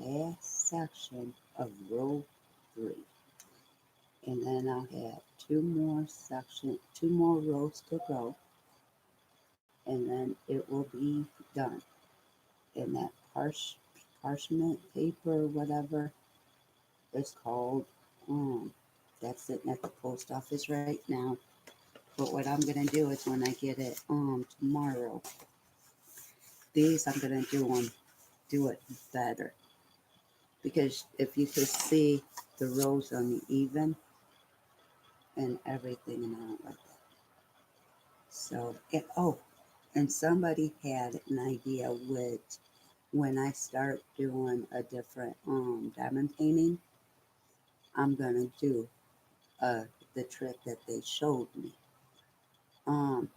last section of row 3. And then I'll have two more rows to go, and then it will be done. And that parchment paper, whatever it's called, that's sitting at the post office right now. But what I'm gonna do is when I get it tomorrow, these I'm gonna do it better, because if you could see the rows uneven and everything, and I don't like that. So and somebody had an idea with when I start doing a different diamond painting, I'm gonna do the trick that they showed me.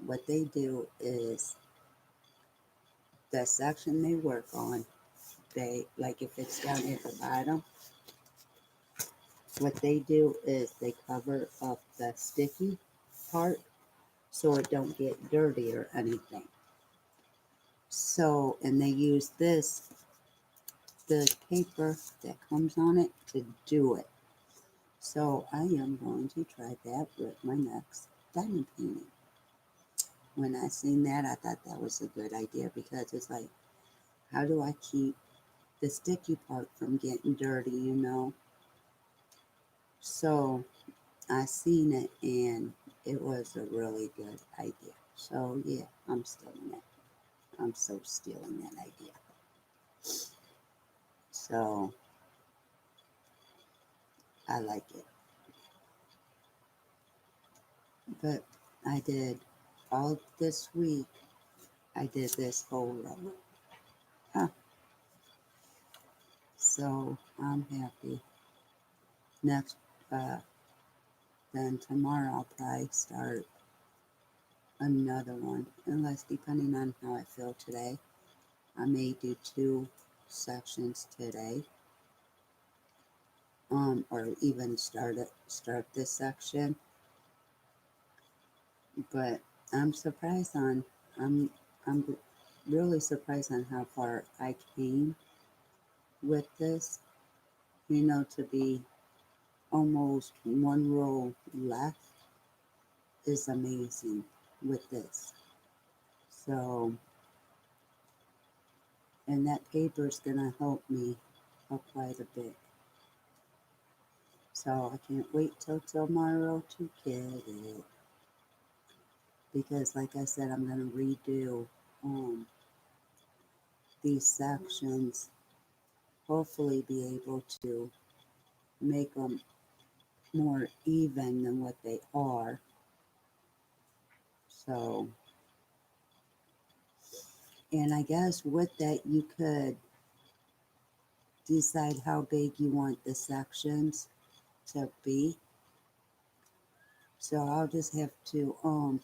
What they do is the section they work on, they like if it's down at the bottom, what they do is they cover up the sticky part so it don't get dirty or anything. So, and they use the paper that comes on it to do it. So I am going to try that with my next diamond painting. When I seen that, I thought that was a good idea, because it's like, how do I keep the sticky part from getting dirty? So I seen it, and it was a really good idea. So yeah, I'm stealing it. I'm so stealing that idea. So I like it. But I did all this week. I did this whole row. Huh. So I'm happy. Next, uh, then tomorrow I'll probably start another one, unless depending on how I feel today, I may do 2 sections today, or even start this section. But I'm surprised on I'm I'm really surprised on how far I came with this. To be almost one row left is amazing with this. So, and that paper is gonna help me out quite a bit. So I can't wait till tomorrow to get it, because, like I said, I'm gonna redo um, these sections. Hopefully, be able to make them more even than what they are. So, and I guess with that, you could decide how big you want the sections to be. So I'll just have to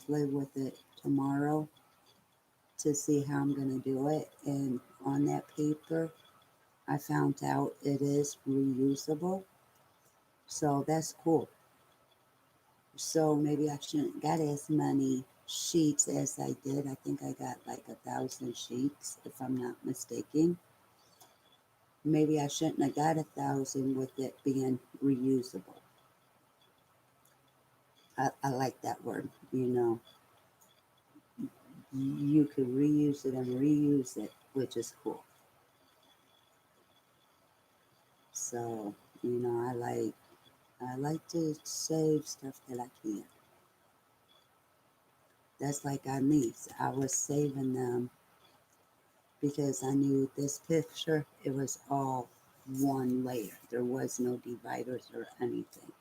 play with it tomorrow to see how I'm gonna do it. And on that paper, I found out it is reusable, so that's cool. So maybe I shouldn't get as many sheets as I did. I think I got like 1,000 sheets, if I'm not mistaken. Maybe I shouldn't have got 1,000 with it being reusable. I like that word. You could reuse it and reuse it, which is cool. So, I like to save stuff that I can. That's like on these. I was saving them because I knew this picture, it was all one layer. There was no dividers or anything.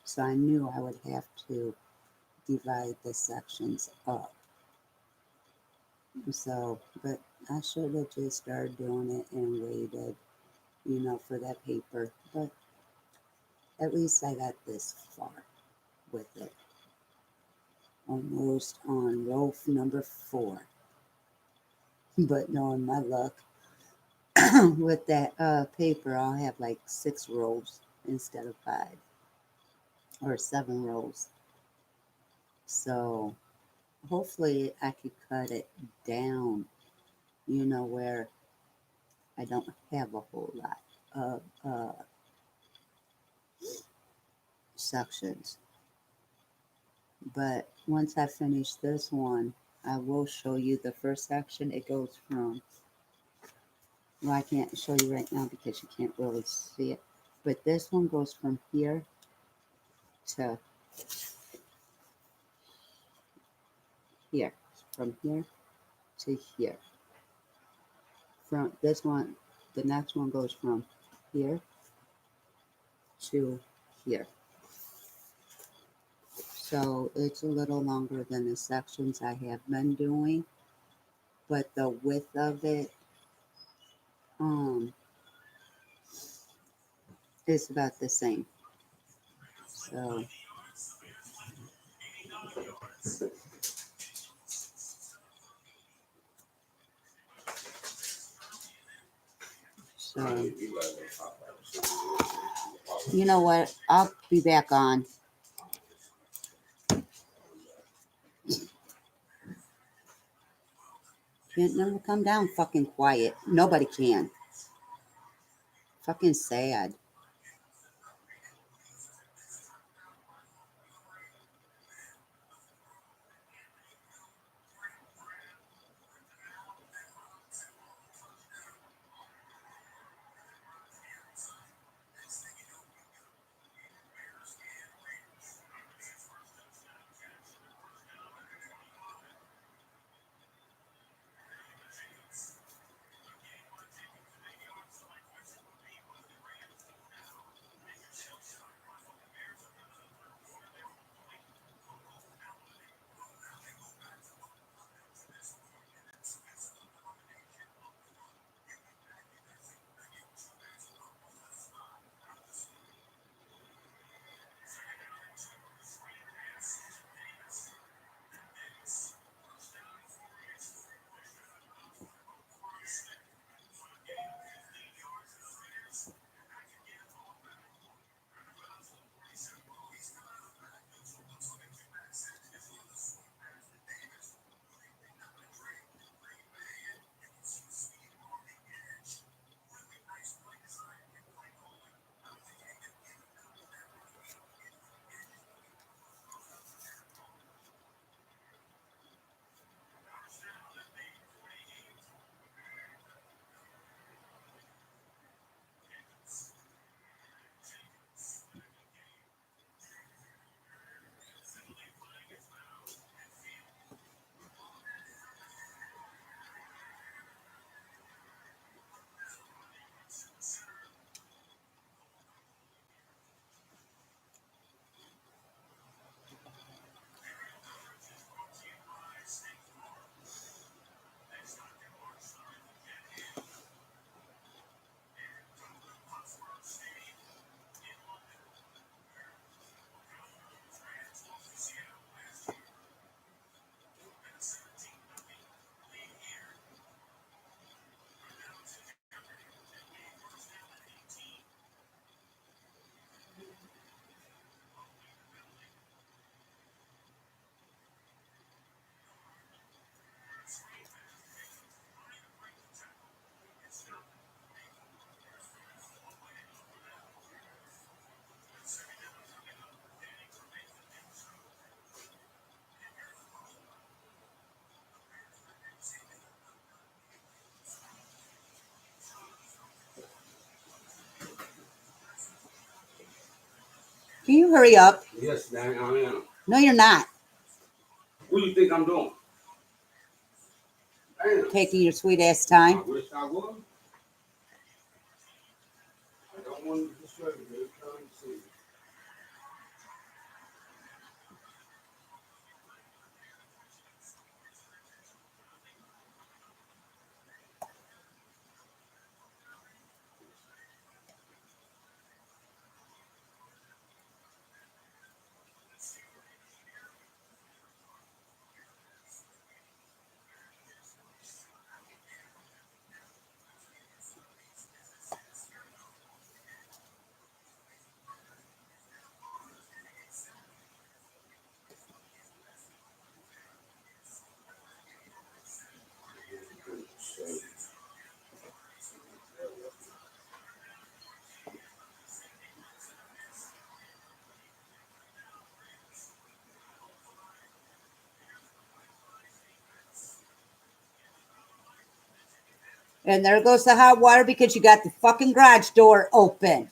So I knew I would have to divide the sections up. So, but I should have just started doing it and waited, for that paper. But at least I got this far with it. Almost on row number 4. But knowing my luck, with that paper, I'll have like 6 rows instead of 5, or 7 rows. So hopefully I could cut it down, where I don't have a whole lot. of sections. But once I finish this one, I will show you the first section. It goes from, well, I can't show you right now because you can't really see it. But this one goes from here to here. From here to here. From this one, the next one goes from here to here. So it's a little longer than the sections I have been doing, but the width of it um, is about the same. So, so you know what? I'll be back on. Can't never come down fucking quiet. Nobody can. Fucking sad. Can you hurry up? Yes, man, I am. No, you're not. What do you think I'm doing? Damn. Taking your sweet ass I time. wish I was. I don't want to disturb you. Trying to see. And there goes the hot water because you got the fucking garage door open.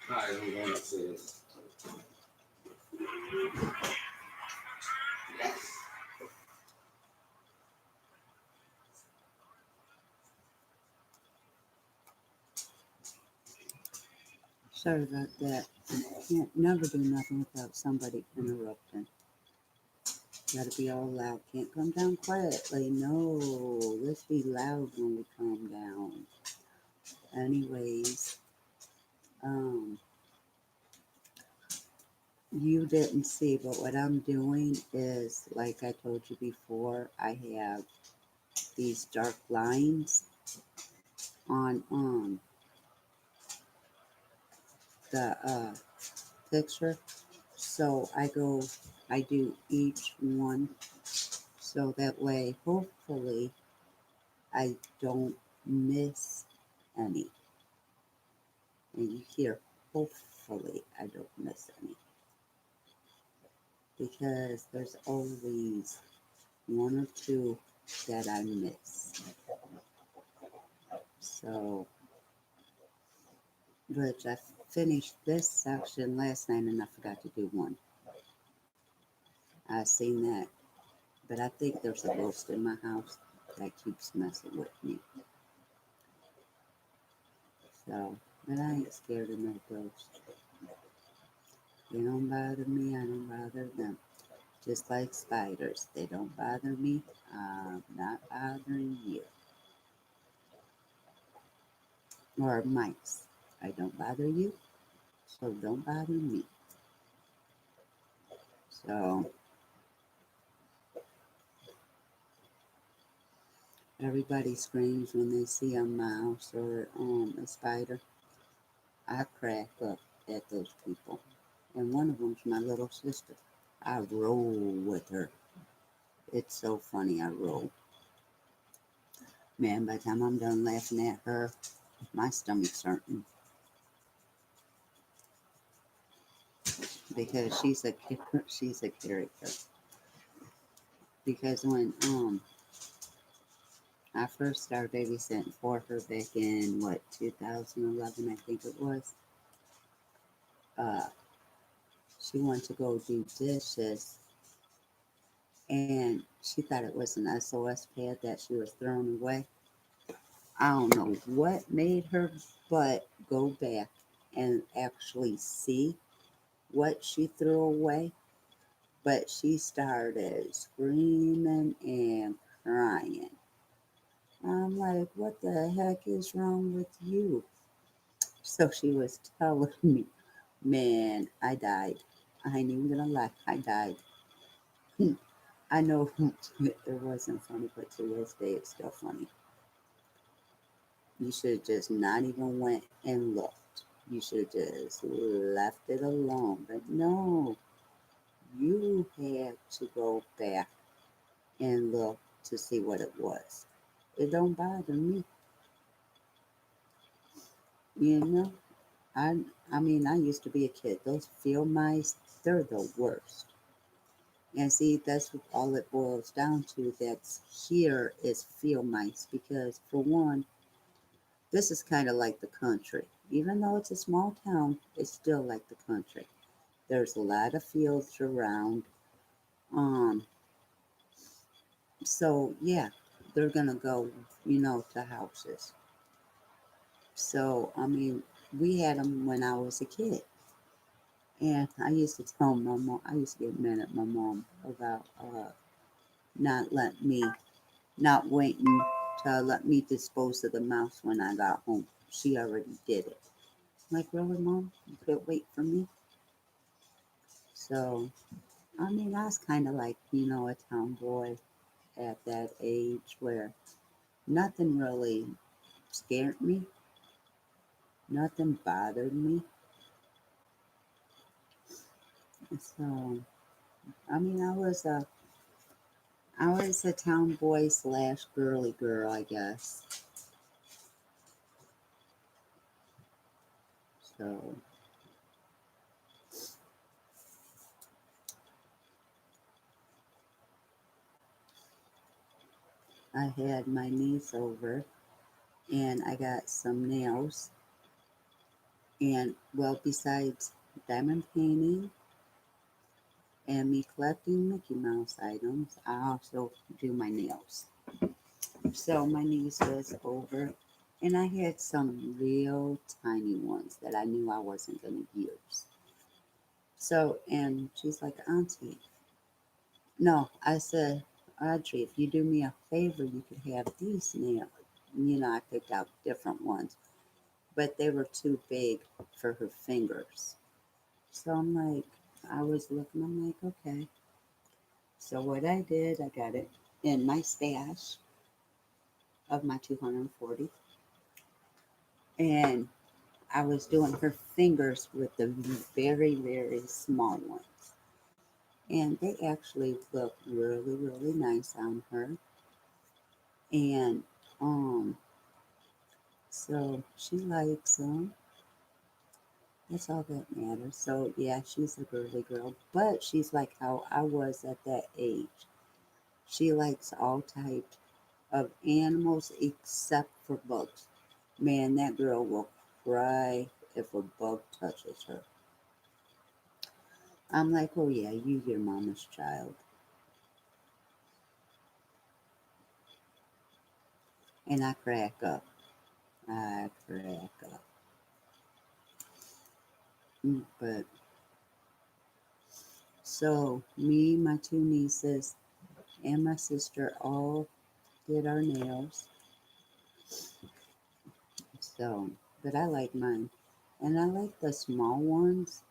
Alright, I'm going upstairs. Sorry about that. Can't never do nothing without somebody interrupting. Gotta be all loud. Can't come down quietly. No, let's be loud when we calm down. Anyways, um, you didn't see, but what I'm doing is, like I told you before, I have these dark lines on the picture. So I do each one so that way, hopefully, I don't miss any. And you hear, hopefully, I don't miss any. Because there's always one or two that I miss. So, which I finished this section last night and I forgot to do one. I seen that. But I think there's a ghost in my house that keeps messing with me. So, but I ain't scared of no ghost. They don't bother me, I don't bother them. Just like spiders, they don't bother me, I'm not bothering you. Or mice, I don't bother you, so don't bother me. So, everybody screams when they see a mouse or a spider. I crack up at those people. And one of them's my little sister. I roll with her. It's so funny, I roll. Man, by the time I'm done laughing at her, my stomach's hurting. Because she's a character. Because when I first started babysitting for her back in 2011 I think it was, uh, she wanted to go do dishes and she thought it was an SOS pad that she was throwing away. I don't know what made her but go back and actually see what she threw away, but she started screaming and crying. I'm like, what the heck is wrong with you? So she was telling me, man, I died. I ain't even gonna lie, I died. I know it wasn't funny, but to this day it's still funny. You should have just not even went and looked. You should have just left it alone. But no, you had to go back and look to see what it was. It don't bother me, you know. I I mean, I used to be a kid. Those field mice, they're the worst. And see, that's what all it boils down to. That's here is field mice because for one, this is kind of like the country. Even though it's a small town, it's still like the country. There's a lot of fields around. Um, so yeah, they're gonna go, to houses. So I mean, we had them when I was a kid, and I used to tell my mom. I used to get mad at my mom about not letting me, not waiting to let me dispose of the mouse when I got home. She already did it. I'm like, really, mom? You could wait for me? So I mean, I was kind of like, a tomboy at that age where nothing really scared me, nothing bothered me. So, I mean, I was a tomboy slash girly girl, I guess. So, I had my niece over and I got some nails. And, well, besides diamond painting and me collecting Mickey Mouse items, I also do my nails. So, my niece was over and I had some real tiny ones that I knew I wasn't going to use. So, and she's like, Auntie, no, I said, Audrey, if you do me a favor, you could have these nails. I picked out different ones, but they were too big for her fingers. So I'm like, I was looking, I'm like, okay. So what I did, I got it in my stash of my 240, and I was doing her fingers with the very, very small ones. And they actually look really, really nice on her. And so she likes them. That's all that matters. So yeah, she's a girly girl, but she's like how I was at that age. She likes all types of animals except for bugs. Man, that girl will cry if a bug touches her. I'm like, oh yeah, you your mama's child. And I crack up. I crack up. But so me, my two nieces, and my sister all did our nails. So, but I like mine. And I like the small ones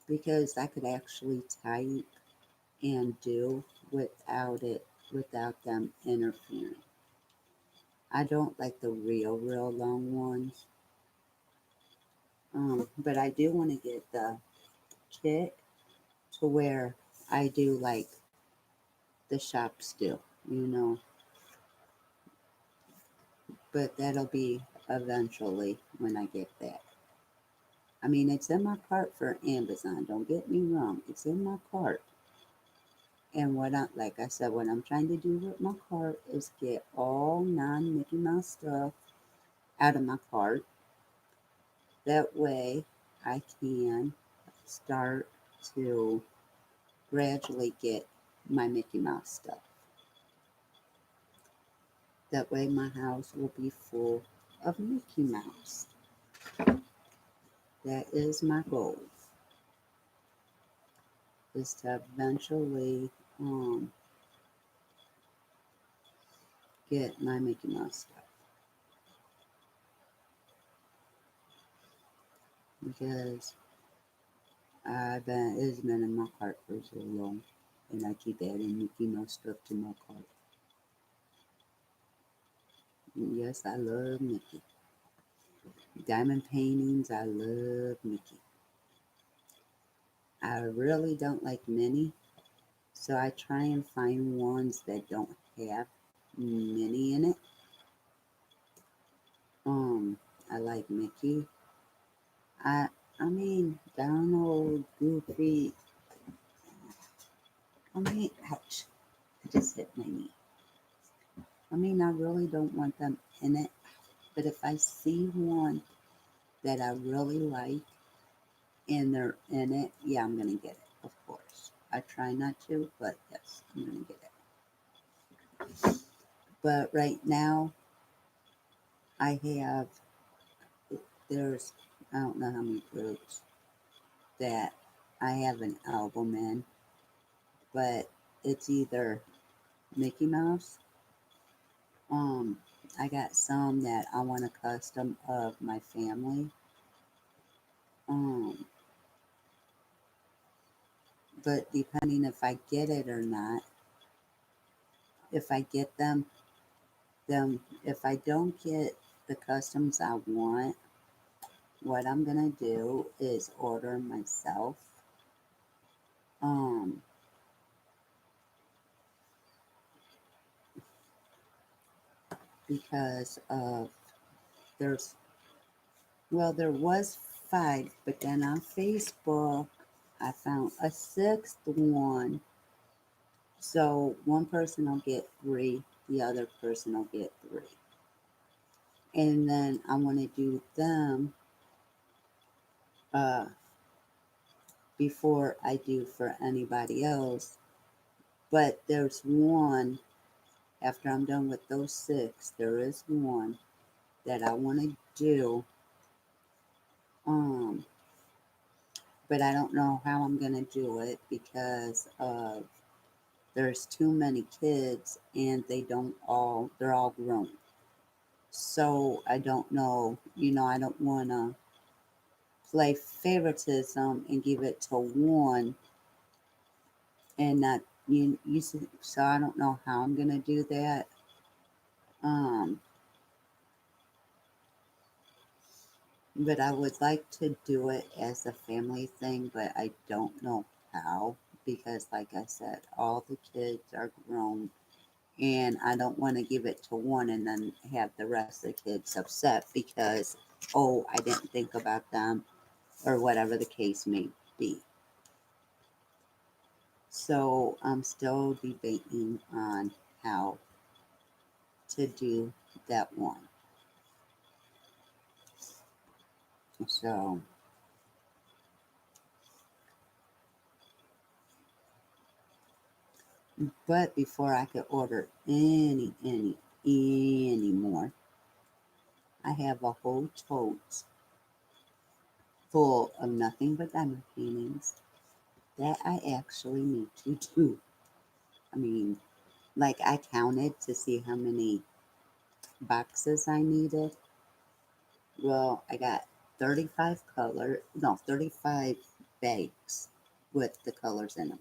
because I could actually type and do without them interfering. I don't like the real long ones. But I do want to get the kit to where I do like the shop still, you know, but that'll be eventually when I get that. I mean, it's in my cart for Amazon. Don't get me wrong. It's in my cart. And like I said, what I'm trying to do with my cart is get all non Mickey Mouse stuff out of my cart. That way I can start to gradually get my Mickey Mouse stuff. That way my house will be full of Mickey Mouse. That is my goal, is to eventually get my Mickey Mouse stuff. Because it's been in my cart for so long. And I keep adding Mickey Mouse stuff to my cart. And yes, I love Mickey. Diamond paintings, I love Mickey. I really don't like Minnie, so I try and find ones that don't have Minnie in it. I like Mickey. I I mean Donald, Goofy. I mean, ouch! I just hit my knee. I mean, I really don't want them in it, but if I see one that I really like and they're in it, yeah, I'm gonna get it, of course. I try not to, but yes, I'm gonna get it. But right now, I have there's I don't know how many groups that I have an album in, but it's either Mickey Mouse. Um, I got some that I want a custom of my family. Um, but depending if I get it or not, if I get them, if I don't get the customs I want, what I'm gonna do is order myself. Um, because of there's well, there was five, but then on Facebook I found a sixth one. So one person will get three, the other person will get three. And then I want to do them uh, before I do for anybody else. But there's one, after I'm done with those six, there is one that I want to do. Um, but I don't know how I'm going to do it because there's too many kids and they're all grown. So I don't know, I don't want to play favoritism and give it to one and not so I don't know how I'm gonna do that. Um, but I would like to do it as a family thing, but I don't know how because, like I said, all the kids are grown, and I don't want to give it to one and then have the rest of the kids upset because I didn't think about them or whatever the case may be. So I'm still debating on how to do that one. So, but before I could order any more, I have a whole tote full of nothing but diamond paintings that I actually need to do. I mean, like I counted to see how many boxes I needed. Well, I got 35 bags with the colors in them.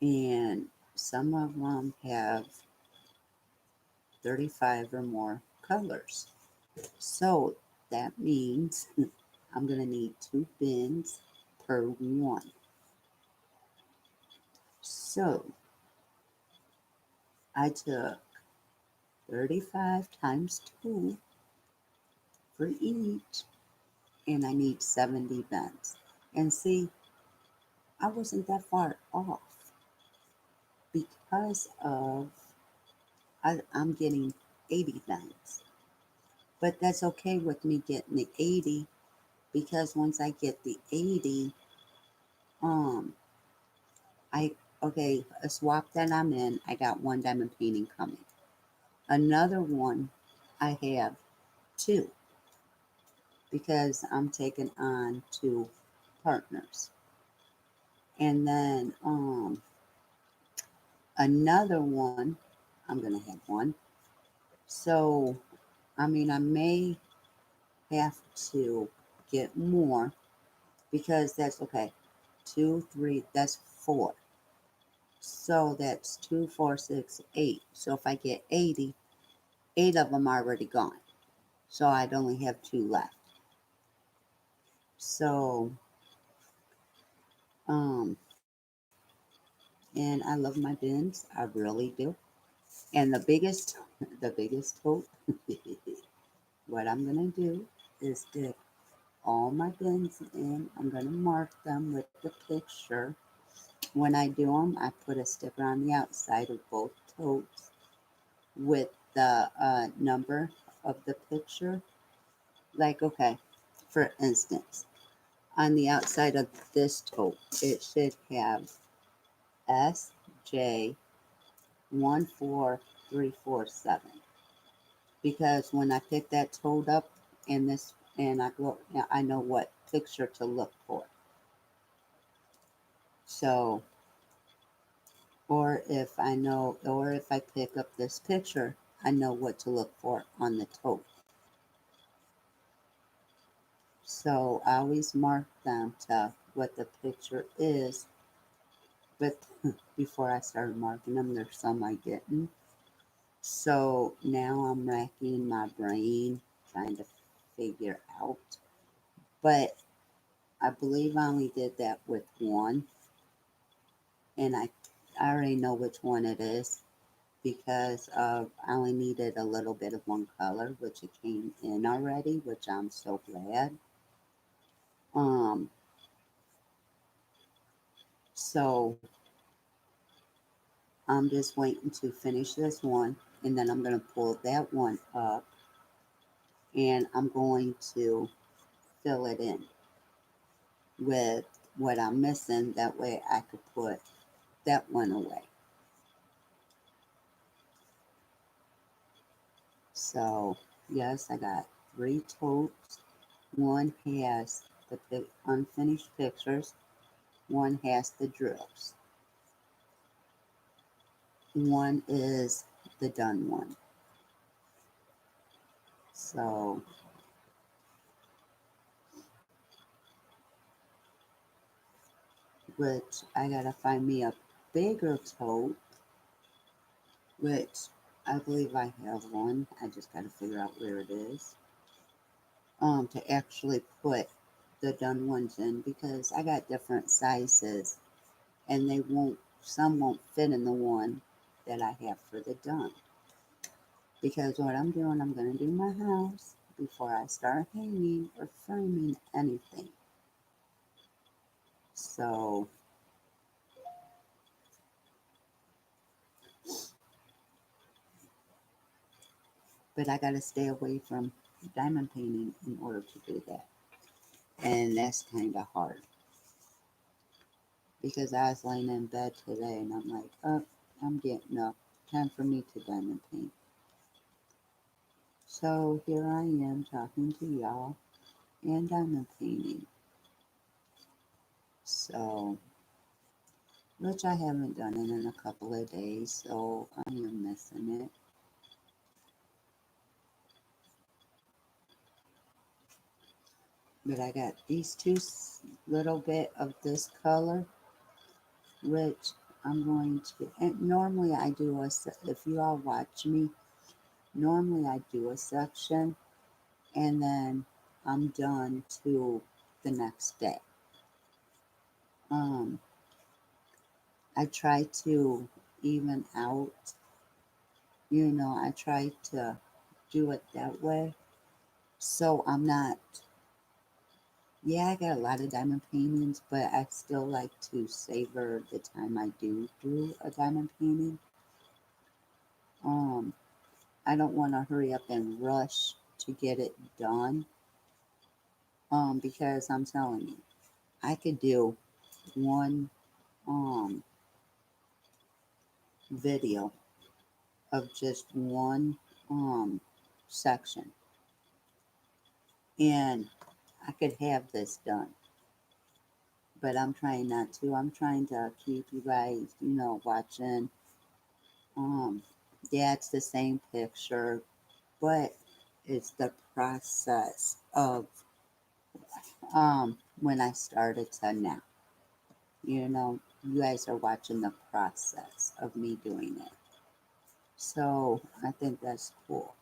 And some of them have 35 or more colors. So that means I'm going to need two bins per one. So I took 35 times 2 for each, and I need 70 bins. And see, I wasn't that far off because I'm getting 80 bins. But that's okay with me getting the 80 because once I get the 80, um, I okay, a swap that I'm in, I got one diamond painting coming. Another one, I have two because I'm taking on two partners. And then another one, I'm gonna have one. So I mean, I may have to get more because that's okay. Two, three, that's four. So that's two, four, six, eight. So if I get 80, eight of them are already gone. So I'd only have two left. So, um, and I love my bins. I really do. And the biggest hope, what I'm gonna do is stick all my bins in. I'm gonna mark them with the picture. When I do them, I put a sticker on the outside of both totes with the number of the picture. Like, okay, for instance, on the outside of this tote, it should have SJ14347 because when I pick that tote up and this and I go, I know what picture to look for. So, or if I pick up this picture, I know what to look for on the tote. So I always mark them to what the picture is. But before I started marking them, there's some I didn't. So now I'm racking my brain trying to figure out. But I believe I only did that with one, and I already know which one it is because I only needed a little bit of one color, which it came in already, which I'm so glad. Um, so I'm just waiting to finish this one, and then I'm gonna pull that one up, and I'm going to fill it in with what I'm missing. That way I could put that one away. So yes, I got three totes. One has the unfinished pictures. One has the drills. One is the done one. So, which I gotta find me a bigger tote, which I believe I have one. I just gotta figure out where it is. To actually put the done ones in because I got different sizes and some won't fit in the one that I have for the done. Because what I'm doing, I'm gonna do my house before I start hanging or framing anything. So, but I gotta stay away from diamond painting in order to do that. And that's kind of hard because I was laying in bed today and I'm like, oh, I'm getting up. Time for me to diamond paint. So here I am talking to y'all and diamond painting. So, which I haven't done it in a couple of days, so I am missing it. But I got these little bit of this color, which I'm going to, and normally I do if you all watch me, normally I do a section and then I'm done to the next day. Um, I try to even out, I try to do it that way. So I'm not, yeah, I got a lot of diamond paintings, but I still like to savor the time I do a diamond painting. Um, I don't want to hurry up and rush to get it done. Because I'm telling you, I could do one um video of just one um section and I could have this done. But I'm trying not to. I'm trying to keep you guys, watching. Um, yeah, it's the same picture, but it's the process of when I started to now. You guys are watching the process of me doing it. So I think that's cool.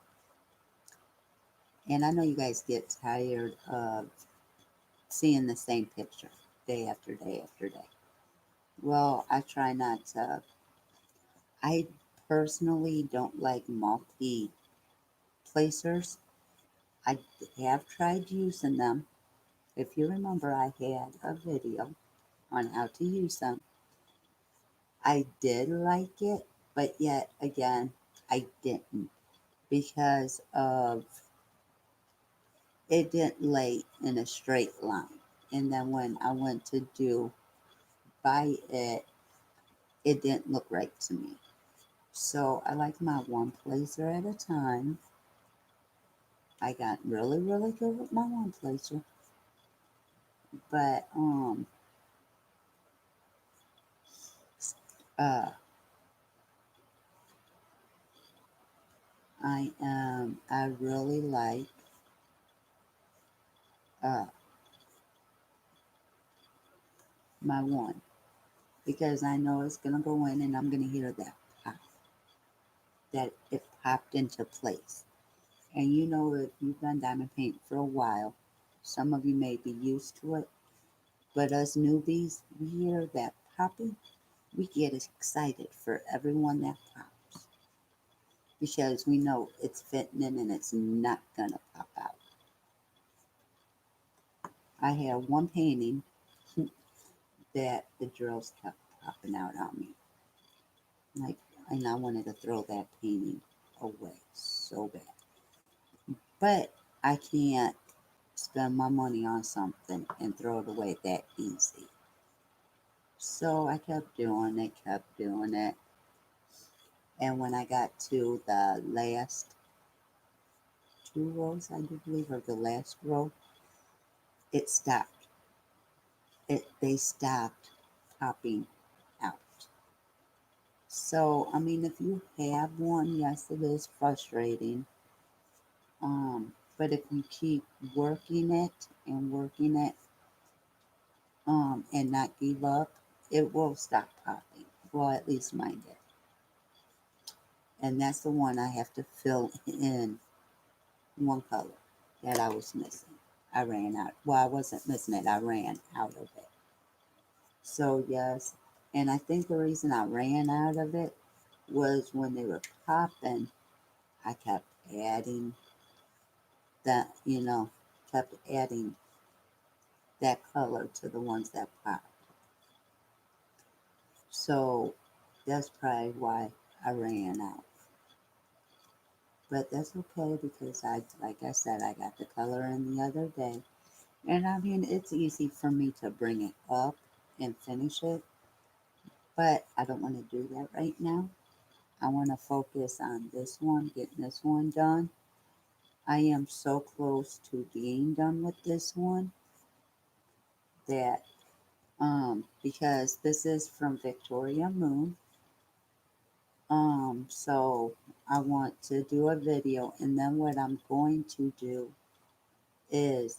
And I know you guys get tired of seeing the same picture day after day after day. Well, I try not to. I personally don't like multi placers. I have tried using them. If you remember, I had a video on how to use them. I did like it, but yet again, I didn't because of it didn't lay in a straight line. And then when I went to do by it, it didn't look right to me. So I like my one placer at a time. I got really, really good with my one placer, but uh, I really like uh my one, because I know it's gonna go in and I'm gonna hear that pop, that it popped into place. And you know, if you've done diamond paint for a while, some of you may be used to it, but us newbies, we hear that popping, we get excited for everyone that pops because we know it's fitting in and it's not gonna pop out. I had one painting that the drills kept popping out on me, like, and I wanted to throw that painting away so bad. But I can't spend my money on something and throw it away that easy. So I kept doing it. And when I got to the last two rows, I do believe, or the last row, it stopped. They stopped popping out. So I mean, if you have one, yes, it is frustrating. But if you keep working it, and not give up, it will stop popping. Well, at least mine did. And that's the one I have to fill in one color that I was missing. I ran out. Well, I wasn't missing it. I ran out of it. So yes, and I think the reason I ran out of it was when they were popping, I kept adding that, kept adding that color to the ones that popped. So that's probably why I ran out. But that's okay because like I said, I got the color in the other day. And I mean, it's easy for me to bring it up and finish it, but I don't want to do that right now. I want to focus on this one, getting this one done. I am so close to being done with this one that, because this is from Victoria Moon, so I want to do a video, and then what I'm going to do is,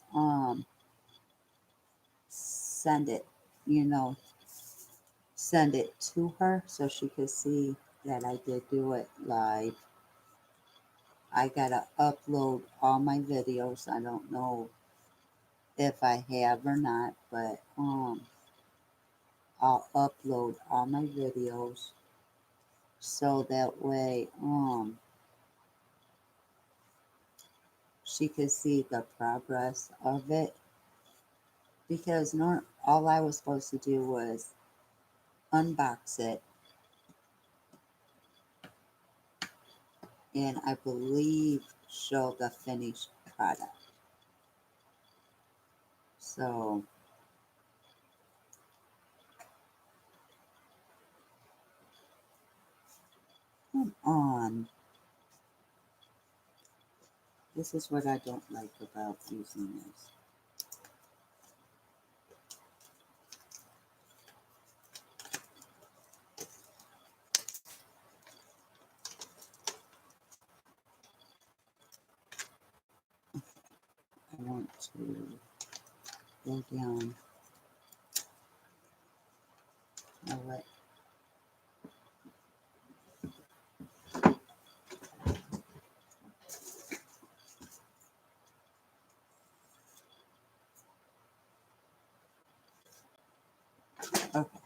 send it, you know, send it to her so she could see that I did do it live. I gotta upload all my videos. I don't know if I have or not, but I'll upload all my videos so that way she could see the progress of it, because all I was supposed to do was unbox it and I believe show the finished product. So come on. This is what I don't like about using this. I want to go down. I'll let, okay,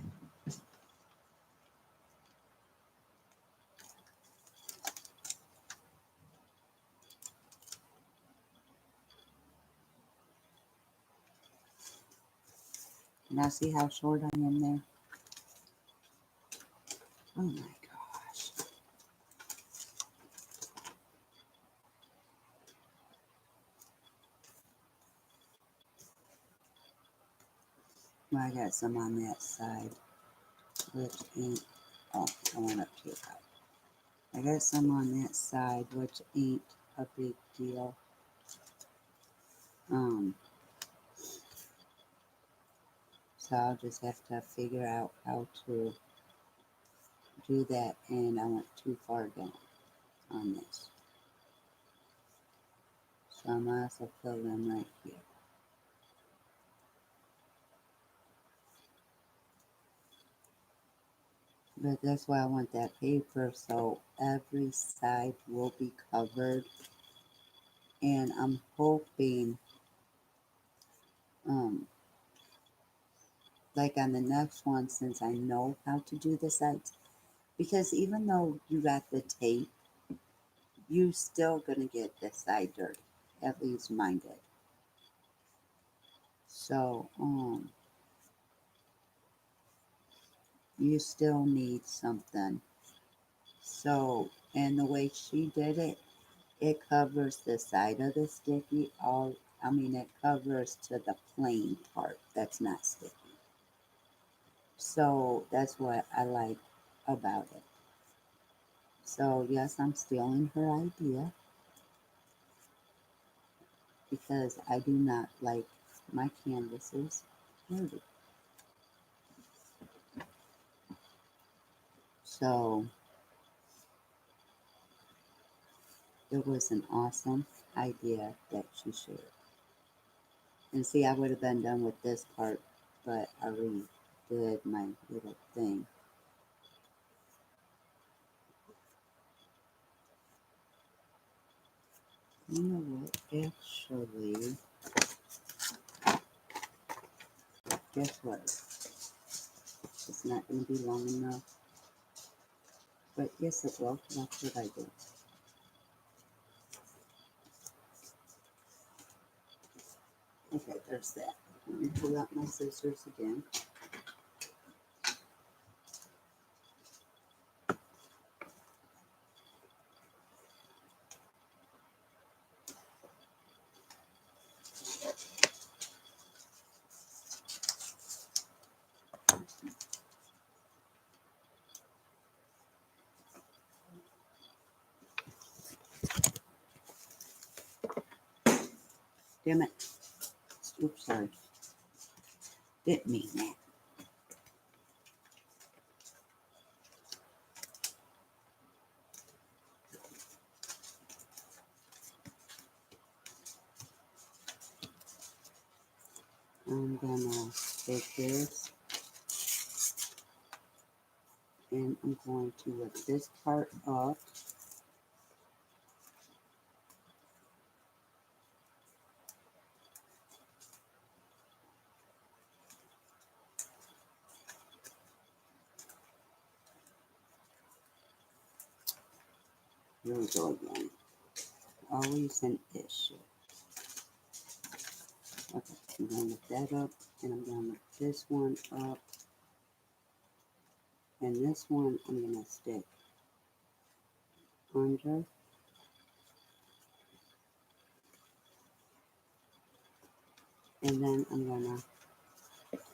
now see how short I am there? Oh my gosh. Well, I got some on that side, which ain't, oh, I went up too high. I got some on that side, which ain't a big deal. Um, so I'll just have to figure out how to do that, and I went too far down on this. So I might as well fill in right here. But that's why I want that paper so every side will be covered. And I'm hoping, um, like on the next one, since I know how to do the sides, because even though you got the tape, you still gonna get the side dirty. At least mine did. So, you still need something. So, and the way she did it, it covers the side of the sticky. It covers to the plain part that's not sticky. So that's what I like about it. So yes, I'm stealing her idea because I do not like my canvases dirty. So it was an awesome idea that she shared. And see, I would have been done with this part, but I redid my little thing. You know what? Actually, guess what? It's not going to be long enough. But yes, it will. That's what I do. Okay, there's that. Let me pull out my scissors again. Damn it. Oops, sorry. Didn't mean that. I'm gonna take this and I'm going to lift this part up. Here we go again. Always an issue. Okay, I'm gonna lift that up and I'm gonna lift this one up. And this one I'm gonna stick under. And then I'm gonna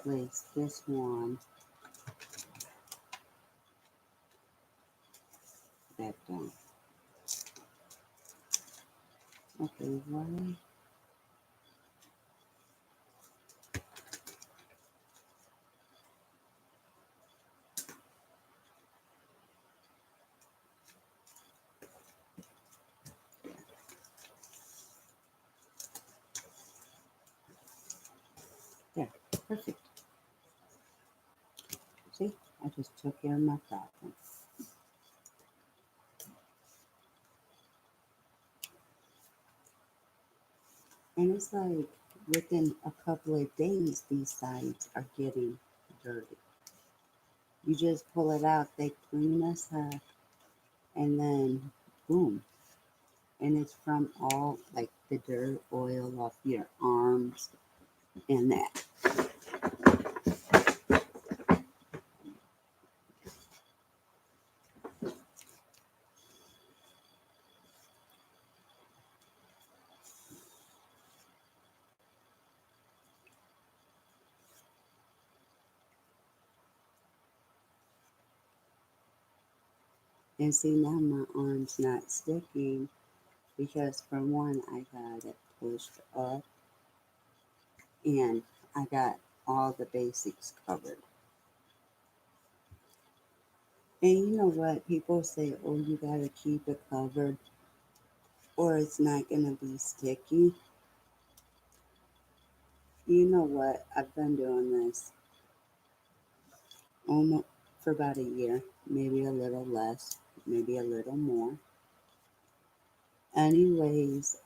place this one back down. Okay, right. There, perfect. See, I just took care of my problem. And it's like within a couple of days, these sides are getting dirty. You just pull it out, they clean us up, and then boom. And it's from all like the dirt, oil off your arms, and that. And see, now my arm's not sticking because, for one, I got it pushed up and I got all the basics covered. And you know what? People say, oh, you gotta keep it covered or it's not gonna be sticky. You know what? I've been doing this almost for about a year. maybe a little less, maybe a little more. Anyways,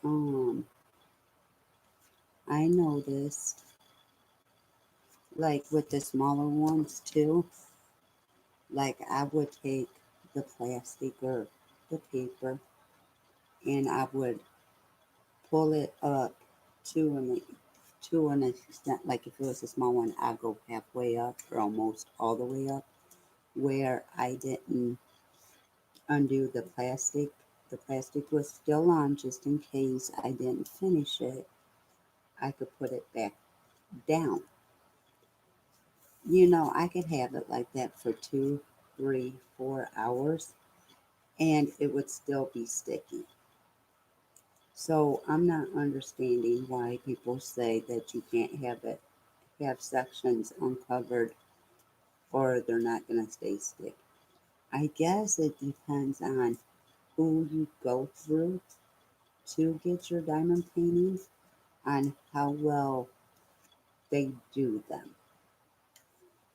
I noticed like with the smaller ones too, like I would take the plastic or the paper and I would pull it up to an extent, like if it was a small one, I'd go halfway up or almost all the way up where I didn't undo the plastic. The plastic was still on just in case I didn't finish it. I could put it back down. I could have it like that for 2, 3, 4 hours and it would still be sticky. So I'm not understanding why people say that you can't have sections uncovered or they're not going to stay sticky. I guess it depends on who you go through to get your diamond paintings on how well they do them.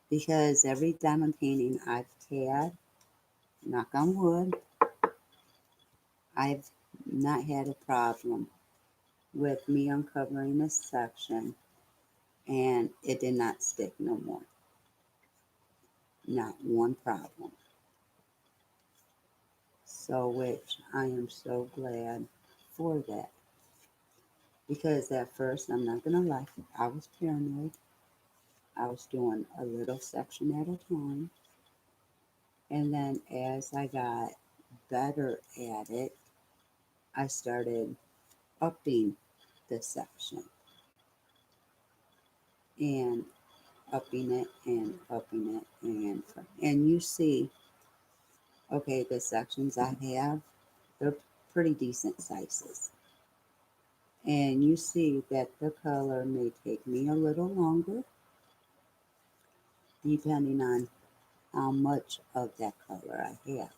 Because every diamond painting I've had, knock on wood, I've not had a problem with me uncovering a section and it did not stick no more. Not one problem. So, which I am so glad for that. Because at first, I'm not going to lie, I was paranoid. I was doing a little section at a time. And then as I got better at it, I started upping the section and upping it and upping it and you see, okay, the sections I have, they're pretty decent sizes. And you see that the color may take me a little longer depending on how much of that color I have.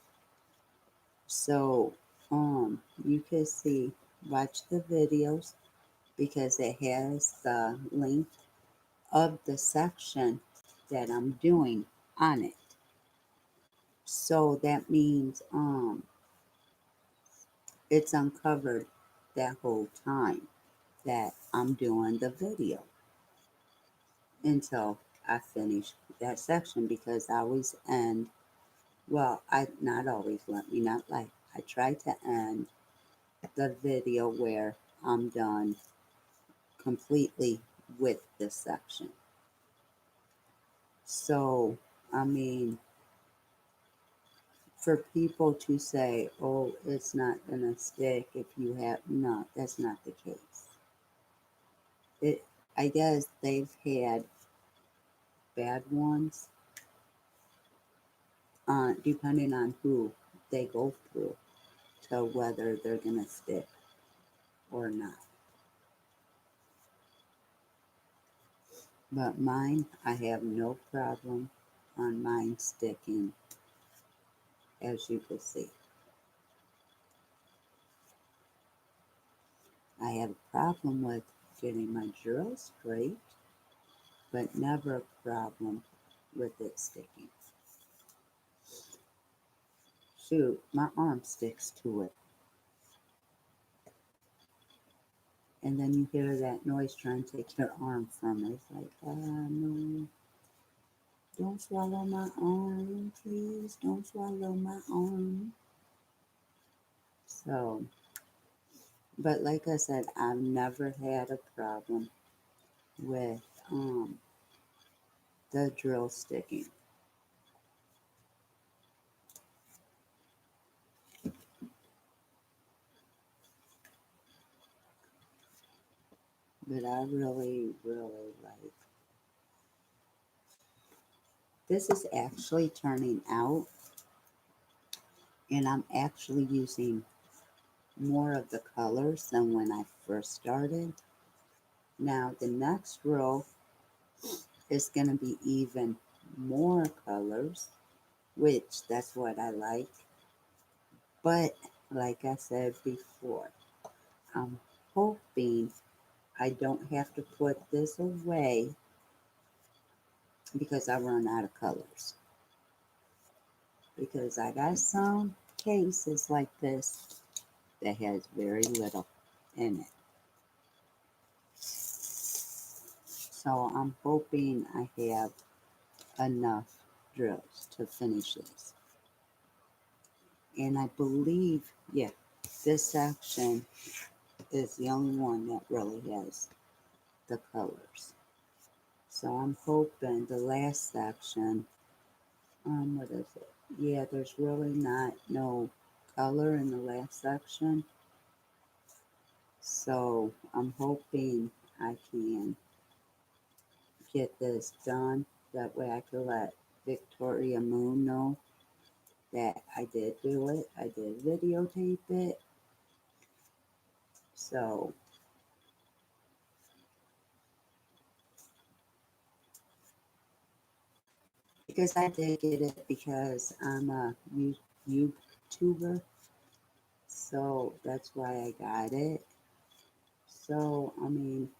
So you can see, watch the videos because it has the length of the section that I'm doing on it. So that means it's uncovered that whole time that I'm doing the video until I finish that section because I always end, well, I not always, let me not lie. I try to end the video where I'm done completely with this section. So, I mean, for people to say, oh, it's not going to stick if you have, no, that's not the case. It, I guess they've had bad ones, depending on who they go through to whether they're going to stick or not. But mine, I have no problem on mine sticking, as you can see. I have a problem with getting my drill straight, but never a problem with it sticking. Shoot, my arm sticks to it. And then you hear that noise trying to take your arm from it. It's like, no, don't swallow my arm, please. Don't swallow my arm. So, but like I said, I've never had a problem with the drill sticking. But I really, really like this is actually turning out and I'm actually using more of the colors than when I first started. Now the next row is going to be even more colors, which that's what I like. But like I said before, I'm hoping I don't have to put this away because I run out of colors. because I got some cases like this that has very little in it. So I'm hoping I have enough drills to finish this. And I believe, yeah, this section is the only one that really has the colors. So I'm hoping the last section, what is it? Yeah, there's really not no color in the last section. So I'm hoping I can get this done. That way I can let Victoria Moon know that I did do it. I did videotape it. So because I did get it because I'm a YouTuber. So that's why I got it. So I mean,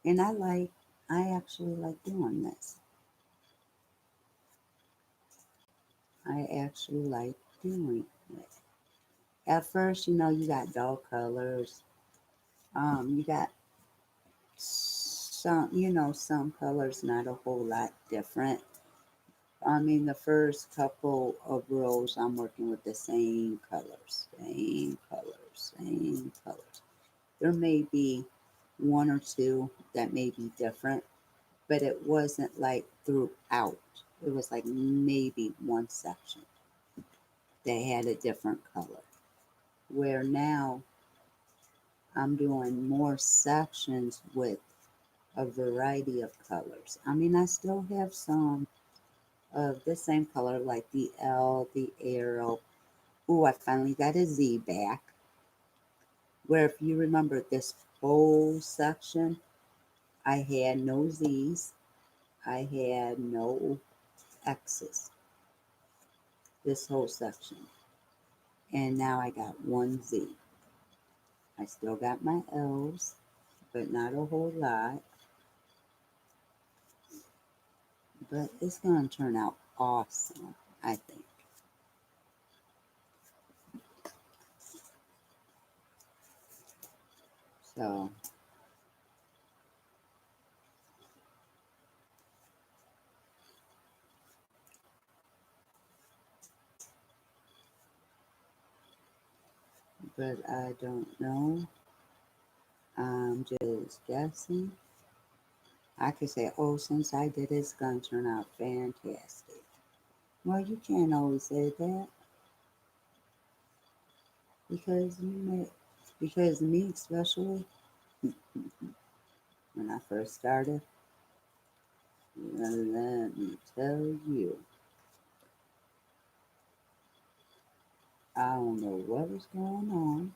and I actually like doing this. I actually like doing it. At first, you got dull colors. You got some colors not a whole lot different. I mean, the first couple of rows, I'm working with the same colors, same colors, same colors. There may be one or two that may be different, but it wasn't like throughout. It was like maybe one section that had a different color. Where now I'm doing more sections with a variety of colors. I mean, I still have some of the same color, like the L, the arrow. Ooh, I finally got a Z back. Where if you remember this whole section, I had no Z's, I had no X's, this whole section. And now I got one Z. I still got my L's, but not a whole lot. But it's going to turn out awesome, I think. So, but I don't know. I'm just guessing. I could say, oh, since I did it, it's going to turn out fantastic. Well, you can't always say that because because me especially, when I first started, let me tell you, I don't know what was going on,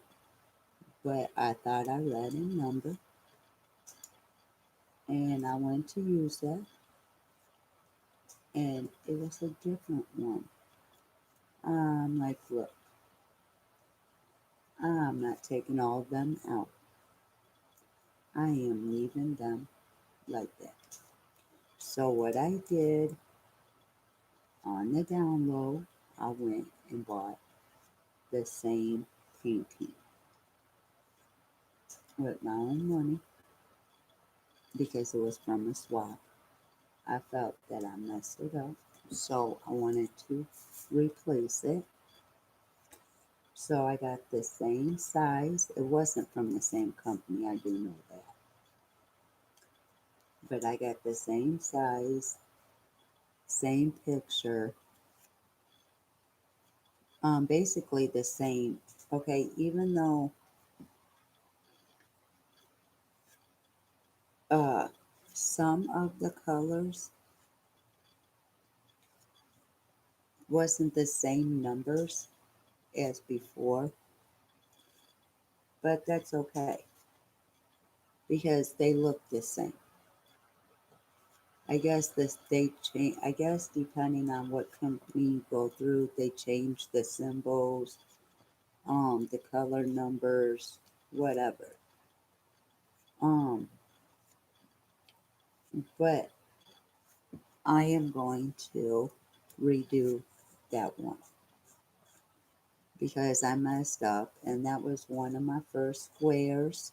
but I thought I read a number and I went to use that and it was a different one. I'm like, look, I'm not taking all of them out. I am leaving them like that. So what I did on the download, I went and bought the same painting with my own money because it was from a swap. I felt that I messed it up, so I wanted to replace it. So I got the same size. It wasn't from the same company, I do know that. But I got the same size, same picture, basically the same. Okay, even though uh, some of the colors wasn't the same numbers as before, but that's okay because they look the same. I guess this they change. I guess depending on what company you go through, they change the symbols, the color numbers, whatever. Um, but I am going to redo. that one because I messed up and that was one of my first squares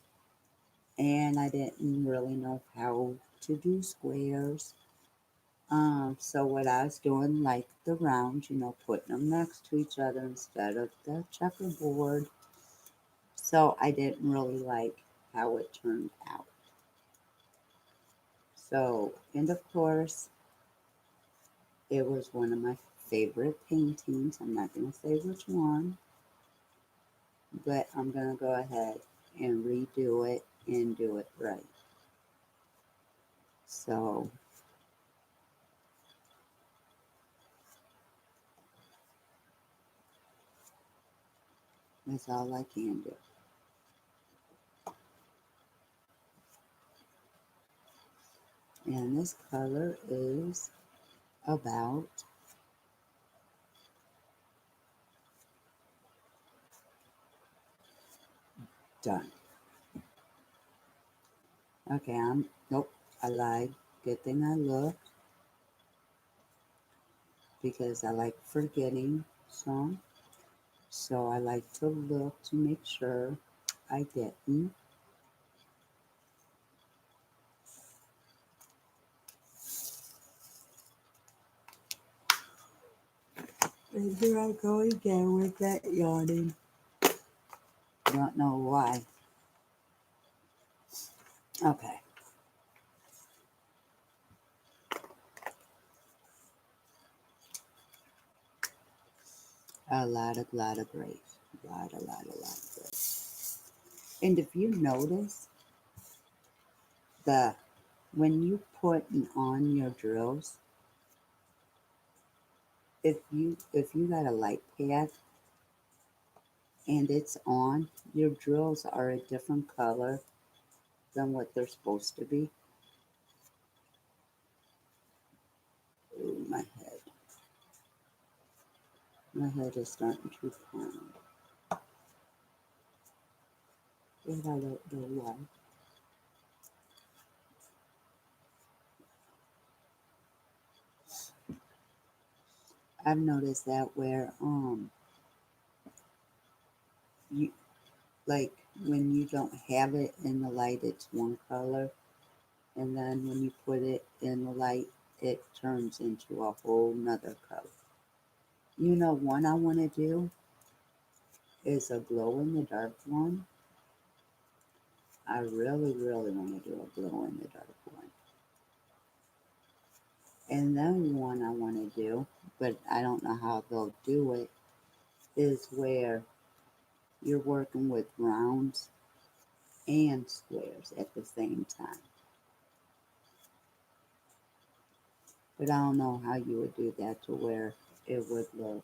and I didn't really know how to do squares. So what I was doing, like the rounds, putting them next to each other instead of the checkerboard. So I didn't really like how it turned out. So, and of course, it was one of my favorite paintings. I'm not going to say which one, but I'm going to go ahead and redo it and do it right. So that's all I can do. And this color is about done. Okay, nope, I lied. Good thing I looked because I like forgetting some. So I like to look to make sure I didn't. And here I go again with that yawning. Don't know why. Okay, a lot of grace. A lot of grace. And if you notice, the when you putting on your drills, if you got a light pad and it's on, your drills are a different color than what they're supposed to be. Ooh, my head is starting to pound. And I don't know why. I've noticed that where you like when you don't have it in the light it's one color and then when you put it in the light it turns into a whole nother color. One I want to do is a glow in the dark one. I really want to do a glow in the dark one. And then one I want to do, but I don't know how they'll do it, is where you're working with rounds and squares at the same time. But I don't know how you would do that to where it would look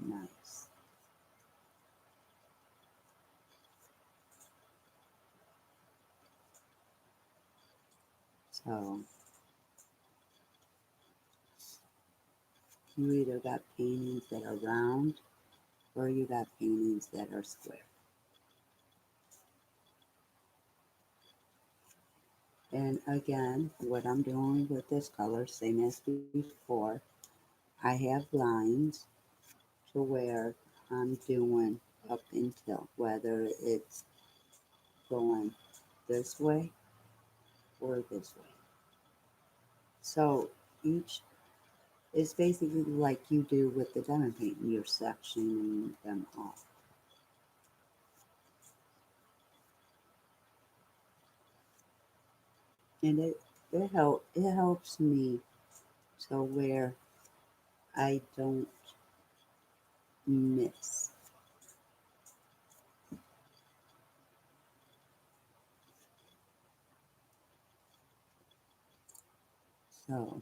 nice. So you either got paintings that are round or you got paintings that are square. And again, what I'm doing with this color, same as before, I have lines to where I'm doing up until whether it's going this way or this way. So each is basically like you do with the diamond painting, you're sectioning them off. And it helps me to where I don't miss. So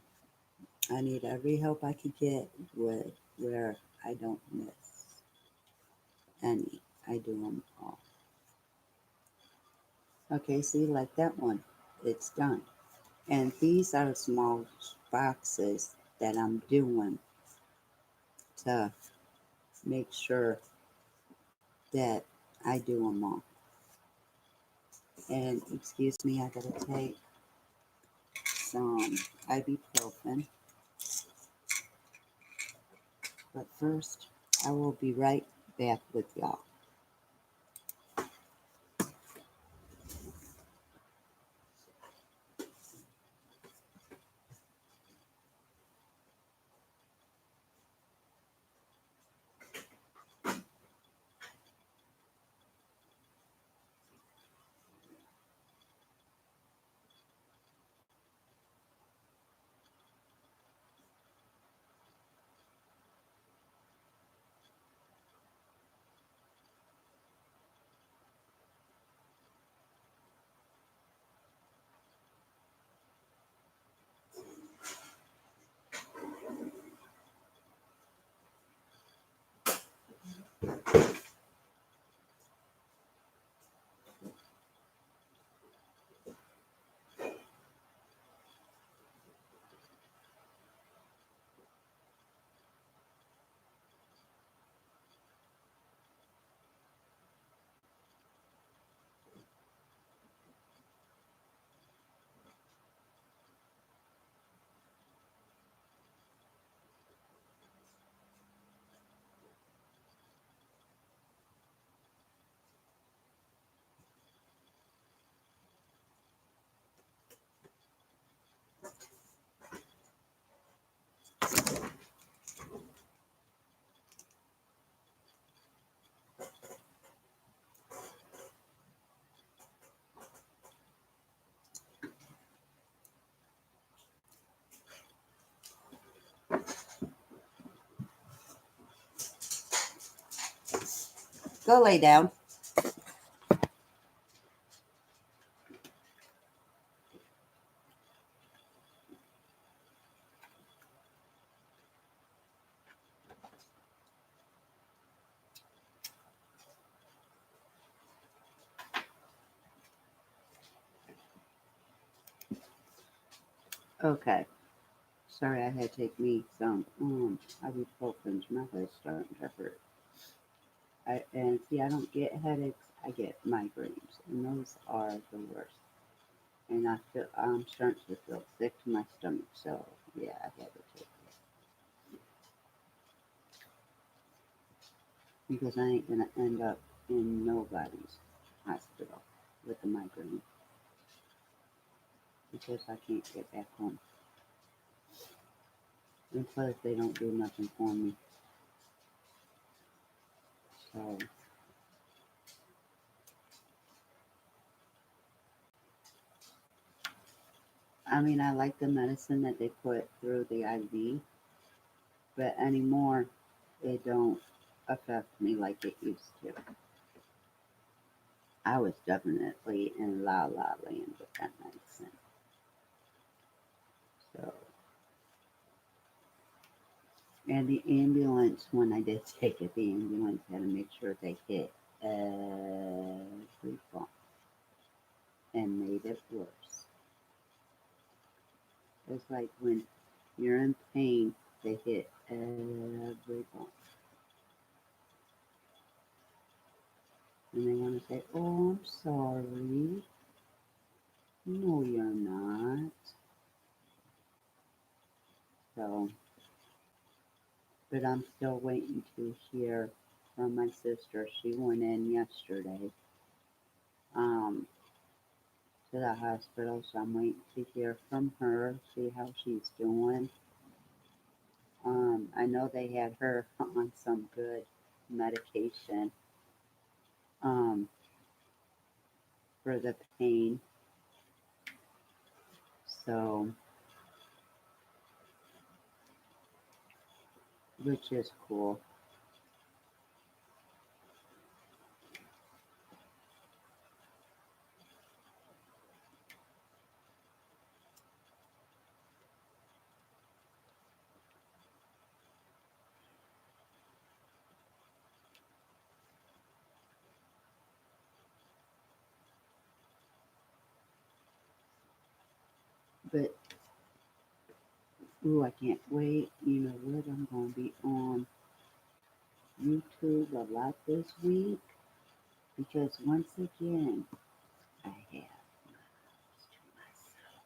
I need every help I could get with where I don't miss any. I do them all. Okay, see, like that one, it's done. And these are small boxes that I'm doing to make sure that I do them all. And excuse me, I gotta take some ibuprofen. But first, I will be right back with y'all. Go lay down. Okay. Sorry, I had to take me some ibuprofen. My head's starting to hurt. And see, I don't get headaches. I get migraines, and those are the worst. And I'm starting to feel sick to my stomach. So yeah, I had to take it because I ain't gonna end up in nobody's hospital with a migraine because I can't get back home. And plus, they don't do nothing for me. So I mean, I like the medicine that they put through the IV, but anymore it don't affect me like it used to. I was definitely in la la land with that medicine. So, and the ambulance, when I did take it, the ambulance had to make sure they hit every bump and made it worse. It's like when you're in pain, they hit every bump. And they want to say, oh, I'm sorry. No, you're not. So, but I'm still waiting to hear from my sister. She went in yesterday um, to the hospital, so I'm waiting to hear from her, see how she's doing. I know they had her on some good medication um, for the pain, so which is cool. But ooh, I can't wait. You know what? I'm gonna be on YouTube a lot this week because once again, I have to myself.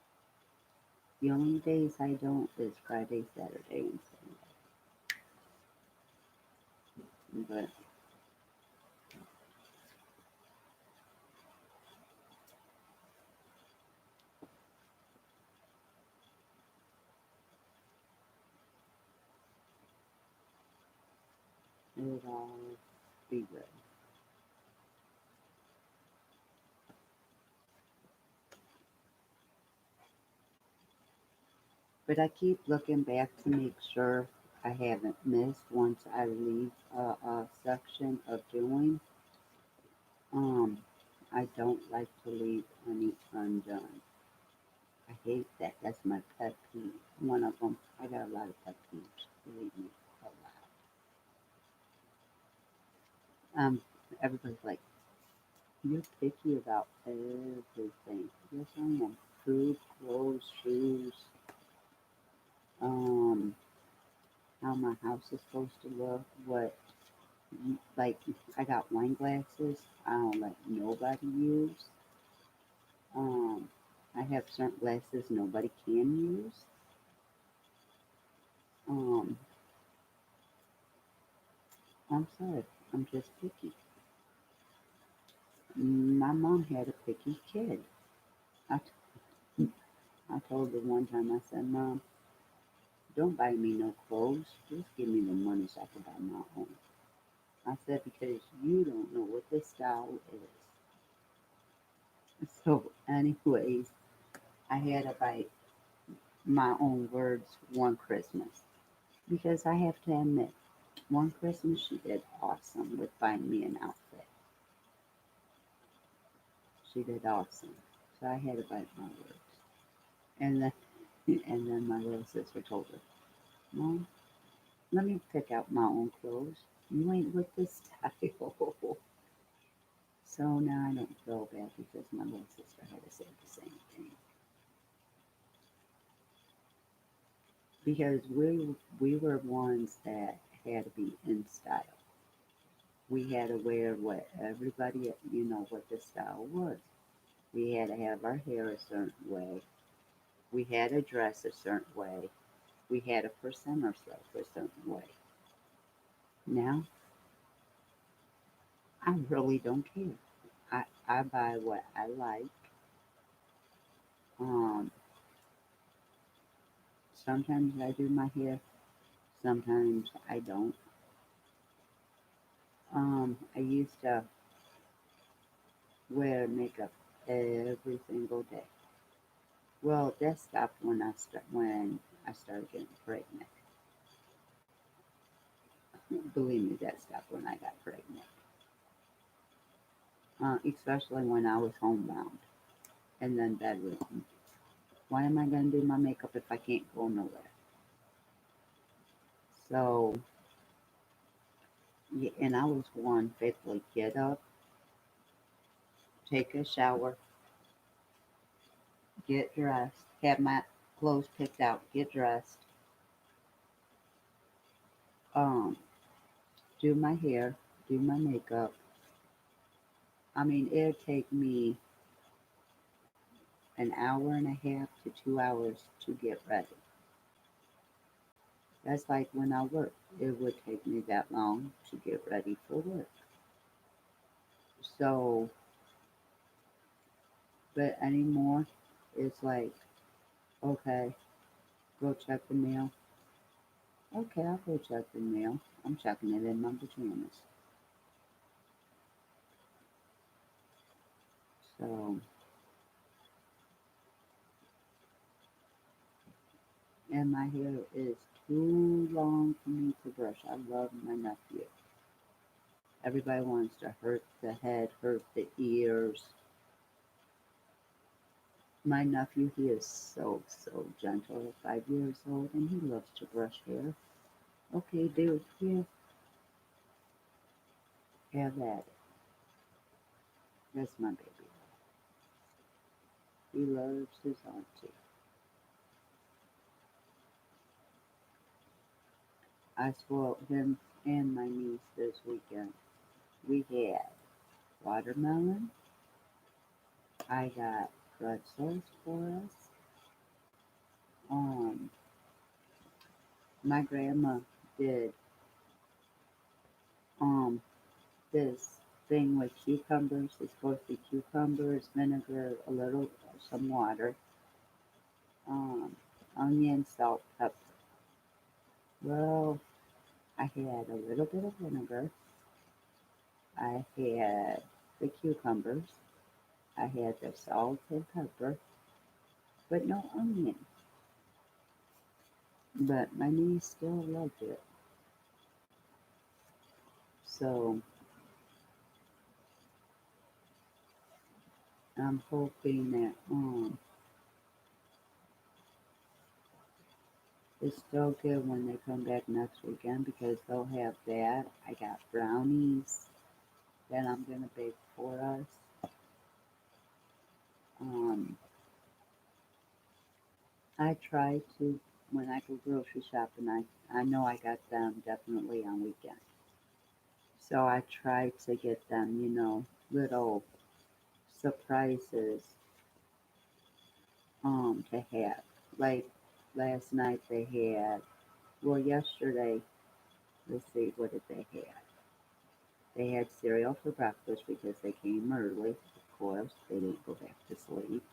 The only days I don't is Friday, Saturday, and Sunday. but it'll all be good. But I keep looking back to make sure I haven't missed once I leave a section of doing. Um, I don't like to leave any undone. I hate that. That's my pet peeve. One of them. I got a lot of pet peeves. Believe me, a lot. Everybody's like, you're picky about everything. Yes, I am. Food, clothes, shoes, um, how my house is supposed to look, what, like, I got wine glasses I don't let nobody use. Um, I have certain glasses nobody can use. Um, I'm sorry, I'm just picky. My mom had a picky kid. I, I told her one time, I said, Mom, don't buy me no clothes. Just give me the money so I can buy my own. I said, because you don't know what this style is. So, anyways, I had to buy my own words one Christmas. Because I have to admit, one Christmas she did awesome with buying me an outfit. She did awesome. So I had to bite my words. And then, and then my little sister told her, Mom, let me pick out my own clothes. You ain't with this style. So now I don't feel bad because my little sister had to say the same thing. Because we were ones that had to be in style. We had to wear what everybody, what the style was. We had to have our hair a certain way. We had to dress a certain way. We had to present ourselves a certain way. Now, I really don't care. I buy what I like. Um, Sometimes I do my hair, sometimes I don't. I used to wear makeup every single day. Well, that stopped when I started getting pregnant. Believe me, that stopped when I got pregnant. Especially when I was homebound and then bedridden. Why am I going to do my makeup if I can't go nowhere? So, yeah, and I was one faithfully get up, take a shower, get dressed, have my clothes picked out, get dressed, um, do my hair, do my makeup. I mean, it'd take me an hour and a half to 2 hours to get ready. That's like when I work. It would take me that long to get ready for work. So, but anymore, it's like, okay, go check the mail. Okay, I'll go check the mail. I'm checking it in my pajamas. So, and my hair is too long for me to brush. I love my nephew. Everybody wants to hurt the head, hurt the ears. My nephew, he is so, so gentle, 5 years old, and he loves to brush hair. Okay, dude, yeah, have at it. That's my baby. He loves his auntie. I spoiled him and my niece this weekend. We had watermelon. I got pretzels for us. My grandma did um this thing with cucumbers. It's supposed to be cucumbers, vinegar, a little some water, um, onion, salt, pepper. Well, I had a little bit of vinegar. I had the cucumbers. I had the salt and pepper, but no onion. But my niece still loved it. So I'm hoping that it's still good when they come back next weekend because they'll have that. I got brownies that I'm gonna bake for us. Um, I try to when I go grocery shopping. I know I got them definitely on weekends, so I try to get them, little surprises to have. Like last night they had. Well, yesterday, let's see, what did they have? They had cereal for breakfast because they came early. Of course, they didn't go back to sleep.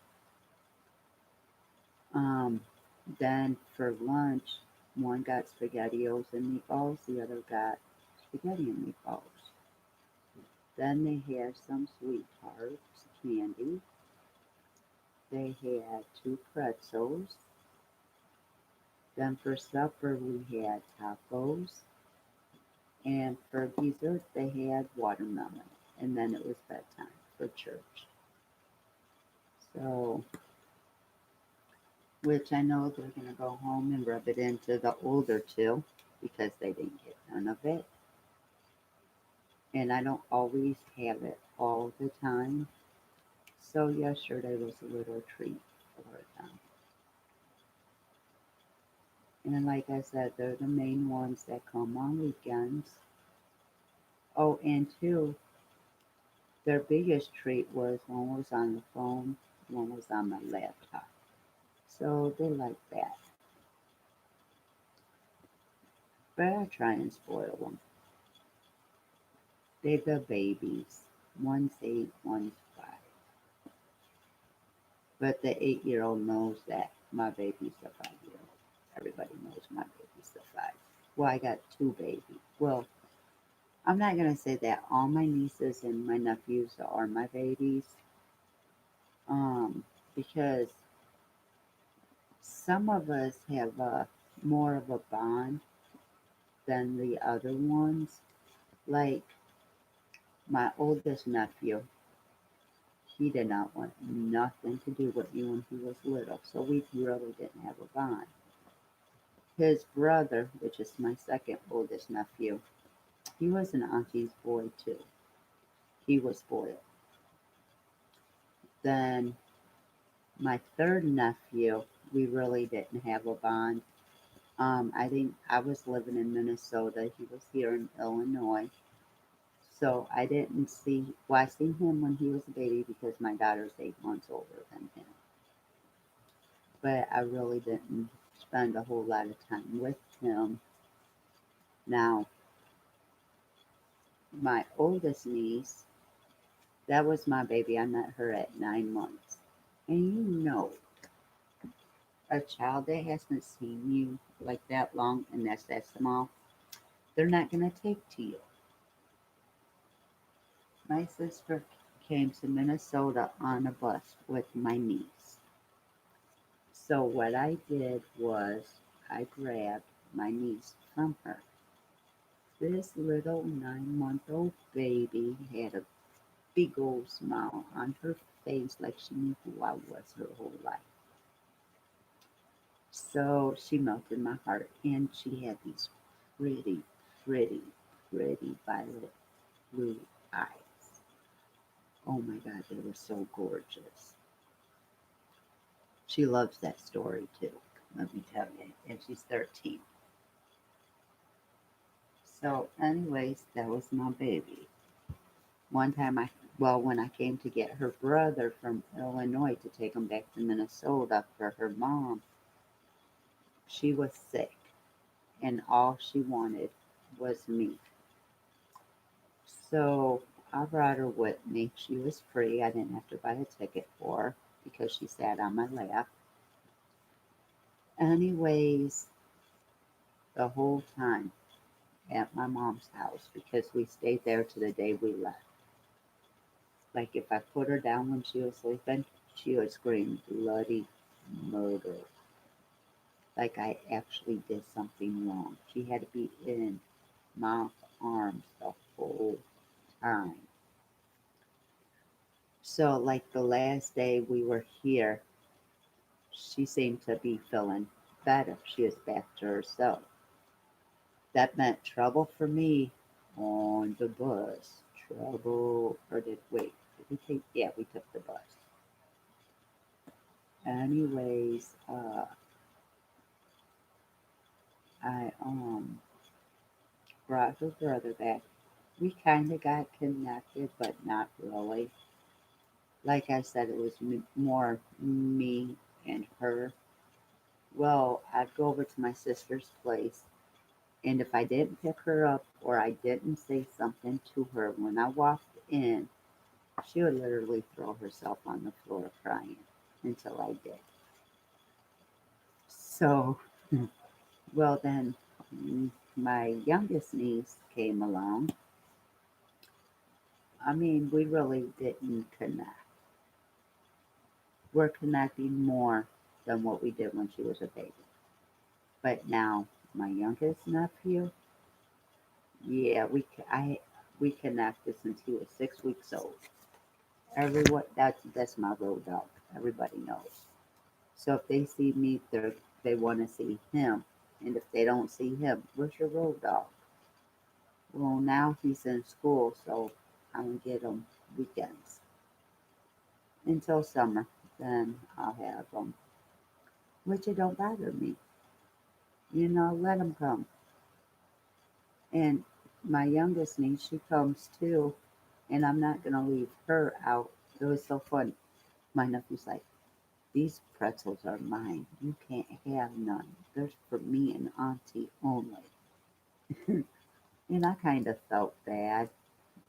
Um, then for lunch, one got spaghettios and meatballs, the other got spaghetti and meatballs. Then they had some sweethearts, candy. They had two pretzels. Then for supper, we had tacos. And for dessert, they had watermelon. And then it was bedtime for church. So, which I know they're going to go home and rub it into the older two because they didn't get none of it. And I don't always have it all the time. So yesterday was a little treat for them. And like I said, they're the main ones that come on weekends. Oh, and two, their biggest treat was one was on the phone, one was on my laptop. So they like that. But I try and spoil them. They're the babies. One's 8, one's 5. But the 8-year-old knows that my baby's the 5-year-old. Everybody knows my baby's the 5. Well, I got two babies. Well, I'm not going to say that all my nieces and my nephews are my babies, um, because some of us have more of a bond than the other ones. Like my oldest nephew, he did not want nothing to do with me when he was little, so we really didn't have a bond. His brother, which is my second oldest nephew, he was an auntie's boy too. He was spoiled. Then my third nephew, we really didn't have a bond. I think I was living in Minnesota. He was here in Illinois. So I didn't see, well, I seen him when he was a baby because my daughter's 8 months older than him. But I really didn't spend a whole lot of time with him. Now, my oldest niece, that was my baby. I met her at 9 months. And a child that hasn't seen you like that long and that's that small, they're not going to take to you. My sister came to Minnesota on a bus with my niece. So what I did was I grabbed my niece from her. This little 9-month-old baby had a big old smile on her face like she knew who I was her whole life. So she melted my heart and she had these pretty, pretty, pretty violet blue eyes. Oh my God, they were so gorgeous. She loves that story too, let me tell you. And she's 13. So, anyways, that was my baby. One time when I came to get her brother from Illinois to take him back to Minnesota for her mom, she was sick and all she wanted was me. So I brought her with me. She was free. I didn't have to buy a ticket for her because she sat on my lap. Anyways, the whole time at my mom's house because we stayed there to the day we left. Like if I put her down when she was sleeping, she would scream bloody murder. Like I actually did something wrong. She had to be in my arms the whole time. So like the last day we were here, she seemed to be feeling better. She was back to herself. That meant trouble for me on the bus. Trouble, or did wait? Did we take? Yeah, we took the bus. Anyways, I brought her brother back. We kind of got connected, but not really. Like I said, it was more me and her. Well, I'd go over to my sister's place, and if I didn't pick her up or I didn't say something to her when I walked in, she would literally throw herself on the floor crying until I did. So, well, then my youngest niece came along. I mean, we really didn't connect. We're connecting more than what we did when she was a baby. But now, my youngest nephew, yeah, we connected since he was 6 weeks old. Everyone, that's my road dog. Everybody knows. So if they see me, they want to see him, and if they don't see him, where's your road dog? Well, now he's in school, so I'm gonna get him weekends until summer. Then I'll have him, which it don't bother me. Let him come. And my youngest niece, she comes too, and I'm not gonna leave her out. It was so funny. My nephew's like, "These pretzels are mine. You can't have none. They're for me and Auntie only." And I kind of felt bad,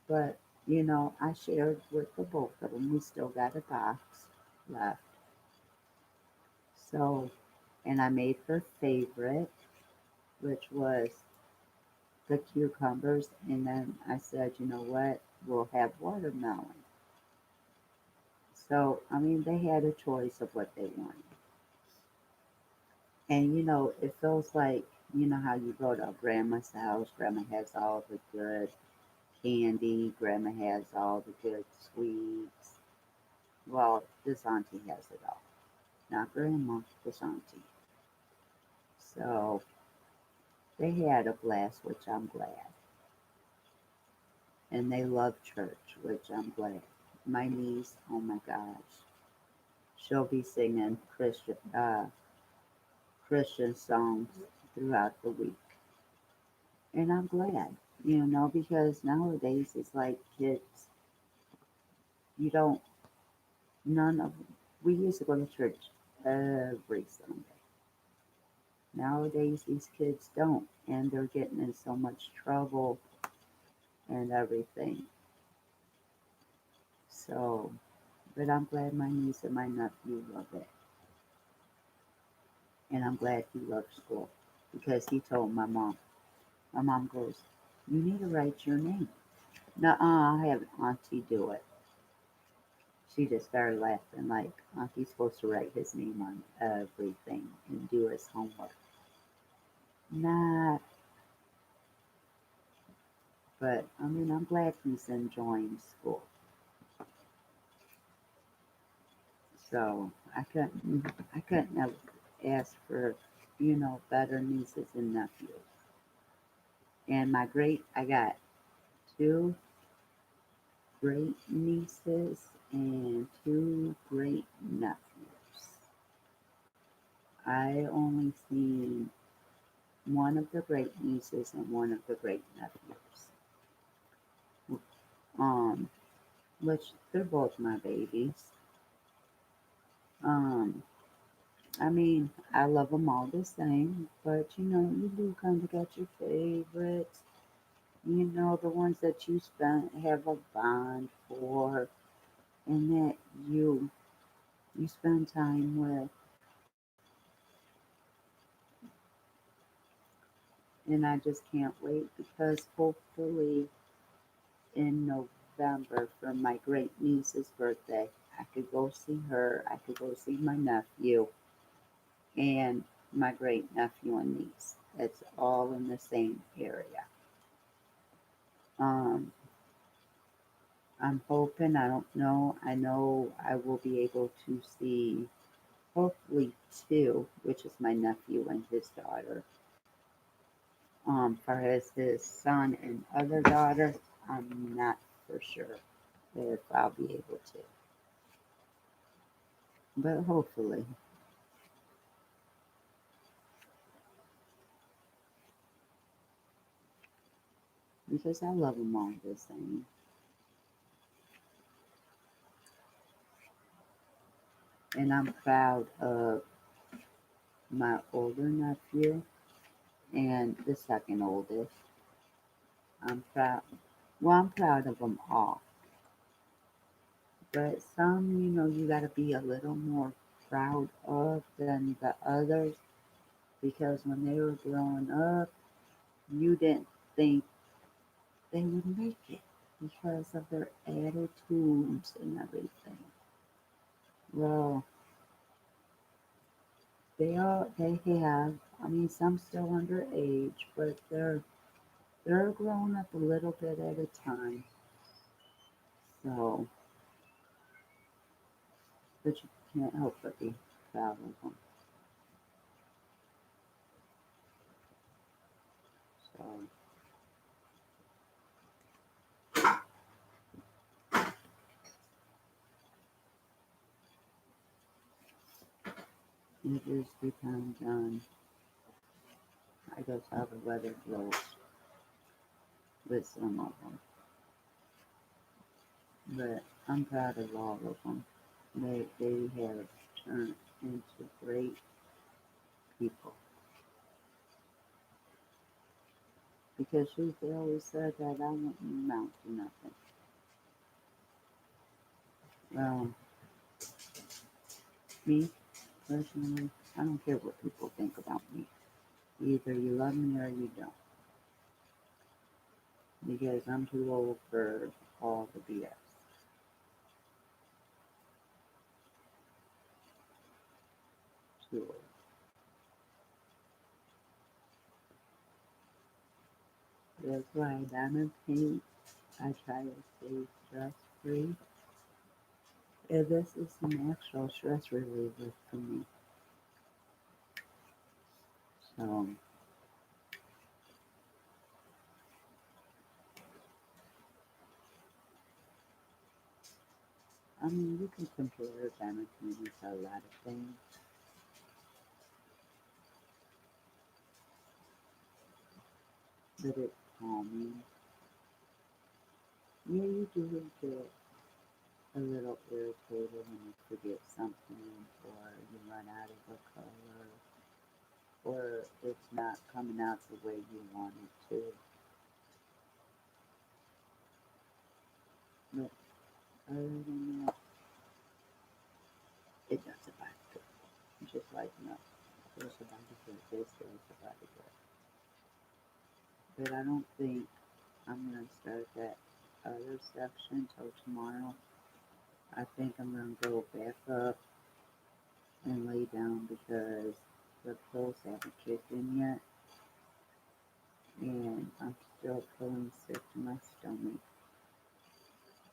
but I shared with the both of them. We still got a box left. So, and I made her favorite, which was the cucumbers. And then I said, you know what? We'll have watermelon. So, I mean, they had a choice of what they wanted. And, it feels like, how you go to grandma's house, grandma has all the good candy, grandma has all the good sweets. Well, this auntie has it all. Not grandma, this auntie. So they had a blast, which I'm glad. And they love church, which I'm glad. My niece, oh my gosh, she'll be singing Christian songs throughout the week. And I'm glad, because nowadays it's like kids, you don't, none of, we used to go to church every Sunday. Nowadays these kids don't, and they're getting in so much trouble and everything. So, but I'm glad my niece and my nephew love it. And I'm glad he loves school because he told my mom goes, "You need to write your name." Nuh I have Auntie do it. She just started laughing like Auntie's supposed to write his name on everything and do his homework. Not, but I mean, I'm glad he's enjoying school. So I couldn't have asked for, better nieces and nephews. And I got two great nieces and two great nephews. I only seen one of the great nieces and one of the great nephews. Um, which they're both my babies. Um, I mean, I love them all the same, but you do kind of got your favorites. The ones that you spent have a bond for and that you spend time with. And I just can't wait because hopefully in November for my great niece's birthday, I could go see her. I could go see my nephew and my great nephew and niece. It's all in the same area. Um, I'm hoping, I don't know, I know I will be able to see hopefully two, which is my nephew and his daughter. For his son and other daughter, I'm not for sure if I'll be able to. But hopefully, because I love them all the same. And I'm proud of my older nephew and the second oldest. I'm proud. Well, I'm proud of them all. But some, you got to be a little more proud of than the others because when they were growing up, you didn't think they would make it because of their attitudes and everything. Well, they have. I mean, some still underage, but they're growing up a little bit at a time. So, but you can't help but be proud of them. So, it just depends on, I guess, how the weather blows with some of them. But I'm proud of all of them. They have turned into great people. Because they always said that I wouldn't amount to nothing. Well, me, personally, I don't care what people think about me. Either you love me or you don't. Because I'm too old for all the BS. Too old. That's why diamond paint, I try to stay stress free. And this is an actual stress reliever for me. So, I mean, you can compare diamond painting to a lot of things, but it's calming. Yeah, you do get a little irritated when you forget something, or you run out of a color, or it's not coming out the way you want it to. But other than that, it doesn't bother me. Just like no, there's a body good, there's a body good. But I don't think I'm gonna start that other section till tomorrow. I think I'm gonna go back up and lay down because the pills haven't kicked in yet, and I'm still feeling sick to my stomach.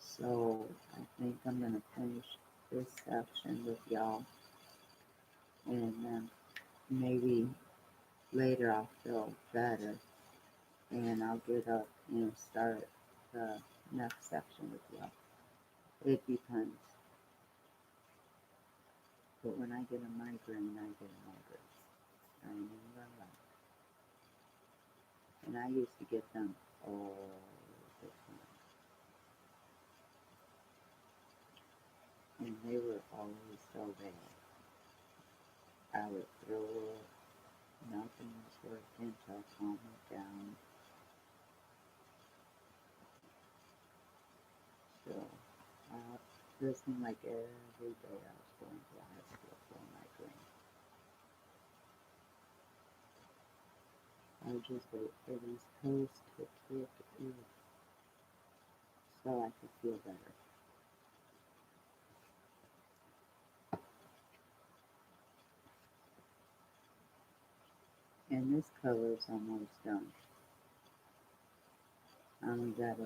So I think I'm gonna finish this section with y'all, and then maybe later I'll feel better, and I'll get up and start the next section with y'all. It depends. But when I get a migraine, I get a migraine. I ain't even gonna lie. And I used to get them all the time. And they were always so bad. I would throw up, nothing was working, so I calmed it down. It seemed like every day I was going to the hospital for a migraine. I just wait for these pills to kick in so I could feel better. And this color is almost done. I only got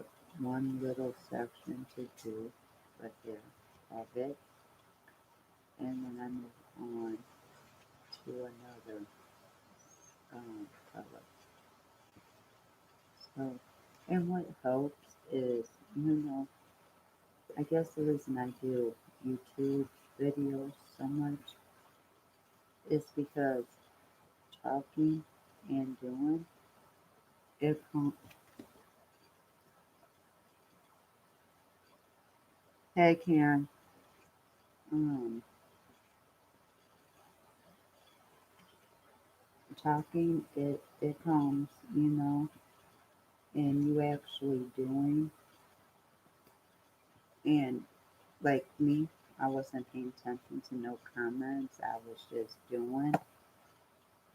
one little section to do right there of it. And then I move on to another color. So, and what helps is, I guess the reason I do YouTube videos so much is because talking and doing it. Hey, Karen. Um, Talking it comes, and you actually doing. And like me, I wasn't paying attention to no comments. I was just doing,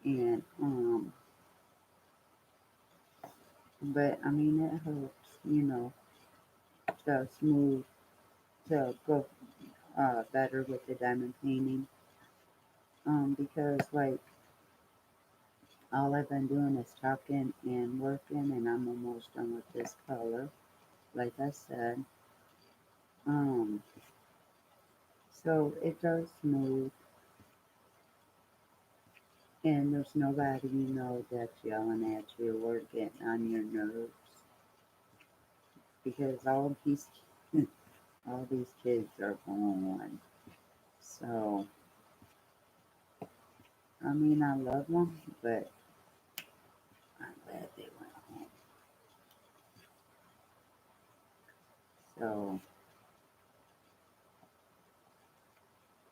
and but I mean it helps, to smooth to go better with the diamond painting. Because like all I've been doing is talking and working, and I'm almost done with this color. Like I said, um, so it does smooth, and there's nobody that's yelling at you or getting on your nerves because all these kids are gone. So I mean, I love them, but I'm glad they went home. So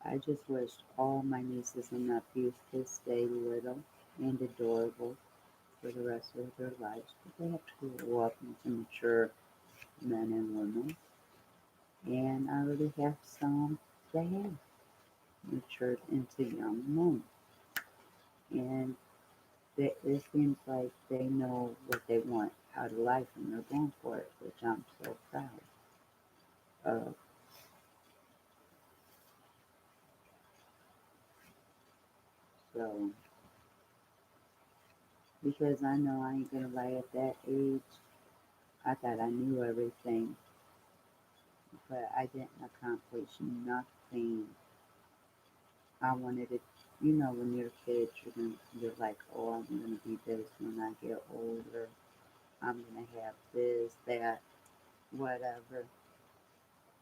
I just wish all my nieces and nephews could stay little and adorable for the rest of their lives, but they have to grow up into mature men and women. And I already have some that have matured into young men. And it seems like they know what they want out of life and they're going for it, which I'm so proud of. So, because I know I ain't gonna lie, at that age, I thought I knew everything, but I didn't accomplish nothing. I wanted to, when you're a kid, you're like, oh, I'm gonna be this when I get older. I'm gonna have this, that, whatever.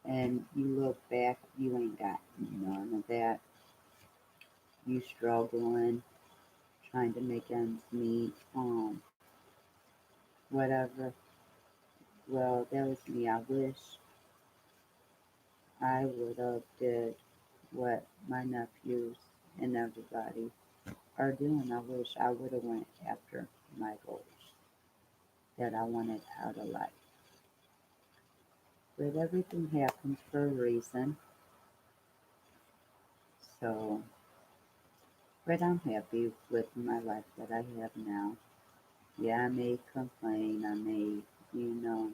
And you look back, you ain't got none of that. You struggling, trying to make ends meet, whatever. Well, that was me. I wish I would have did what my nephews and everybody are doing. I wish I would have went after my goals that I wanted out of life. But everything happens for a reason. So, but I'm happy with my life that I have now. Yeah, I may complain. I may, you know,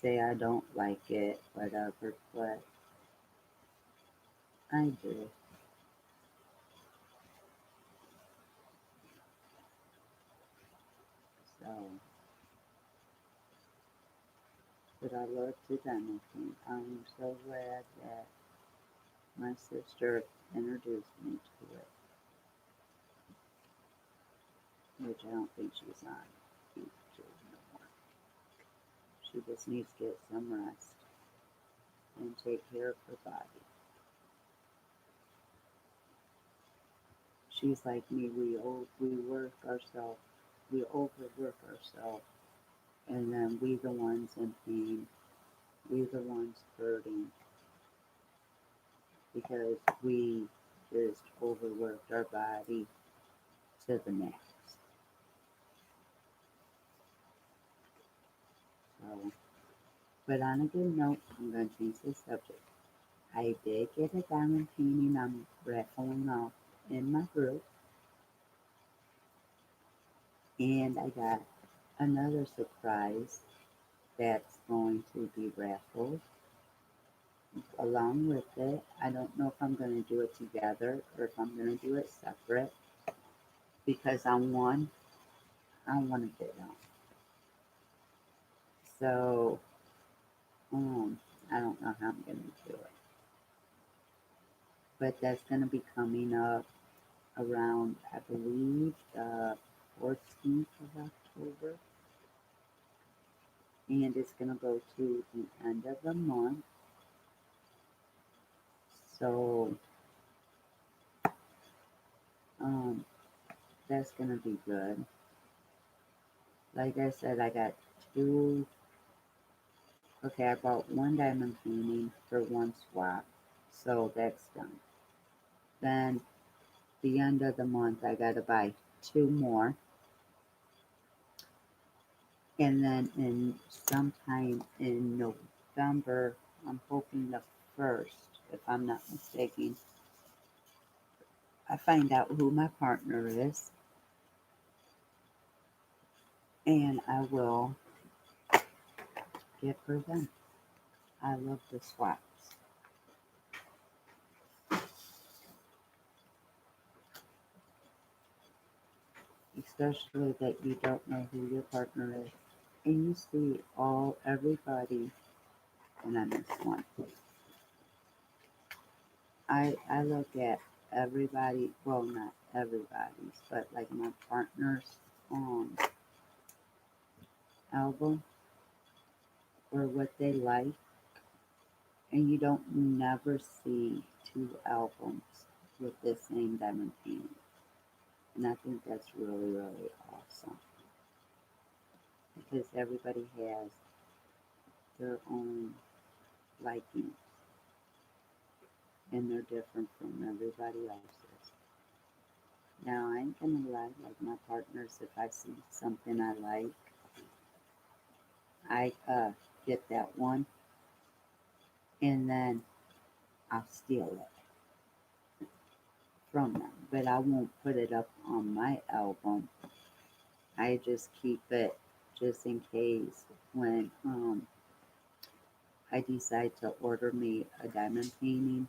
say I don't like it, whatever, but I do. So, but I love to demo paint. I'm so glad that my sister introduced me to it, which I don't think she's on YouTube no more. She just needs to get some rest and take care of her body. She's like me. We work ourselves. We overwork ourselves, and then we the ones in pain. We the ones hurting because we just overworked our body to the max. So But on a good note, I'm going to change the subject. I did get a diamond painting I'm raffling off in my group, and I got another surprise that's going to be raffled along with it. I don't know if I'm going to do it together or if I'm going to do it separate because I want to bid on. So I don't know how I'm going to do it, but that's going to be coming up around, I believe, the 14th of October, and it's going to go to the end of the month. So um, that's going to be good. Like I said, I got two. Okay, I bought one diamond painting for one swap, so that's done. Then the end of the month, I got to buy two more, and then in sometime in November, I'm hoping the first, if I'm not mistaken, I find out who my partner is, and I will get her them. I love the swaps, especially that you don't know who your partner is, and you see everybody, and I miss one. I look at everybody, well, not everybody's, but like my partner's album or what they like, and you don't never see two albums with the same diamond painting. And I think that's really, really awesome because everybody has their own liking and they're different from everybody else's. Now, I ain't gonna lie, like my partners, if I see something I like, I get that one and then I'll steal it from them. But I won't put it up on my album. I just keep it just in case when I decide to order me a diamond painting,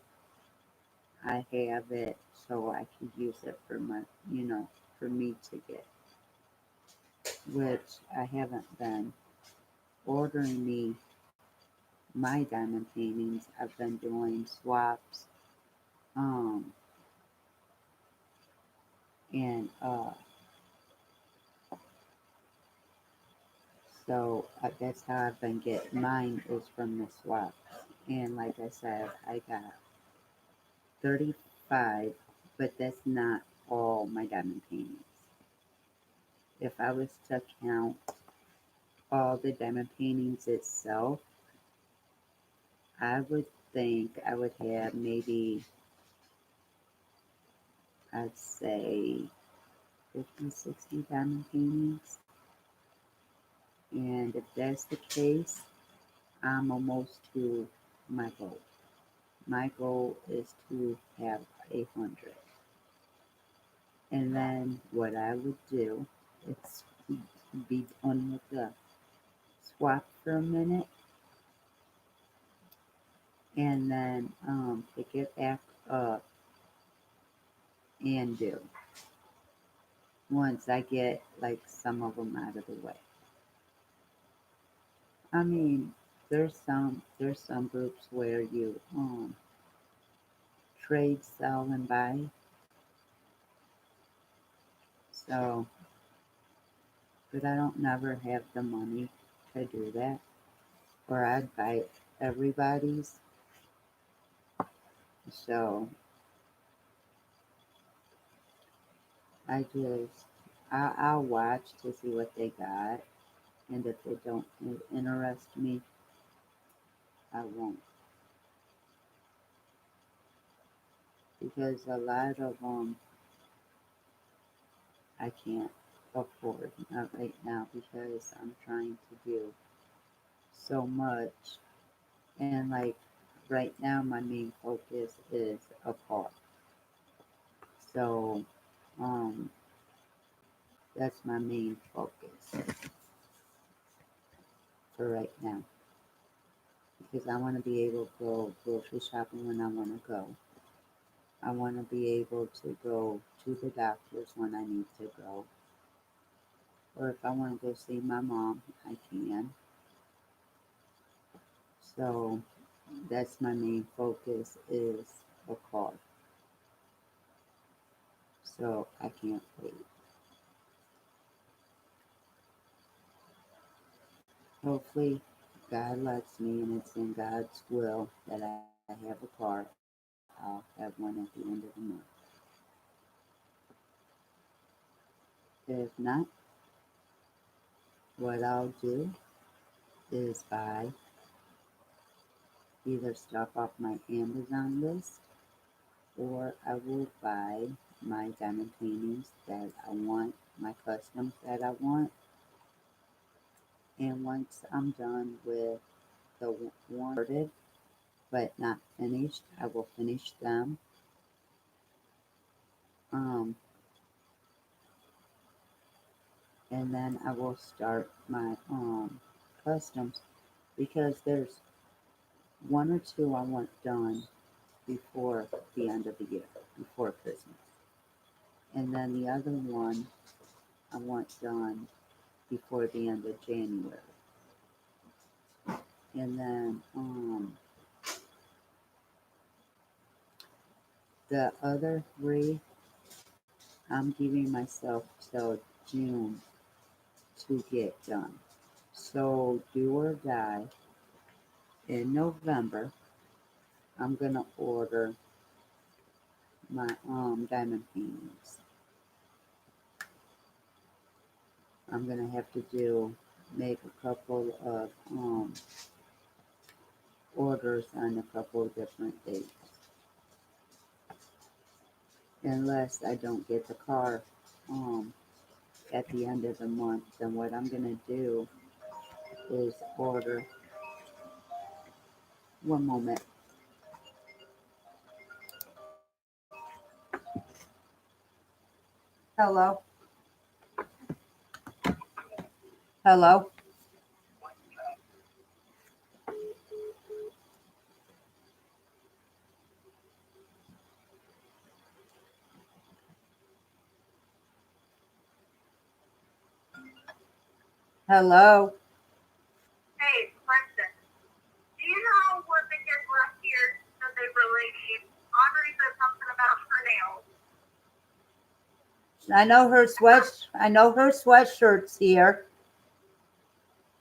I have it so I can use it for for me to get, which I haven't been ordering me my diamond paintings. I've been doing swaps, um, and so that's how I've been getting mine is from the swaps. And like I said, I got 35, but that's not all my diamond paintings. If I was to count all the diamond paintings itself, I would think I would have maybe, I'd say 50, 60 diamond paintings. And if that's the case, I'm almost to my goal. My goal is to have 100. And then what I would do is be done with the swap for a minute and then pick it back up and do once I get like some of them out of the way. I mean, there's some groups where you trade, sell, and buy. So, but I don't never have the money to do that, or I'd buy everybody's. So I just I'll watch to see what they got, and if they don't interest me, I won't because a lot of them I can't afford not right now because I'm trying to do so much. And like right now, my main focus is a car. So um, that's my main focus for right now because I want to be able to go grocery shopping when I want to go. I want to be able to go to the doctors when I need to go. Or if I want to go see my mom, I can. So that's my main focus is a car. So I can't wait. Hopefully, God lets me, and it's in God's will that I have a car. I'll have one at the end of the month. If not, what I'll do is buy either stuff off my Amazon list or I will buy my diamond paintings that I want, my customs that I want. And once I'm done with the one started but not finished, I will finish them. Um, and then I will start my customs because there's one or two I want done before the end of the year, before Christmas. And then the other one I want done before the end of January. And then the other three, I'm giving myself till June to get done. So do or die in November, I'm gonna order my diamond paintings. I'm gonna have to make a couple of orders on a couple of different dates. Unless I don't get the car um, at the end of the month, then what I'm gonna do is order. One moment. Hello. Hello. Hello. Hey, question. Do you know what the kids last year that they released? Audrey said something about her nails. I know her sweatshirt's here.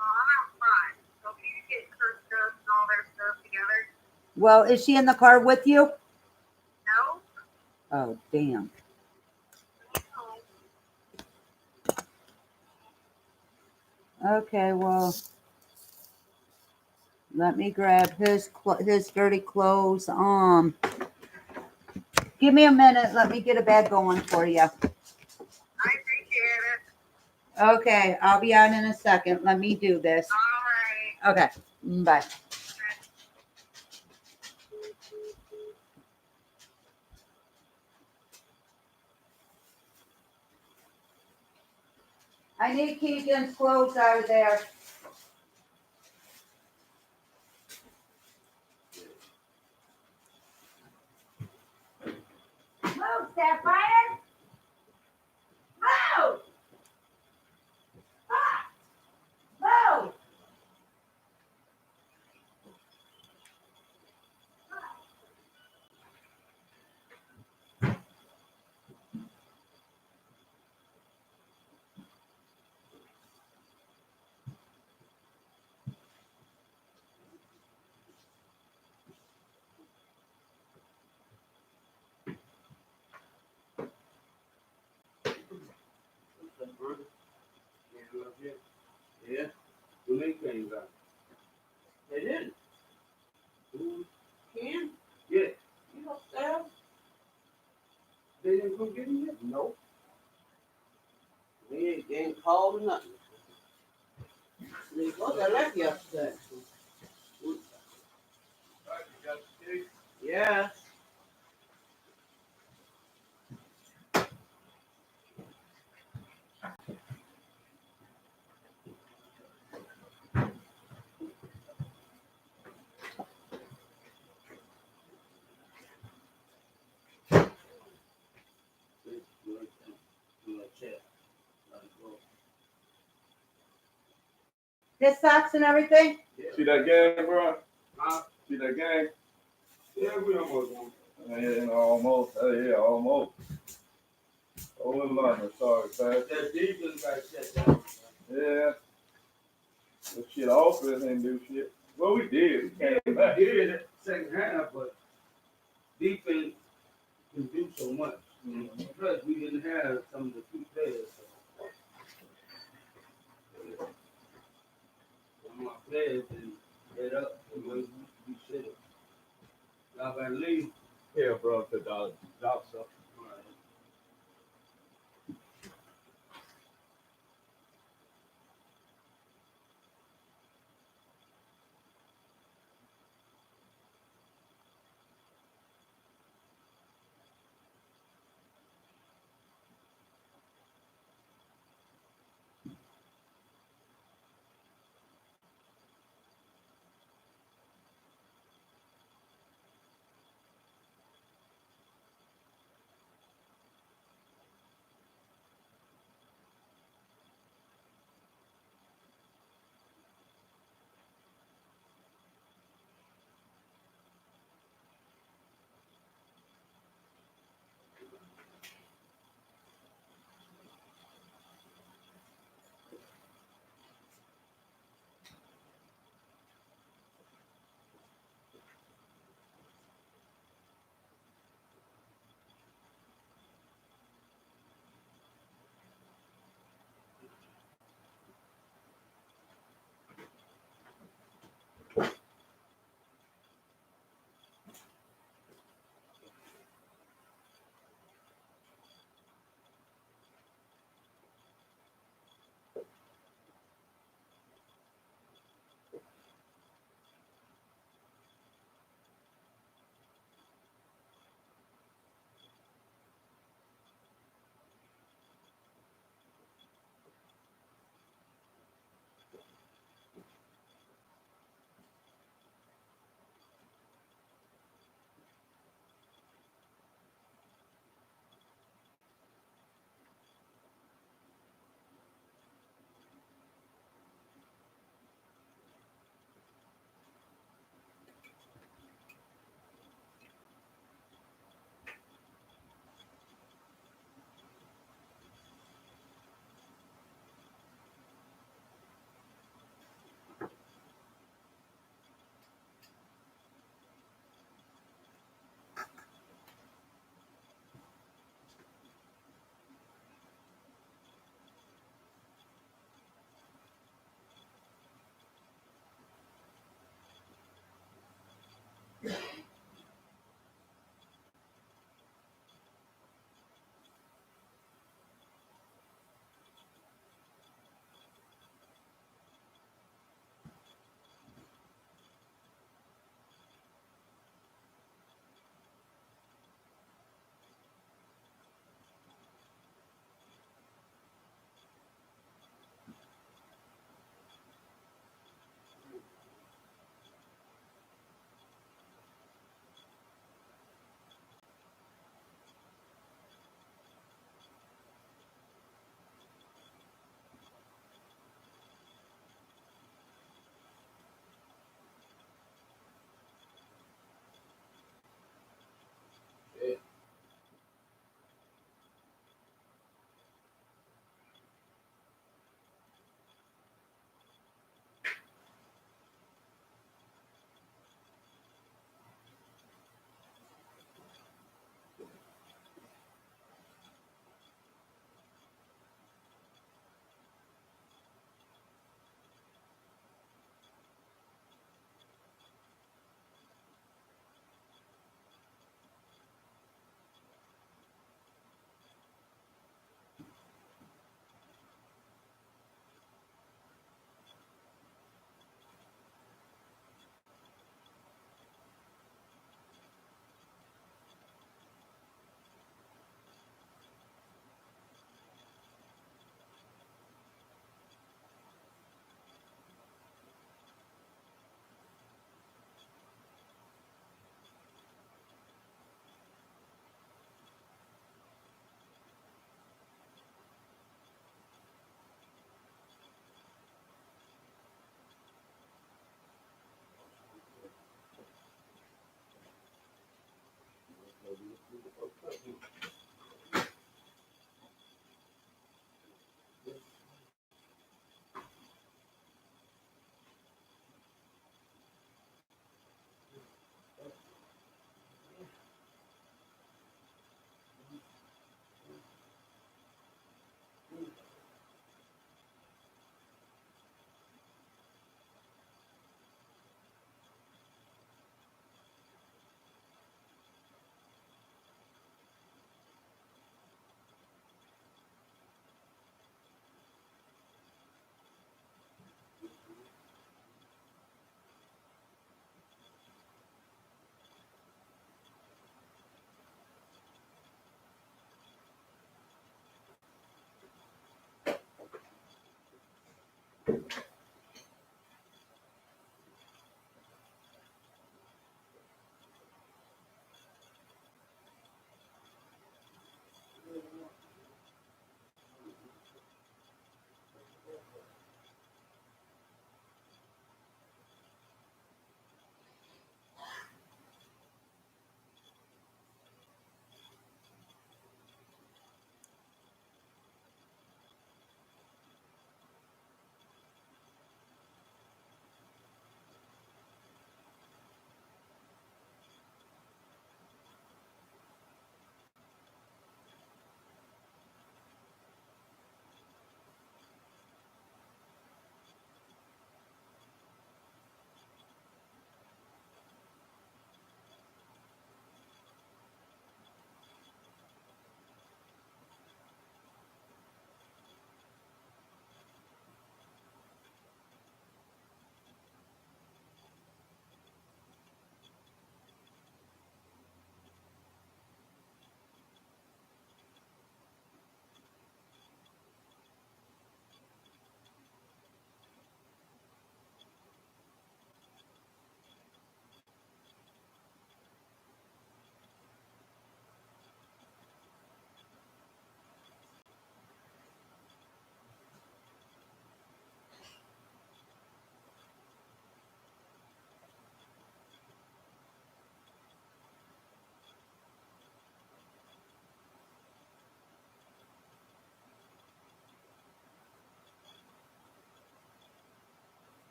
I'm outside. So if you get her stuff and all their stuff together. Well, is she in the car with you? No? Oh, damn. No. Okay, well, let me grab his dirty clothes. Give me a minute. Let me get a bag going for you. I appreciate it. Okay, I'll be on in a second. Let me do this. All right. Okay, bye. I need Keegan's clothes out of there. Move, Sapphire. Move. Ah, move. Yeah. Too many things out. They didn't. Can? Yeah. You don't sell? They didn't come get me yet? No. They ain't called or nothing. They was I left yesterday. his socks and everything? See that game, bro? Huh? See that game? Yeah, we almost won. Yeah, almost. Yeah, almost. Oh, London, sorry, fast. That defense got shut down. Yeah. The shit offense ain't do shit. Well, we did. We came back. We did it second half, but defense can do so much. Mm-hmm. Plus, we didn't have some of the key players. So. Some of our players didn't get up the way we should have. Y'all gotta leave. Yeah, bro, the dog stuff.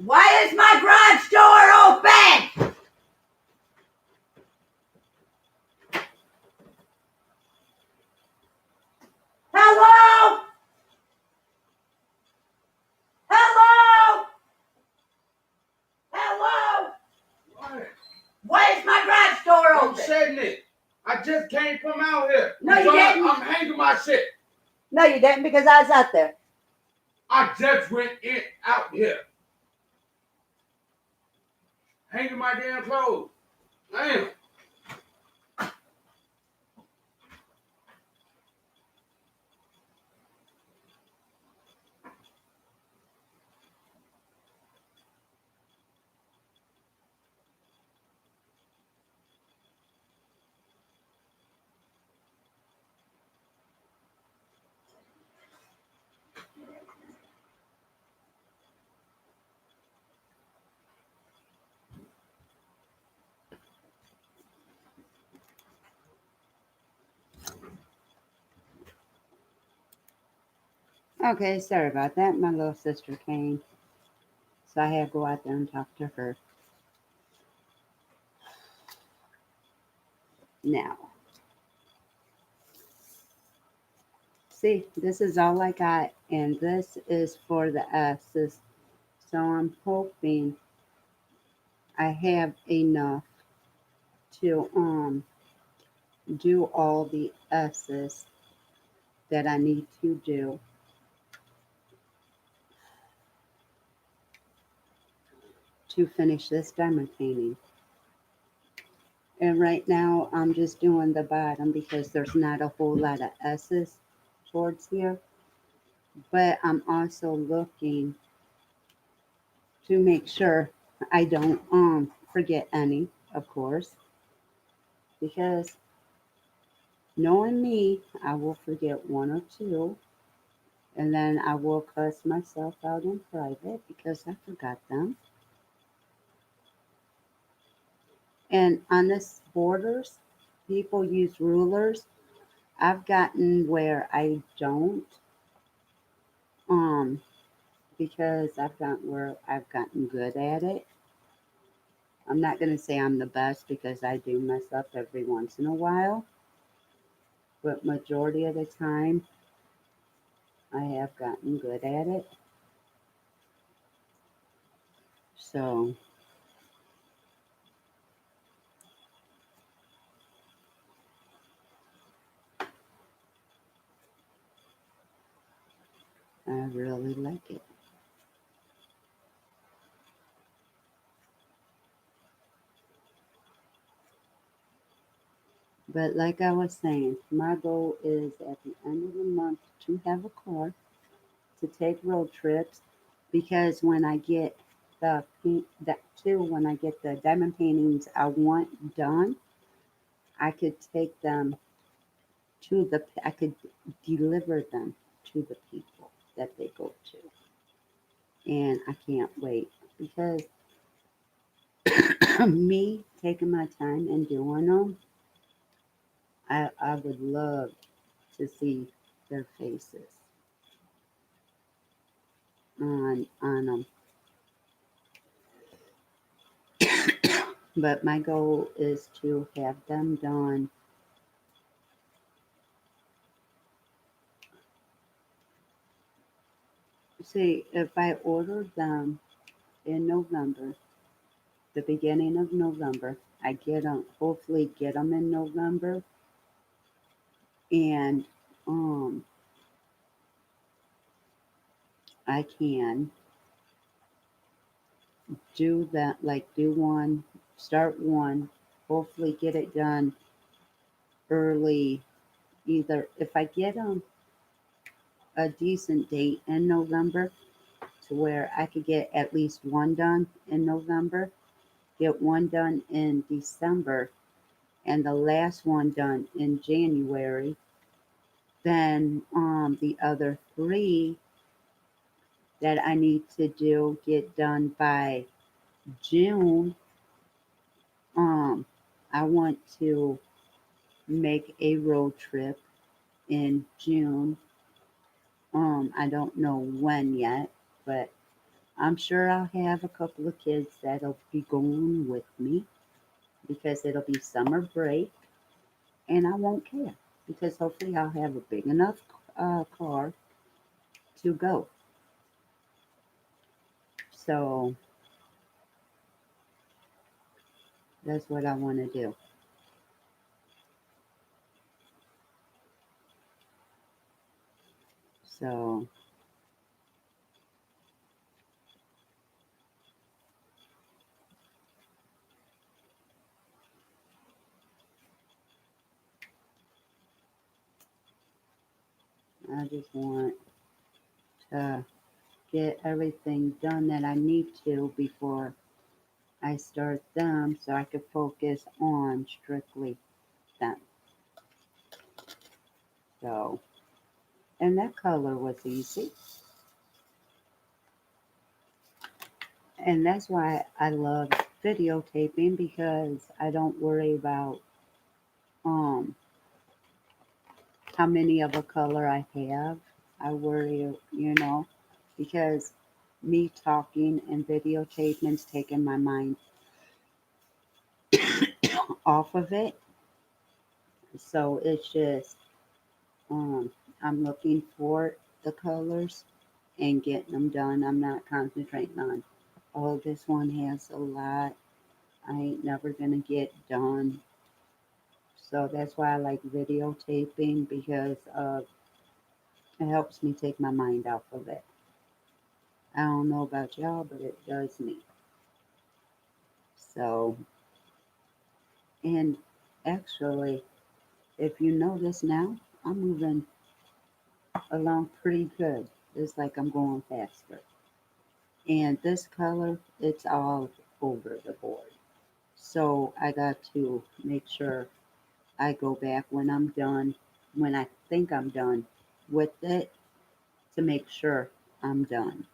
Why is my garage door open? Hello? Hello? Hello? What? Why is my garage door I'm open? setting it. I just came from out here. No, you didn't. I'm hanging my shit. No, you didn't because I was out there. I just went in out here. Hanging my damn clothes. Damn. Okay, sorry about that. My little sister came, so I had to go out there and talk to her. Now, see, this is all I got, and this is for the S's. So I'm hoping I have enough to do all the S's that I need to do to finish this diamond painting. And right now I'm just doing the bottom because there's not a whole lot of S's towards here. But I'm also looking to make sure I don't forget any, of course, because knowing me, I will forget one or two, and then I will cuss myself out in private because I forgot them. And on this borders, people use rulers. I've gotten where I don't, um, because I've gotten where I've gotten good at it. I'm not gonna say I'm the best because I do mess up every once in a while, but majority of the time I have gotten good at it. So I really like it. But like I was saying, my goal is at the end of the month to have a car to take road trips because when I get the paint that too, when I get the diamond paintings I want done, I could take them I could deliver them to the people that they go to. And I can't wait because me taking my time and doing them, I would love to see their faces on them. But my goal is to have them done. See, if I order them in November, the beginning of November, I get them, hopefully get them in November, and um, I can do that, like do one, start one, hopefully get it done early. Either if I get them a decent date in November to where I could get at least one done in November, get one done in December, and the last one done in January, then the other three that I need to do get done by June. Um, I want to make a road trip in June. I don't know when yet, but I'm sure I'll have a couple of kids that'll be going with me because it'll be summer break and I won't care because hopefully I'll have a big enough car to go. So that's what I want to do. So I just want to get everything done that I need to before I start them so I could focus on strictly them. So, and that color was easy. And that's why I love videotaping because I don't worry about um how many of a color I have. I worry, because me talking and videotaping is taking my mind off of it. So it's just um I'm looking for the colors and getting them done. I'm not concentrating on, oh, this one has a lot. I ain't never gonna get done. So that's why I like videotaping because it helps me take my mind off of it. I don't know about y'all, but it does me. So, and actually, if you notice now, I'm moving along pretty good. It's like I'm going faster. And this color, it's all over the board. So I got to make sure I go back when I'm done, when I think I'm done with it, to make sure I'm done.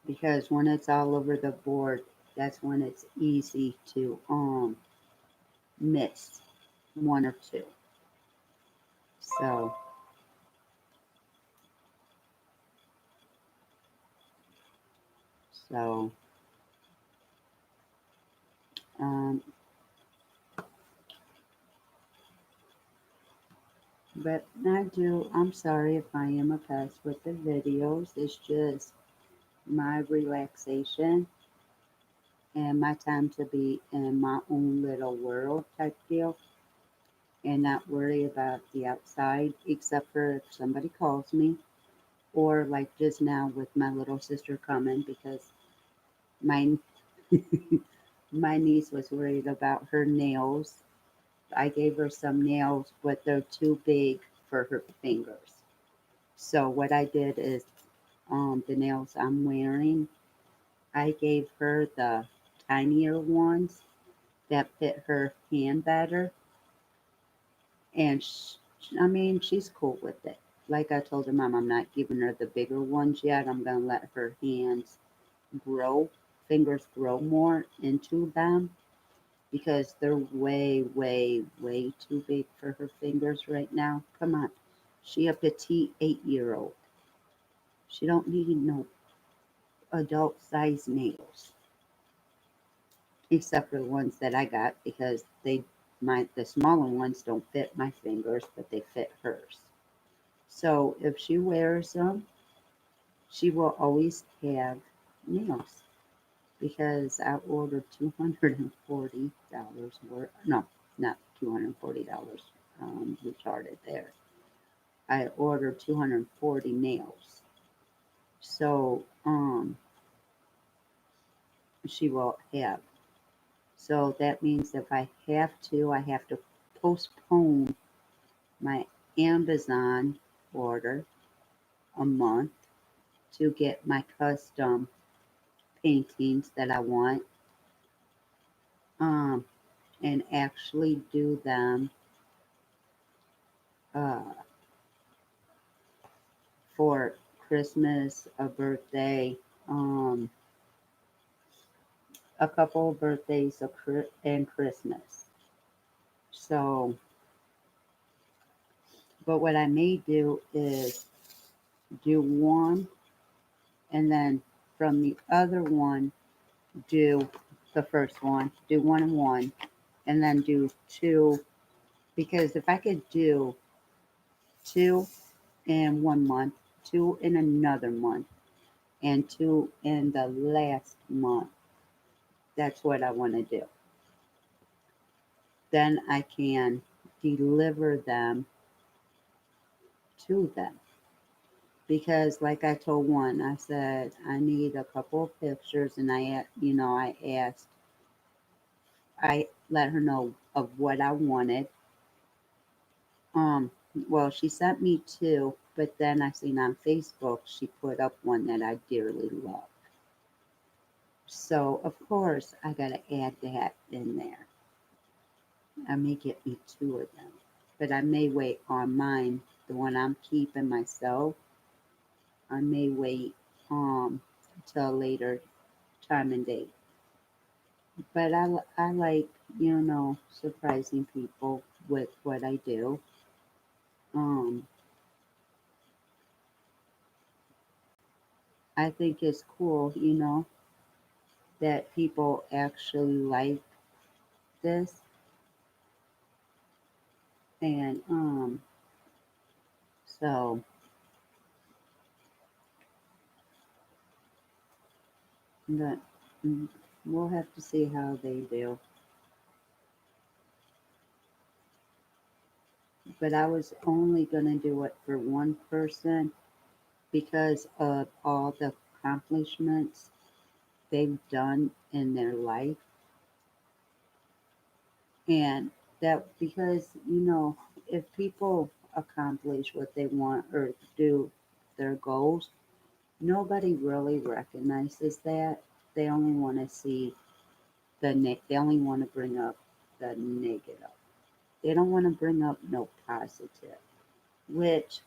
Because when it's all over the board, that's when it's easy to miss one or two. So so um but I'm sorry if I am a pest with the videos. It's just my relaxation and my time to be in my own little world type deal and not worry about the outside except for if somebody calls me or like just now with my little sister coming because my my niece was worried about her nails. I gave her some nails, but they're too big for her fingers. So what I did is, the nails I'm wearing, I gave her the tinier ones that fit her hand better, and I mean she's cool with it. Like I told her mom, I'm not giving her the bigger ones yet. I'm gonna let her hands grow, fingers grow more into them because they're way, way, way too big for her fingers right now. Come on. She a petite 8-year old. She don't need no adult size nails. Except for the ones that I got because the smaller ones don't fit my fingers, but they fit hers. So if she wears them, she will always have nails because I ordered $240 worth. No, not $240. Retarded there. I ordered 240 nails. So she will have. So that means if I have to postpone my Amazon order a month to get my custom paintings that I want, um, and actually do them uh, for Christmas, a birthday, um, a couple of birthdays and Christmas. So, but what I may do is do one. and then from the other one, do the first one, do one and one, and then do two. Because if I could do two in 1 month, two in another month, and two in the last month, that's what I want to do. Then I can deliver them to them. Because, like I told one, I said I need a couple of pictures, and I asked, I let her know of what I wanted. Um, well, she sent me two, but then I seen on Facebook she put up one that I dearly love. So of course I gotta add that in there. I may get me two of them, but I may wait on mine, the one I'm keeping myself. I may wait till a later time and date. But I like surprising people with what I do. Um, I think it's cool, that people actually like this, and so that mm, we'll have to see how they do. But I was only gonna do it for one person because of all the accomplishments they've done in their life, and that because if people accomplish what they want or do their goals, nobody really recognizes that. They only want to see they only want to bring up the negative. They don't want to bring up no positive, which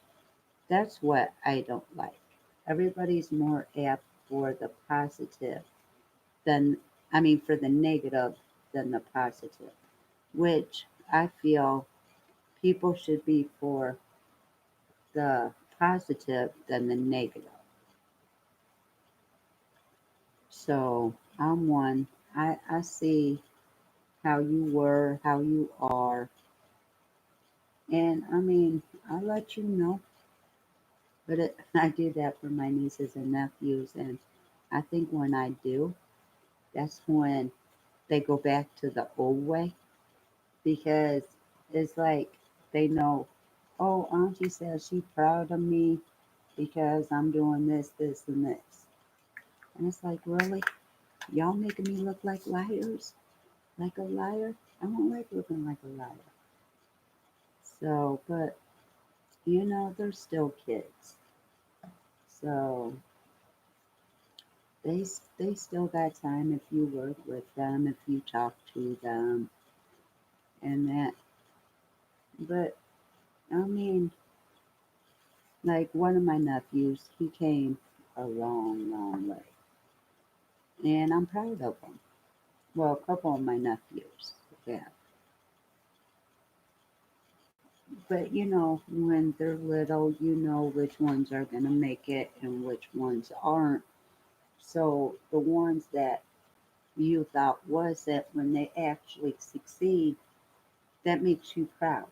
that's what I don't like. Everybody's more apt for the positive than, I mean, for the negative than the positive, which I feel people should be for the positive than the negative. So I'm one. I see how you were, how you are, and I mean, I let you know. But I do that for my nieces and nephews, and I think when I do, that's when they go back to the old way because it's like they know, oh, Auntie says she's proud of me because I'm doing this, this, and this. And it's like, really? Y'all making me look like liars? Like a liar? I don't like looking like a liar. So, but they're still kids. So they still got time if you work with them, if you talk to them, and that. But I mean, like one of my nephews, he came a long, long way, and I'm proud of him. Well, a couple of my nephews, yeah. But when they're little, you know which ones are gonna make it and which ones aren't. So the ones that you thought wasn't, when they actually succeed, that makes you proud.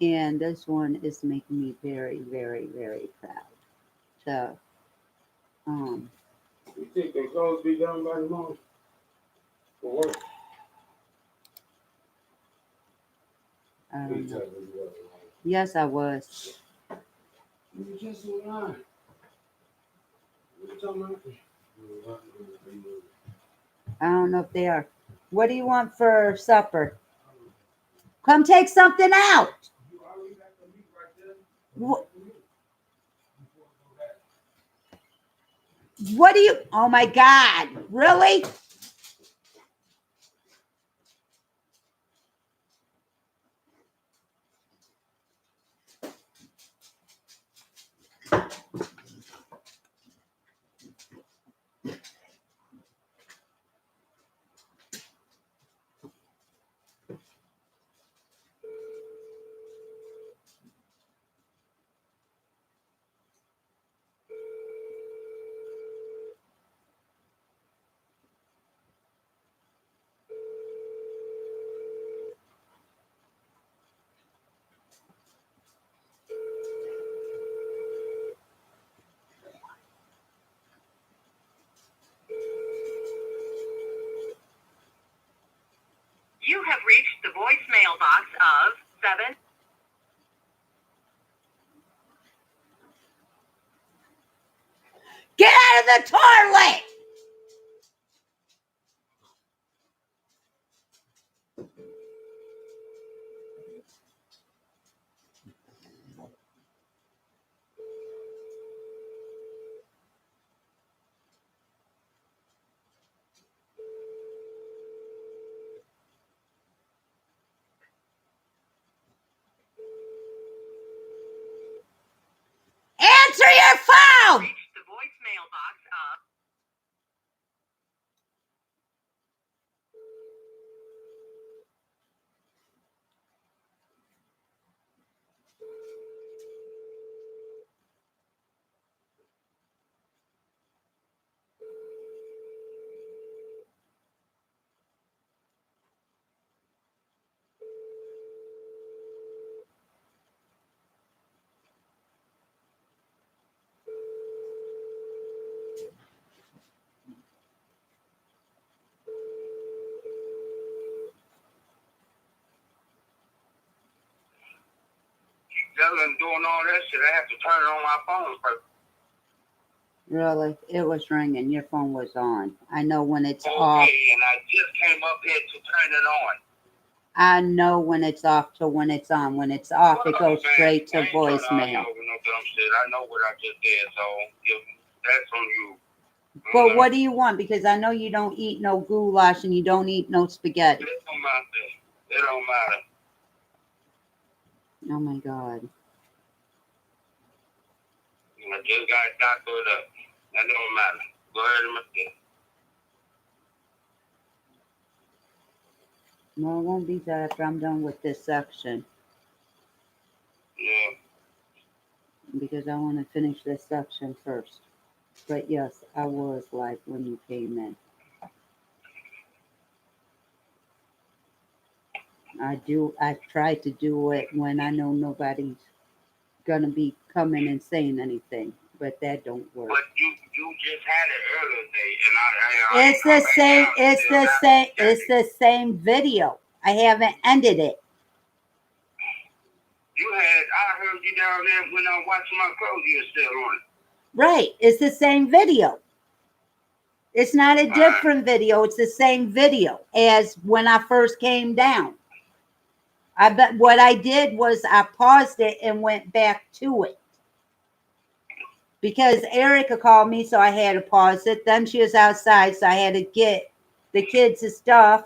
And this one is making me very, very, very proud. So, um, You think they clothes be done by tomorrow? For work? I Please don't tell know. me you wasn't. Yes, I was. You were just online. What you talking about? I don't know if they are. What do you want for supper? Come take something out. You already got the meat right there. What, what do you? Oh my God! Really? 7. Get out of the toilet! Answer your phone! Reach the voicemail box of Dylan doing all that shit. I have to turn it on my phone first. Really? It was ringing. Your phone was on. I know when it's Okay, off. and I just came up here to turn it on. I know when it's off to when it's on. When it's off, it goes straight to I ain't trying to argue voicemail. over no dumb shit. I know what I just did, so if that's on you. But what do you want? Because I know you don't eat no goulash and you don't eat no spaghetti. It don't matter. It don't matter. Oh my God. I just got doctored up. That don't matter. Go ahead and make it. No, it won't be that after I'm done with this section. Yeah. Because I want to finish this section first. But yes, I was live when you came in. I try to do it when I know nobody's gonna be coming and saying anything, but that don't work. But you just had it earlier today, and I It's the same. It's the same. It's the same video. I haven't ended it. I heard you down there when I watched my clothes. You were still on it. Right. It's the same video. It's not a different video. It's the same video as when I first came down. I bet what I did was I paused it and went back to it. Because Erica called me, so I had to pause it. Then she was outside, so I had to get the kids' stuff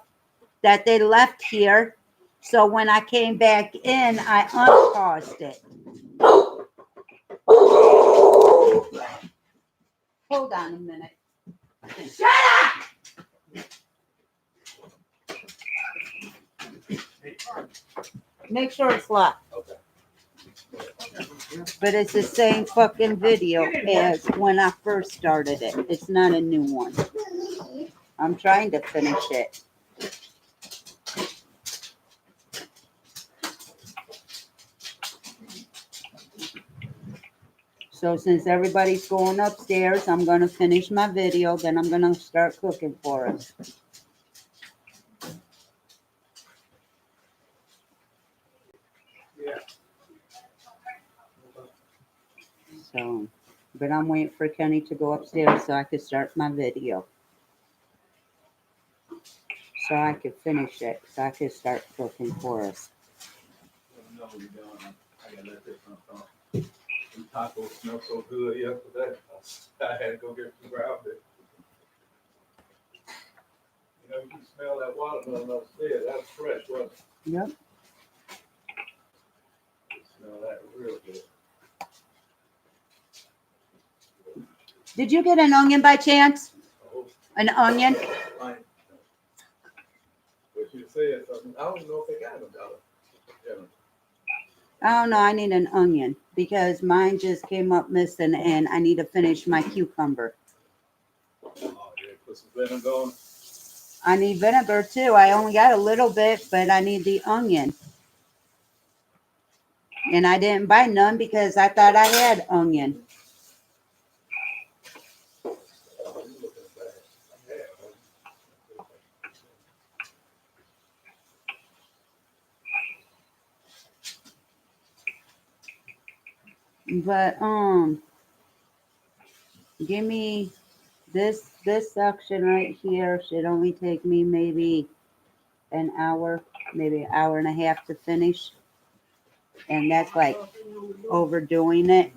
that they left here. So when I came back in, I unpaused it. Hold on a minute. Shut up! Make sure it's locked. But it's the same fucking video as when I first started it. It's not a new one. I'm trying to finish it. So since everybody's going upstairs, I'm going to finish my video. Then I'm going to start cooking for us. So, but I'm waiting for Kenny to go upstairs so I could start my video. So I could finish it. So I could start cooking for us. No, we don't. I gotta let this one come. The tacos smell so good yesterday. I had to go get some ground beef. You know, you can smell that watermelon upstairs. That's fresh, wasn't it? Yep. You smell that real good. Did you get an onion by chance? Oh, An onion? fine. But you said something. I don't know if they got them, dollar. Yeah. I don't know. I need an onion because mine just came up missing and I need to finish my cucumber. Oh, yeah. Put some vinegar on. I need vinegar too. I only got a little bit, but I need the onion. And I didn't buy none because I thought I had onion. But give me this section right here should only take me maybe an hour, maybe an hour and a half to finish. And that's like overdoing it.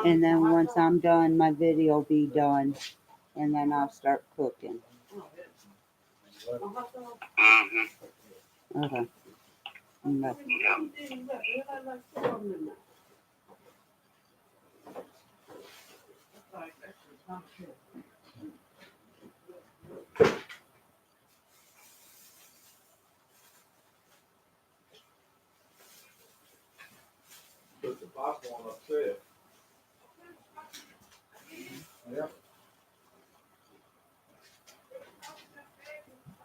And then once I'm done, my video will be done. And then I'll start cooking. Okay. Okay. Put the popcorn upstairs. Yep.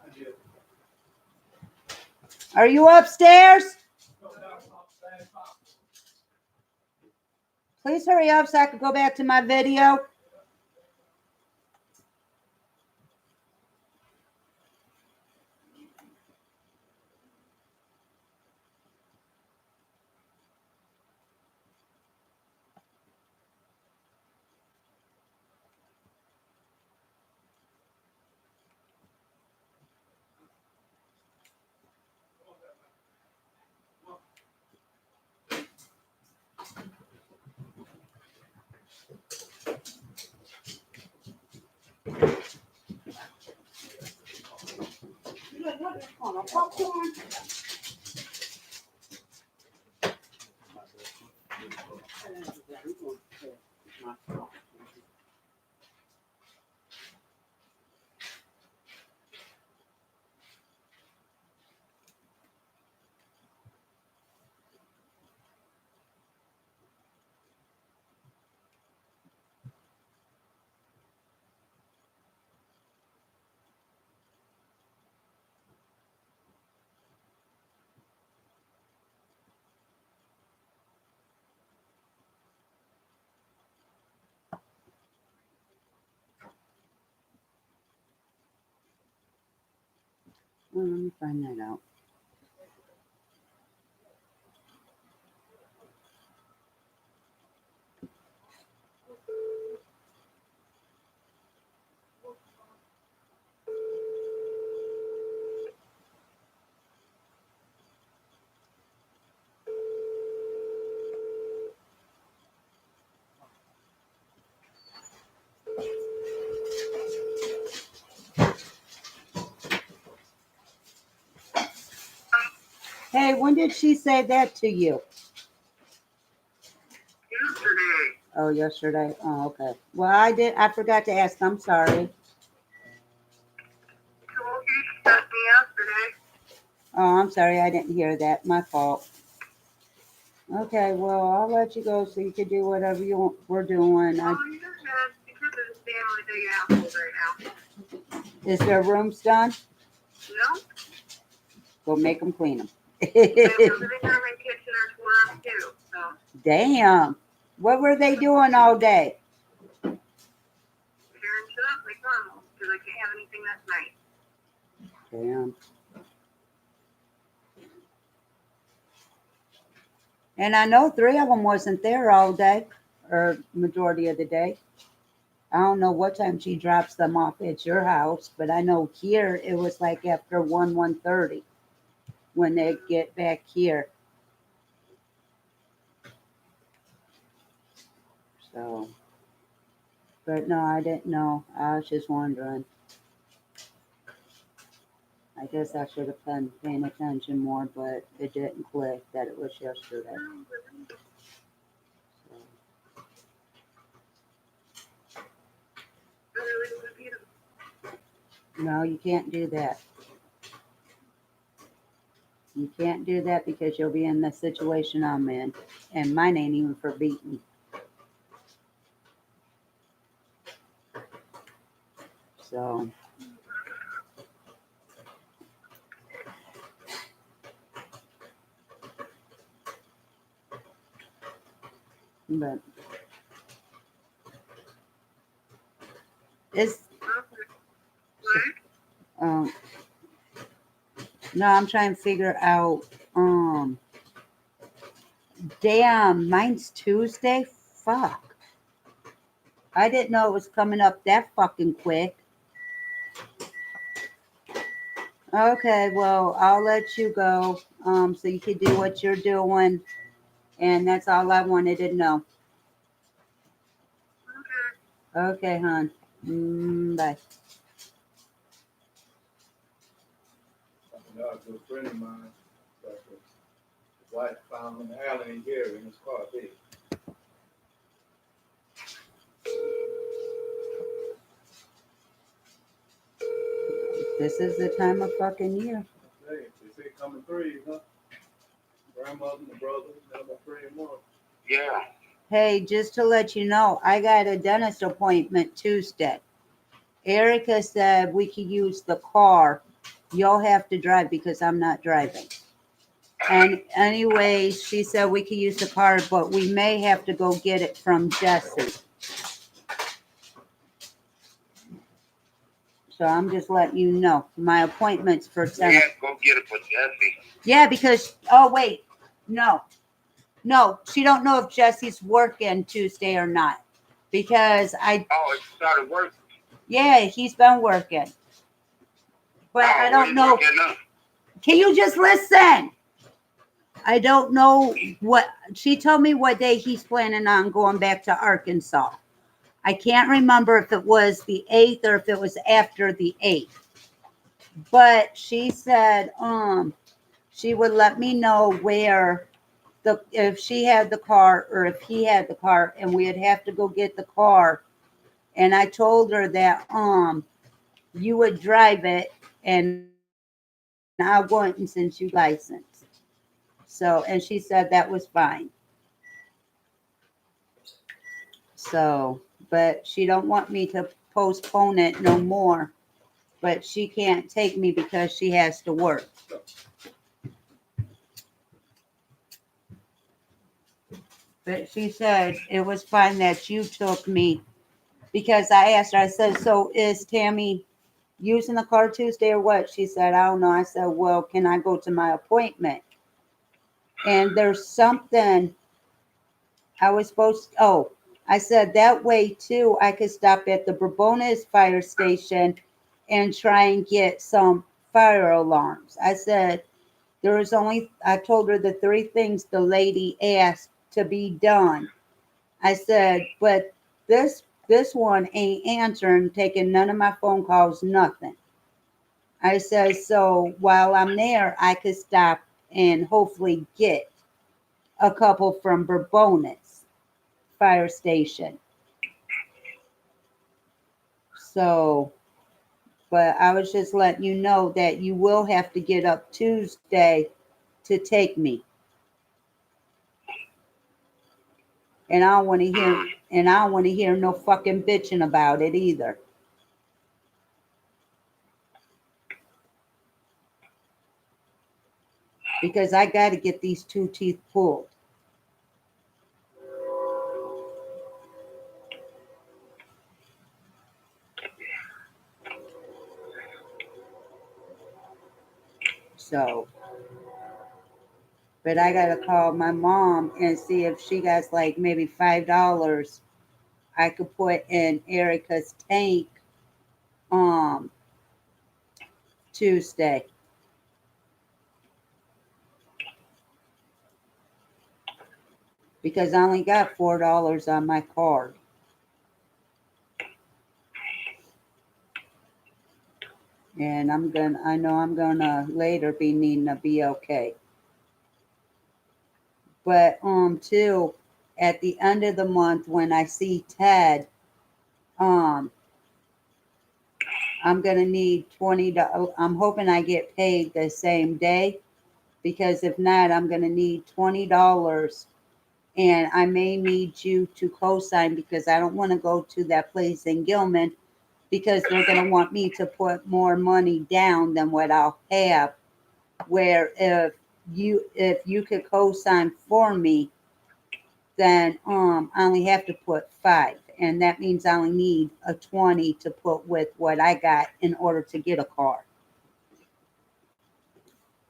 I did. Are you upstairs? No, that's not bad popcorn. Please hurry up so I can go back to my video. Popcorn. Well, let me find that out. Hey, when did she say that to you? Yesterday. Oh, yesterday. Oh, okay. Well, I forgot to ask. I'm sorry. Told you she sent me yesterday. Oh, I'm sorry. I didn't hear that. My fault. Okay, well, I'll let you go so you can do whatever we're doing. Oh, you're good. Because of the family big apples right now. Is their rooms done? No? Go make them clean them. And the living room and kitchen are tore up too. So. Damn. What were they doing all day? Tearing shit up like normal. Because I can't have anything that's nice. Damn. And I know 3 of them wasn't there all day, or majority of the day. I don't know what time she drops them off at your house, but I know here it was like after 1:30 when they get back here. So, but no, I didn't know. I was just wondering. I guess I should have been paying attention more, but it didn't click that it was yesterday. So. No, you can't do that. You can't do that because you'll be in the situation I'm in. And mine ain't even for beating. So. But. It's. Um. No, I'm trying to figure out. Damn, mine's Tuesday? Fuck. I didn't know it was coming up that fucking quick. Okay, well, I'll let you go. So you can do what you're doing. And that's all I wanted to know. Okay, hon. Bye. A good friend of mine, but his wife found him in the alley in Gary in his car, big. This is the time of fucking year. They say coming threes, huh? Grandmother, my brother, another three and more. Yeah. Hey, just to let you know, I got a dentist appointment Tuesday. Erica said we could use the car. You'll have to drive because I'm not driving. And anyway, she said we could use the car, but we may have to go get it from Jesse. So I'm just letting you know. My appointment's for 10. Yeah, go get it for Jesse. Yeah, because, oh, wait. No, she don't know if Jesse's working Tuesday or not. Because Oh, it started working. yeah, he's been working. But I don't know. Can you just listen? I don't know what she told me what day he's planning on going back to Arkansas. I can't remember if it was the 8th or if it was after the 8th. But she said she would let me know where if she had the car or if he had the car, and we'd have to go get the car. And I told her that you would drive it and I'll go in since you license. So, and she said that was fine. So, but she don't want me to postpone it no more. But she can't take me because she has to work. But she said it was fine that you took me because I asked her, I said, so is Tammy using the car Tuesday or what? She said, I don't know. I said, well, can I go to my appointment? And there's something I was supposed to, I said that way too, I could stop at the Bourbonis fire station and try and get some fire alarms. I said, I told her the 3 things the lady asked to be done. I said, but this one ain't answering, taking none of my phone calls, nothing. I said, so while I'm there, I could stop and hopefully get a couple from Bourbonis fire station. So, but I was just letting you know that you will have to get up Tuesday to take me. And I don't want to hear no fucking bitching about it either. Because I got to get these 2 teeth pulled. So, but I got to call my mom and see if she got like maybe $5 I could put in Erica's tank Tuesday. Because I only got $4 on my card. And I know I'm gonna later be needing a BLK. But too, at the end of the month when I see Ted, I'm gonna need $20. I'm hoping I get paid the same day, because if not, I'm gonna need $20, and I may need you to co-sign because I don't want to go to that place in Gilman because they're gonna want me to put more money down than what I'll have. Where if you could co-sign for me, then I only have to put 5, and that means I only need a 20 to put with what I got in order to get a car.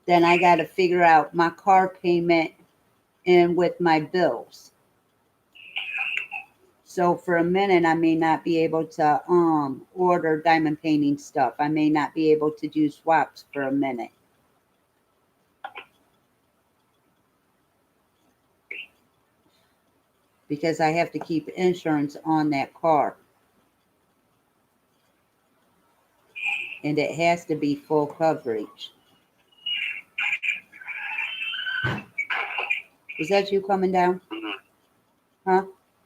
Then I got to figure out my car payment and with my bills. So for a minute, I may not be able to order diamond painting stuff. I may not be able to do swaps for a minute. Because I have to keep insurance on that car. And it has to be full coverage. Is that you coming down? Huh?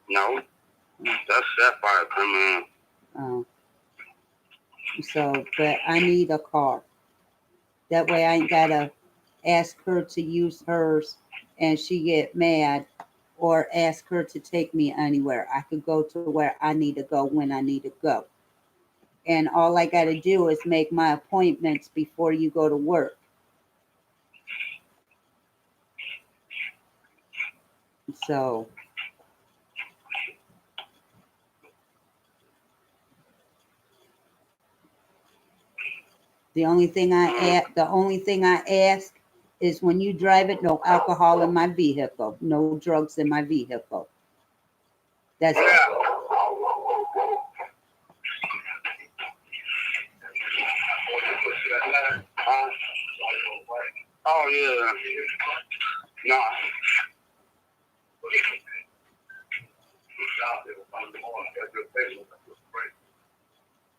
No. That's Sapphire coming in. Oh. So, but I need a car. That way I ain't gotta ask her to use hers and she get mad, or ask her to take me anywhere. I could go to where I need to go when I need to go. And all I gotta do is make my appointments before you go to work. So the only thing I ask is when you drive it, no alcohol in my vehicle, no drugs in my vehicle. That's Yeah. Oh, yeah. No.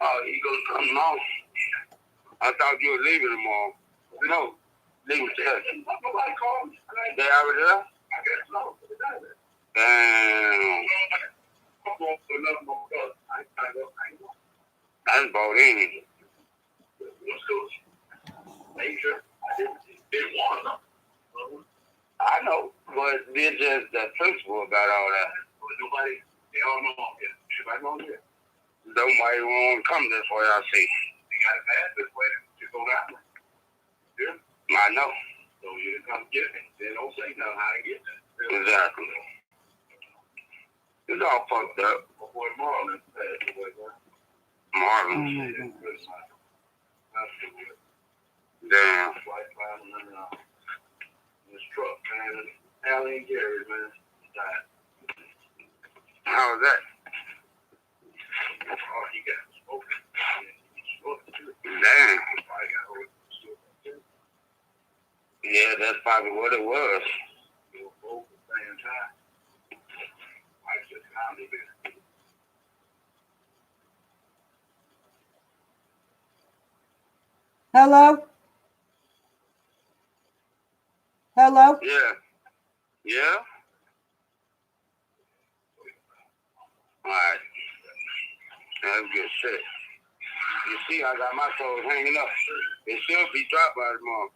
Oh, he gonna come tomorrow. I thought you were leaving tomorrow. No, leaving today. Nobody called me. They already left? I guess so. Damn. I just bought in. I know, but they're just the principle about all that. Nobody, they all know here. Everybody knows here. Nobody won't come this way, I see. They got to pass this way to go down. Yeah. I know. So you come get it. They don't say nothing how to get there. Exactly. It's all fucked up. Before Marlon passed away, right? Marlon. oh my God. Damn. This truck, man. Allie and Gary, man. Died. How was that? Oh, he got smoking. Damn. Yeah, that's probably what it was. They were both at the same time. I just found it. Hello? Hello? Yeah. Yeah? Alright. That's good shit. You see, I got my clothes hanging up. It should be dropped by tomorrow.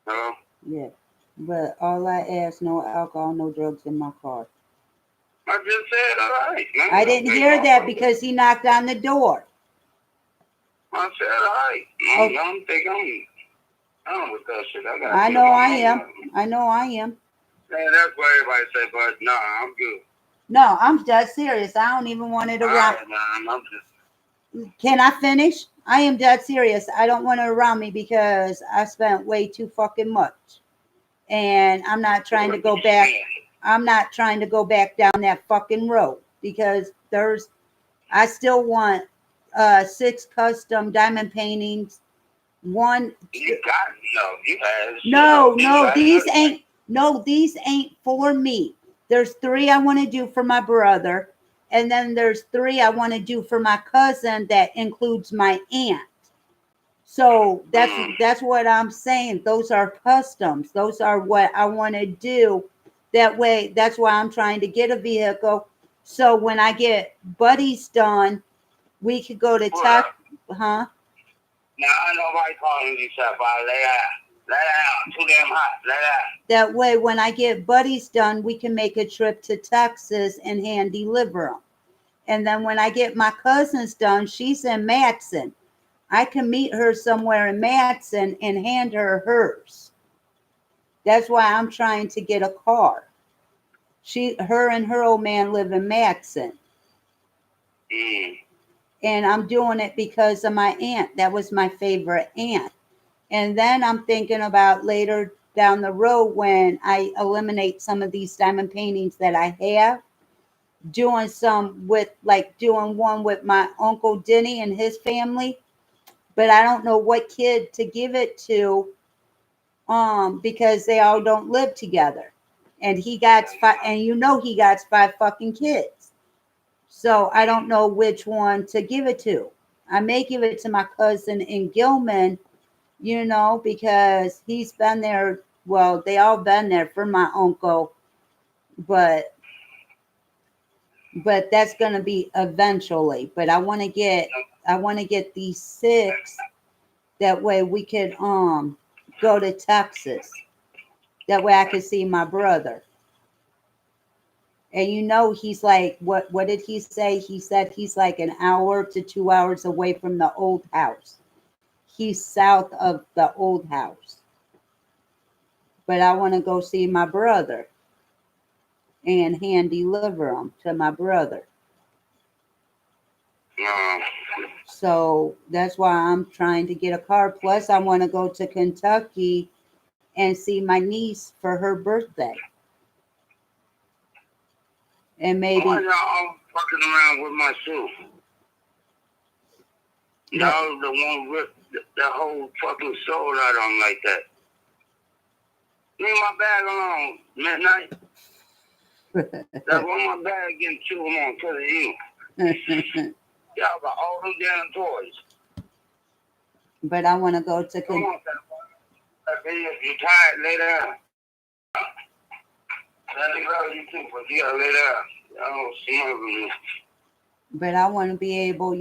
Hello? Yeah. But all I ask, no alcohol, no drugs in my car. I just said alright. I didn't hear that because he knocked on the door. I said alright. Oh. I don't think I'm with that shit. I know I am. I know I am. Yeah, that's what everybody say, but nah, I'm good. No, I'm dead serious. I don't even want it around. Alright, man, I'm just... Can I finish? I am dead serious. I don't want it around me because I spent way too fucking much. And I'm not trying to go back. I'm not trying to go back down that fucking road because I still want 6 custom diamond paintings. One. You got you had. These ain't for me. There's 3 I want to do for my brother, and then there's 3 I want to do for my cousin that includes my aunt. So that's what I'm saying. Those are customs. Those are what I want to do. That way, that's why I'm trying to get a vehicle. So when I get Buddy's done, we could go to Huh? Now I know why calling you Sapphire. Lay down. Too damn hot. Lay down. That way, when I get Buddy's done, we can make a trip to Texas and hand deliver them. And then when I get my cousin's done, she's in Matson. I can meet her somewhere in Matson and hand her hers. That's why I'm trying to get a car. Her and her old man live in Matson. And I'm doing it because of my aunt. That was my favorite aunt. And then I'm thinking about later down the road when I eliminate some of these diamond paintings that I have, doing one with my uncle Denny and his family, but I don't know what kid to give it to, because they all don't live together, and he got five, and he got five fucking kids, so I don't know which one to give it to. I may give it to my cousin in Gilman, because he's been there. Well, they all been there for my uncle, but that's gonna be eventually. But I want to get these six. That way we could go to Texas. That way I could see my brother. And he's like, what did he say? He said he's like an hour to 2 hours away from the old house. He's south of the old house. But I want to go see my brother and hand deliver them to my brother. So that's why I'm trying to get a car. Plus, I want to go to Kentucky and see my niece for her birthday. And maybe. Why y'all fucking around with my shoe? Y'all the one ripped the whole fucking soul out of them like that. Leave my bag alone, midnight. That's why my bag getting chewed on because of you. Y'all got all them damn toys. But I want to go to Come on, if you're tired, lay down. Let me go, you too, but you gotta lay down. I don't see nothing. But I want to be able,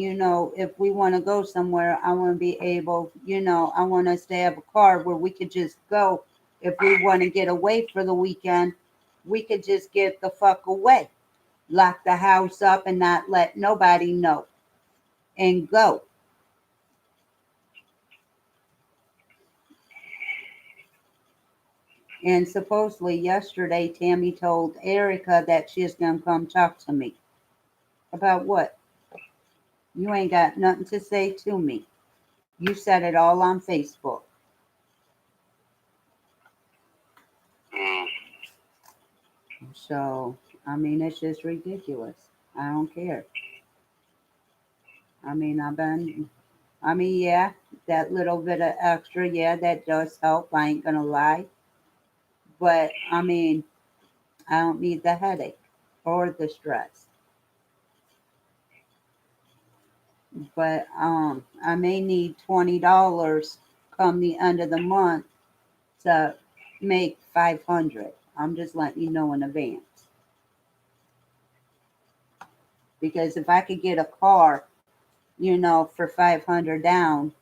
if we want to go somewhere, I want to be able, I want us to have a car where we could just go. If we want to get away for the weekend, we could just get the fuck away. Lock the house up and not let nobody know. And go. And supposedly yesterday, Tammy told Erica that she's going to come talk to me. About what? You ain't got nothing to say to me. You said it all on Facebook. So, it's just ridiculous. I don't care. Yeah, that little bit of extra, yeah, that does help. I ain't gonna lie. But, I don't need the headache or the stress. But, I may need $20 come the end of the month to make 500. I'm just letting you know in advance. Because if I could get a car, for 500 down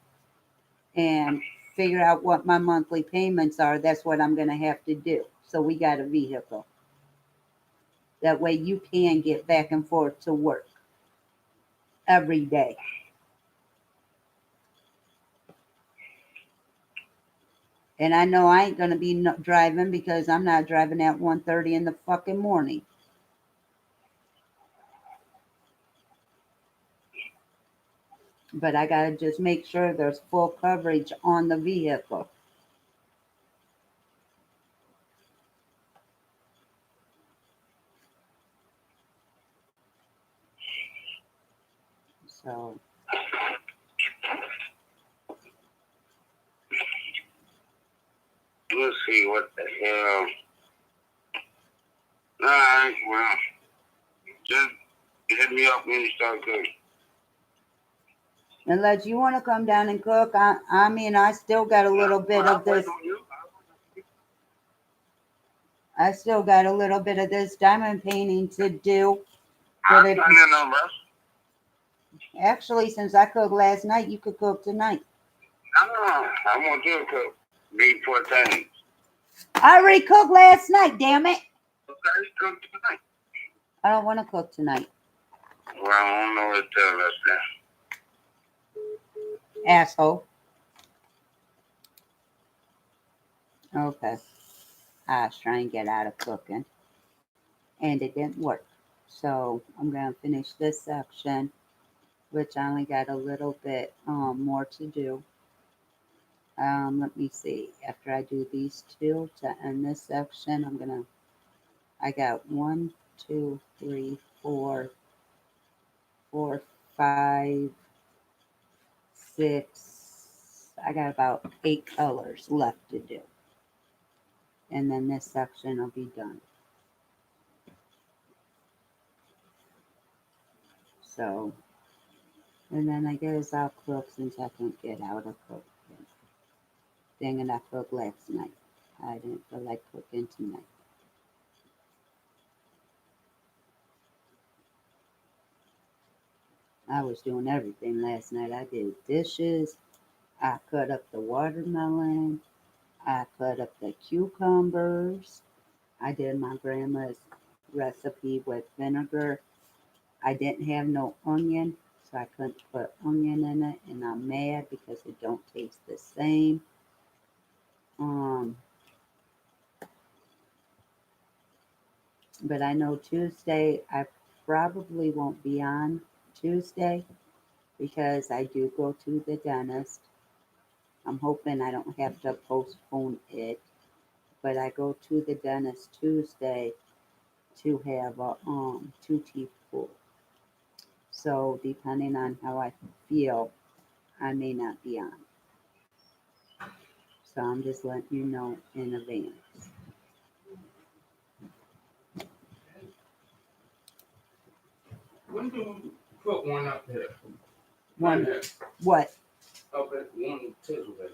and figure out what my monthly payments are, that's what I'm going to have to do. So we got a vehicle. That way you can get back and forth to work every day. And I know I ain't going to be driving because I'm not driving at 1:30 in the fucking morning. But I got to just make sure there's full coverage on the vehicle. So. Let's see what the hell. Alright, well, just hit me up when you start cooking. Unless you want to come down and cook, I still got a little bit of this. I still got a little bit of this diamond painting to do. But actually, since I cooked last night, you could cook tonight. I want you to cook. Meat for things. I already cooked last night, damn it. Okay, cook tonight. I don't want to cook tonight. Well, I don't know what to tell us now. Asshole. Okay. I was trying to get out of cooking. And it didn't work. So I'm going to finish this section, which I only got a little bit more to do. Let me see. After I do these two to end this section, I got 1, 2, 3, 4, 4, 5, 6. I got about 8 colors left to do. And then this section will be done. So, and then I guess I'll cook since I can't get out of cooking. Dang it, I cooked last night. I didn't feel like cooking tonight. I was doing everything last night. I did dishes. I cut up the watermelon. I cut up the cucumbers. I did my grandma's recipe with vinegar. I didn't have no onion, so I couldn't put onion in it, and I'm mad because it don't taste the same. But I know Tuesday I probably won't be on Tuesday because I do go to the dentist. I'm hoping I don't have to postpone it, but I go to the dentist Tuesday to have a two-teeth pulled. So depending on how I feel, I may not be on. So I'm just letting you know in advance. When do we put one up there? One, There. what? Up at one table there.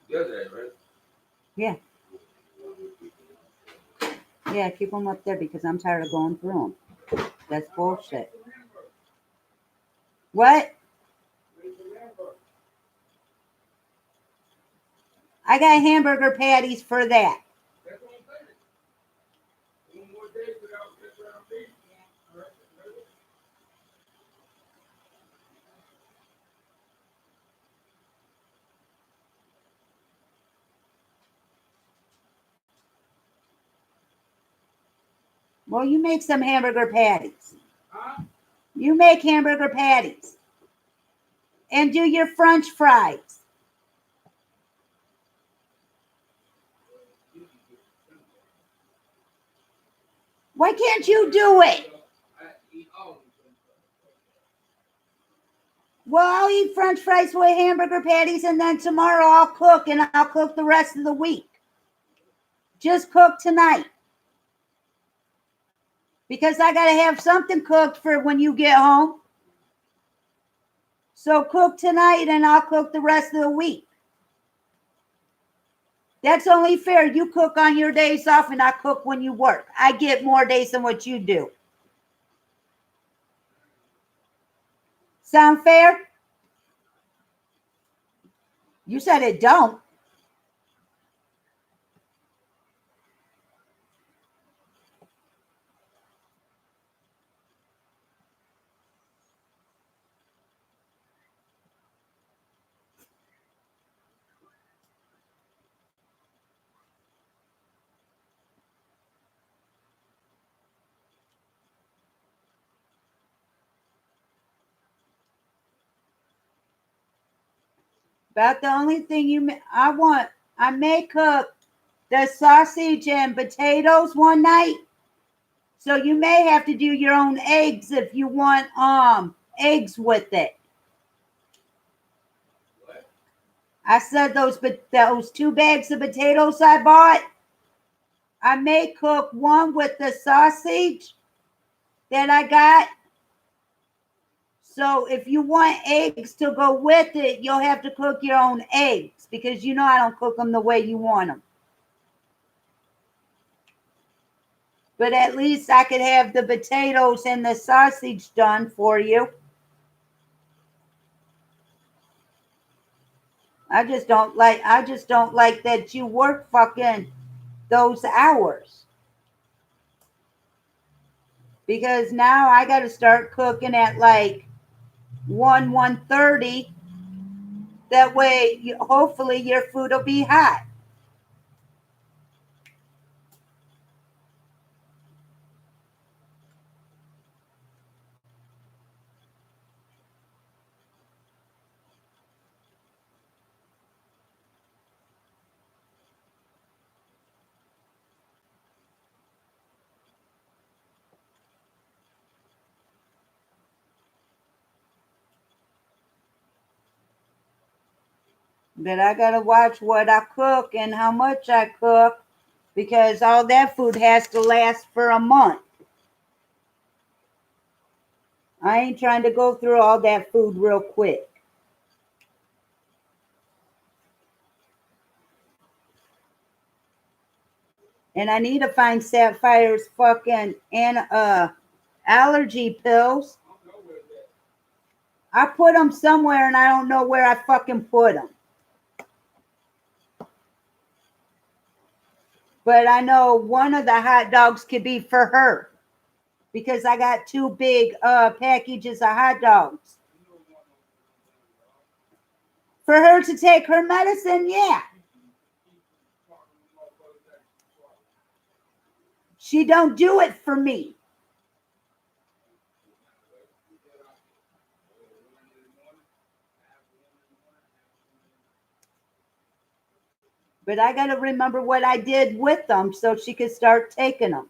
The other day, right? Yeah. Yeah, keep them up there because I'm tired of going through them. That's bullshit. What? I got hamburger patties for that. That's what I'm saying. One more day without this round beef. All right. Well, you make some hamburger patties. Huh? You make hamburger patties. And do your French fries. Why can't you do it? I eat all of them. Well, I'll eat French fries with hamburger patties, and then tomorrow I'll cook, and I'll cook the rest of the week. Just cook tonight. Because I got to have something cooked for when you get home. So cook tonight, and I'll cook the rest of the week. That's only fair. You cook on your days off, and I cook when you work. I get more days than what you do. Sound fair? You said it don't. About the only thing I may cook the sausage and potatoes one night. So you may have to do your own eggs if you want eggs with it. What? I said those 2 bags of potatoes I bought. I may cook one with the sausage that I got. So if you want eggs to go with it, you'll have to cook your own eggs because you know I don't cook them the way you want them. But at least I could have the potatoes and the sausage done for you. I just don't like that you work fucking those hours. Because now I got to start cooking at like 1:30. That way, hopefully your food will be hot. But I gotta watch what I cook and how much I cook because all that food has to last for a month. I ain't trying to go through all that food real quick. And I need to find Sapphire's fucking allergy pills. I put them somewhere and I don't know where I fucking put them. But I know one of the hot dogs could be for her because I got 2 big packages of hot dogs. For her to take her medicine, yeah. She don't do it for me. But I got to remember what I did with them so she could start taking them.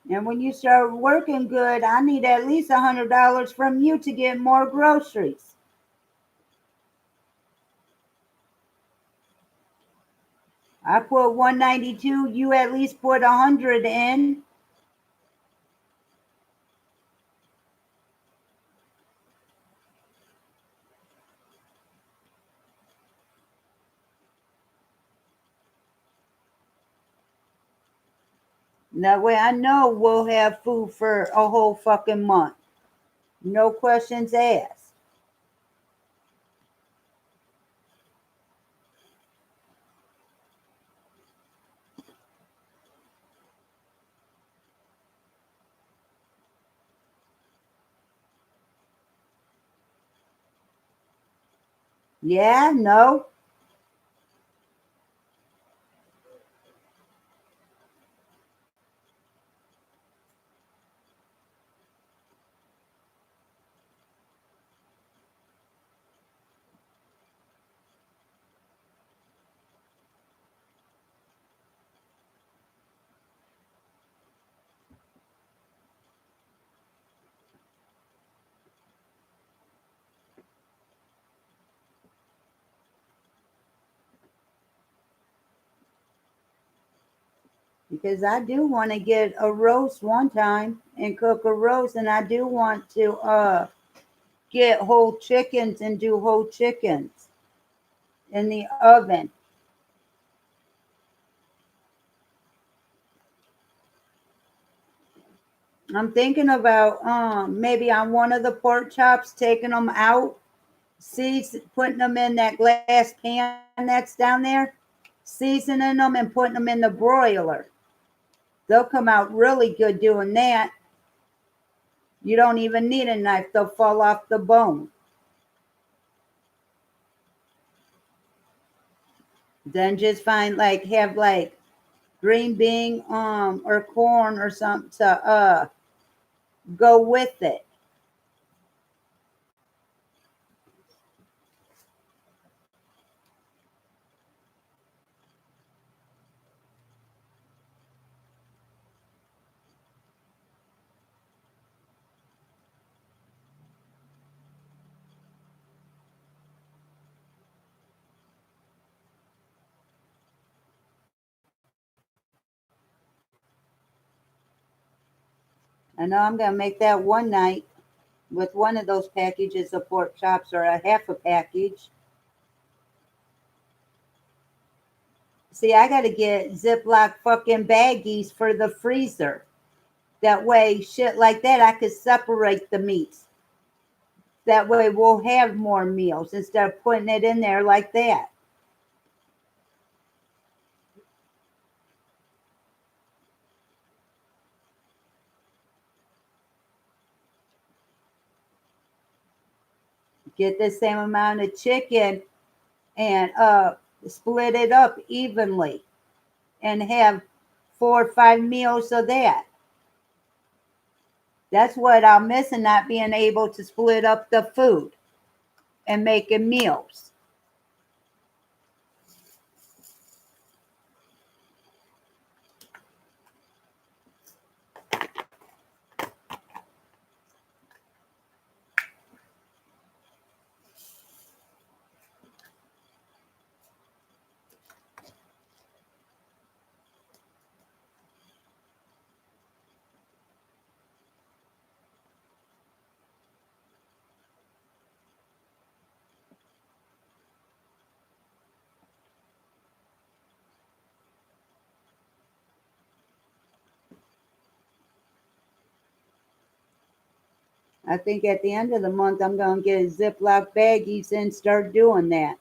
And when you start working good, I need at least $100 from you to get more groceries. I put 192, you at least put 100 in. That way I know we'll have food for a whole fucking month. No questions asked. Yeah, no. Because I do want to get a roast one time and cook a roast, and I do want to get whole chickens and do whole chickens in the oven. I'm thinking about maybe on one of the pork chops taking them out, putting them in that glass pan that's down there, seasoning them and putting them in the broiler. They'll come out really good doing that. You don't even need a knife; they'll fall off the bone. Then just find have green bean or corn or something to go with it. I know I'm gonna make that one night with one of those packages of pork chops or a half a package. See, I gotta get Ziploc fucking baggies for the freezer. That way, shit like that, I could separate the meats. That way, we'll have more meals instead of putting it in there like that. Get the same amount of chicken and split it up evenly and have 4 or 5 meals of that. That's what I'm missing, not being able to split up the food and making meals. I think at the end of the month, I'm going to get a Ziploc baggies and start doing that.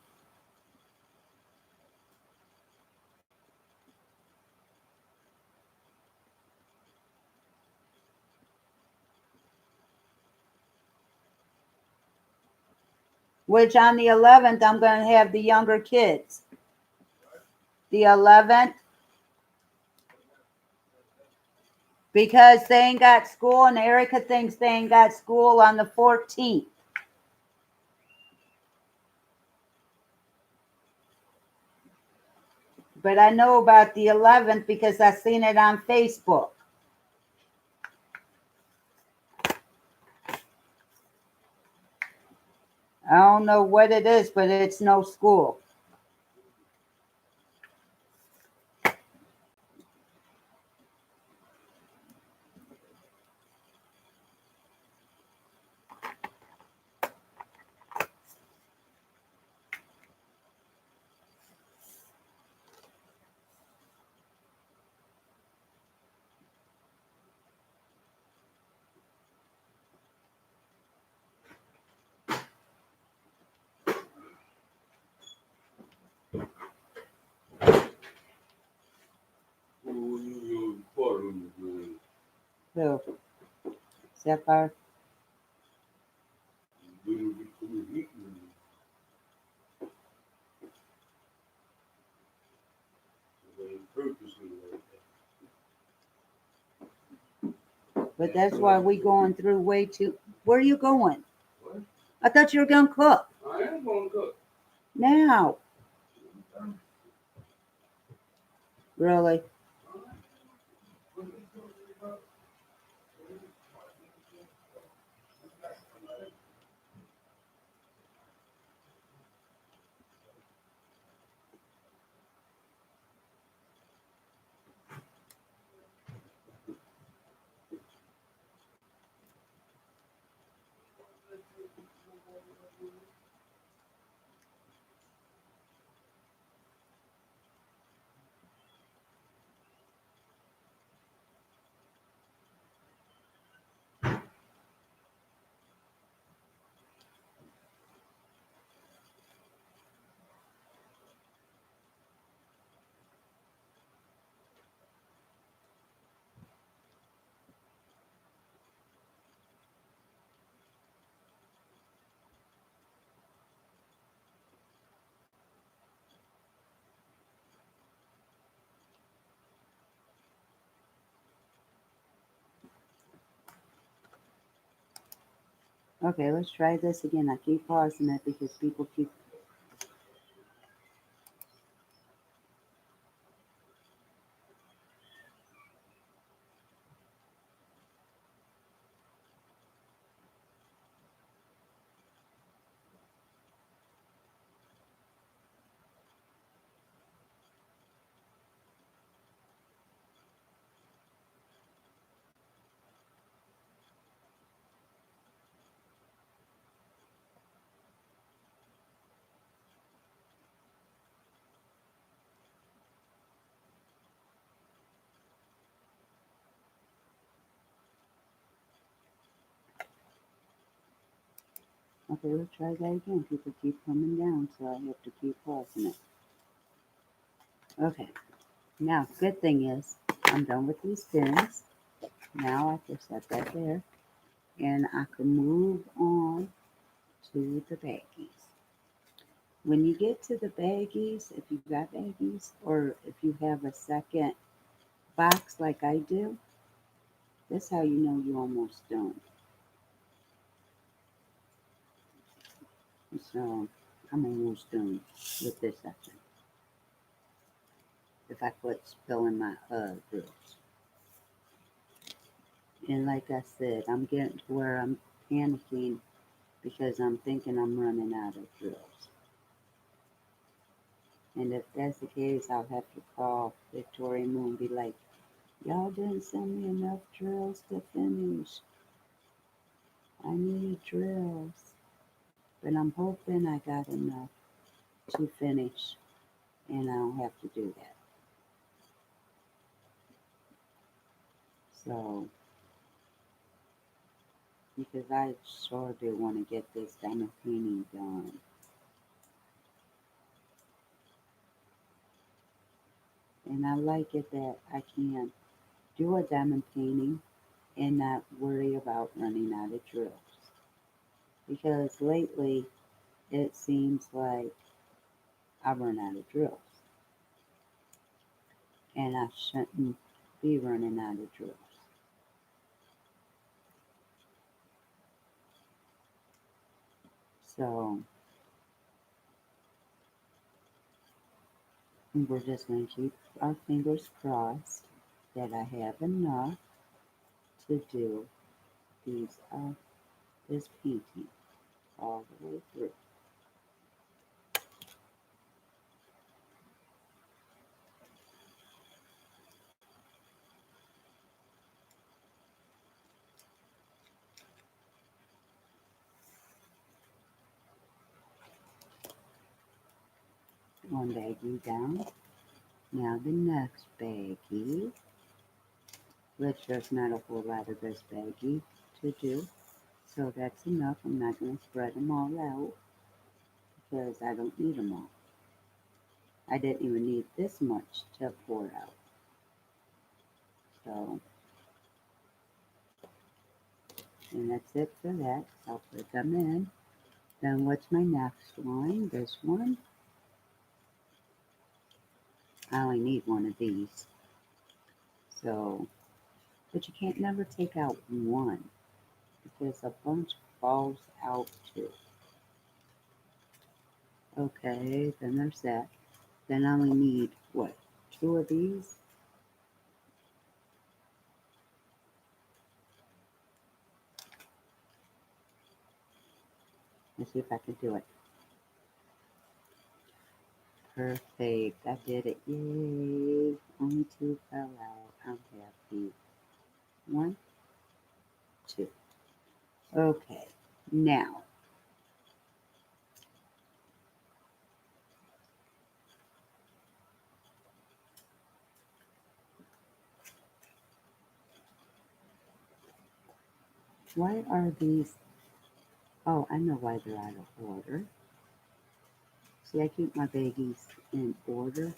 Which on the 11th, I'm going to have the younger kids. The 11th, because they ain't got school, and Erica thinks they ain't got school on the 14th. But I know about the 11th because I seen it on Facebook. I don't know what it is, but it's no school. So, Sapphire. way fruit is gonna work. But that's why we going through way too. Where are you going? What? I thought you were gonna cook. I am gonna cook. Now, really? Okay, let's try this again. I keep pausing it because people keep. Okay, let's try that again. People keep coming down, so I have to keep pausing it. Okay, now, good thing is, I'm done with these pins. Now I can set that there, and I can move on to the baggies. When you get to the baggies, if you've got baggies, or if you have a second box like I do, that's how you know you're almost done. So I'm almost done with this section. If I quit spilling my drills. And like I said, I'm getting to where I'm panicking because I'm thinking I'm running out of drills. And if that's the case, I'll have to call Victoria Moon and be like, y'all didn't send me enough drills to finish. I need drills. But I'm hoping I got enough to finish and I don't have to do that. So, because I sure do want to get this diamond painting done. And I like it that I can do a diamond painting and not worry about running out of drills. Because lately it seems like I run out of drills. And I shouldn't be running out of drills. So we're just going to keep our fingers crossed that I have enough to do these this painting all the way through. One baggie down. Now the next baggie, which there's not a whole lot of this baggie to do. So that's enough. I'm not going to spread them all out because I don't need them all. I didn't even need this much to pour out. So, and that's it for that. I'll put them in. Then what's my next one? This one. I only need one of these. So, but you can't never take out one because a bunch falls out too. Okay, then there's that. Then I only need what? Two of these? Let's see if I can do it. Perfect. I did it. Yay. Only two fell out. I'm happy. One, two. Okay. Now, why are these? Oh, I know why they're out of order. See, I keep my baggies in order,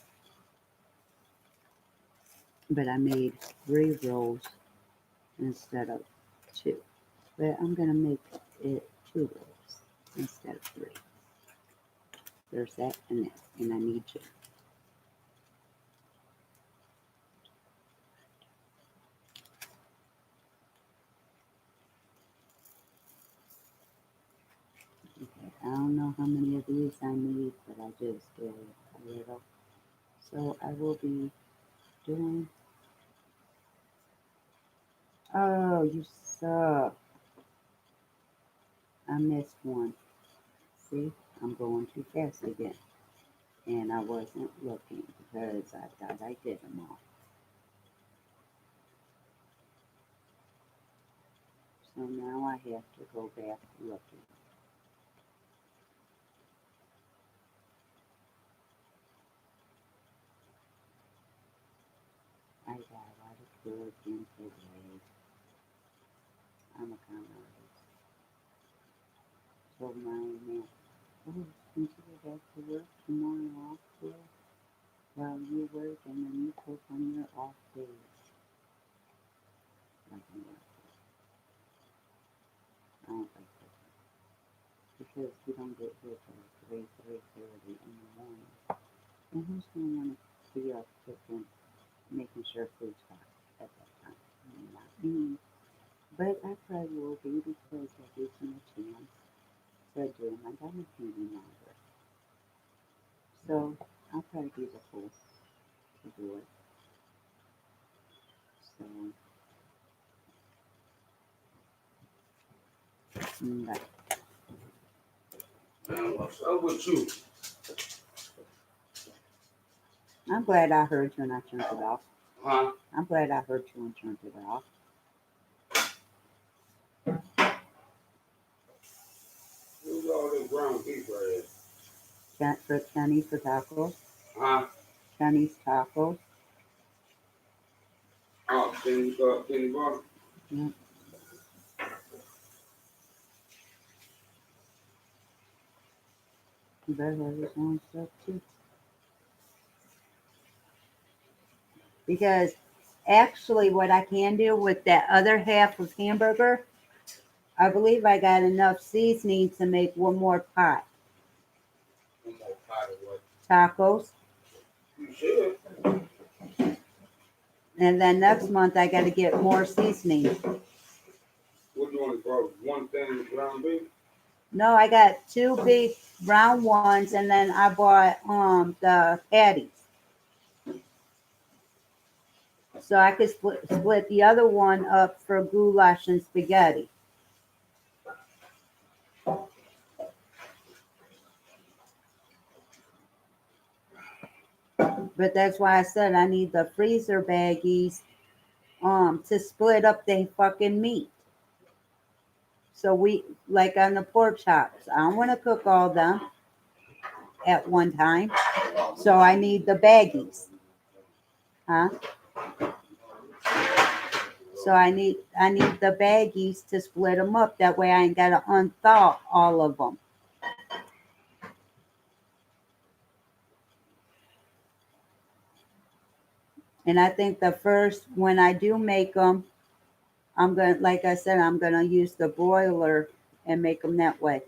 but I made 3 rows instead of 2. But I'm going to make it 2 rows instead of 3. There's that and that, and I need you. Okay, I don't know how many of these I need, but I just did a little. So I will be doing. Oh, you suck. I missed one. See, I'm going too fast again. And I wasn't looking because I thought I did them all. So now I have to go back looking. I got a lot of good in today. I'm a con artist. So my man, oh, consider that to work tomorrow off day while you work and then you cook on your off days. I can work. I don't like that because we don't get here till 3:30 in the morning. And who's gonna want to be up cooking, making sure food's hot at that time? Not me. But I probably will be because that gives me a chance to do my diamond painting longer. So I'll probably be the fool to do it. So, but Man, what's up with you? I'm glad I heard you and I turned it off. Huh? I'm glad I heard you and turned it off. Who's all this brown beef right here? For Kenny for tacos. Huh? Kenny's tacos. Oh, Kenny Bar? Yep. You better have his own stuff too. Because actually, what I can do with that other half of hamburger, I believe I got enough seasoning to make one more pot. One more pot of what? Tacos. You should. And then next month I got to get more seasoning. What do you want to call it? One thing with ground beef? No, I got 2 big brown ones, and then I bought the patties. So I could split the other one up for goulash and spaghetti. But that's why I said I need the freezer baggies to split up the fucking meat. So we like on the pork chops. I don't want to cook all them at one time. So I need the baggies. Huh? So I need the baggies to split them up. That way I ain't gotta unthaw all of them. And I think the first when I do make them, I'm gonna, like I said, I'm gonna use the broiler and make them that way.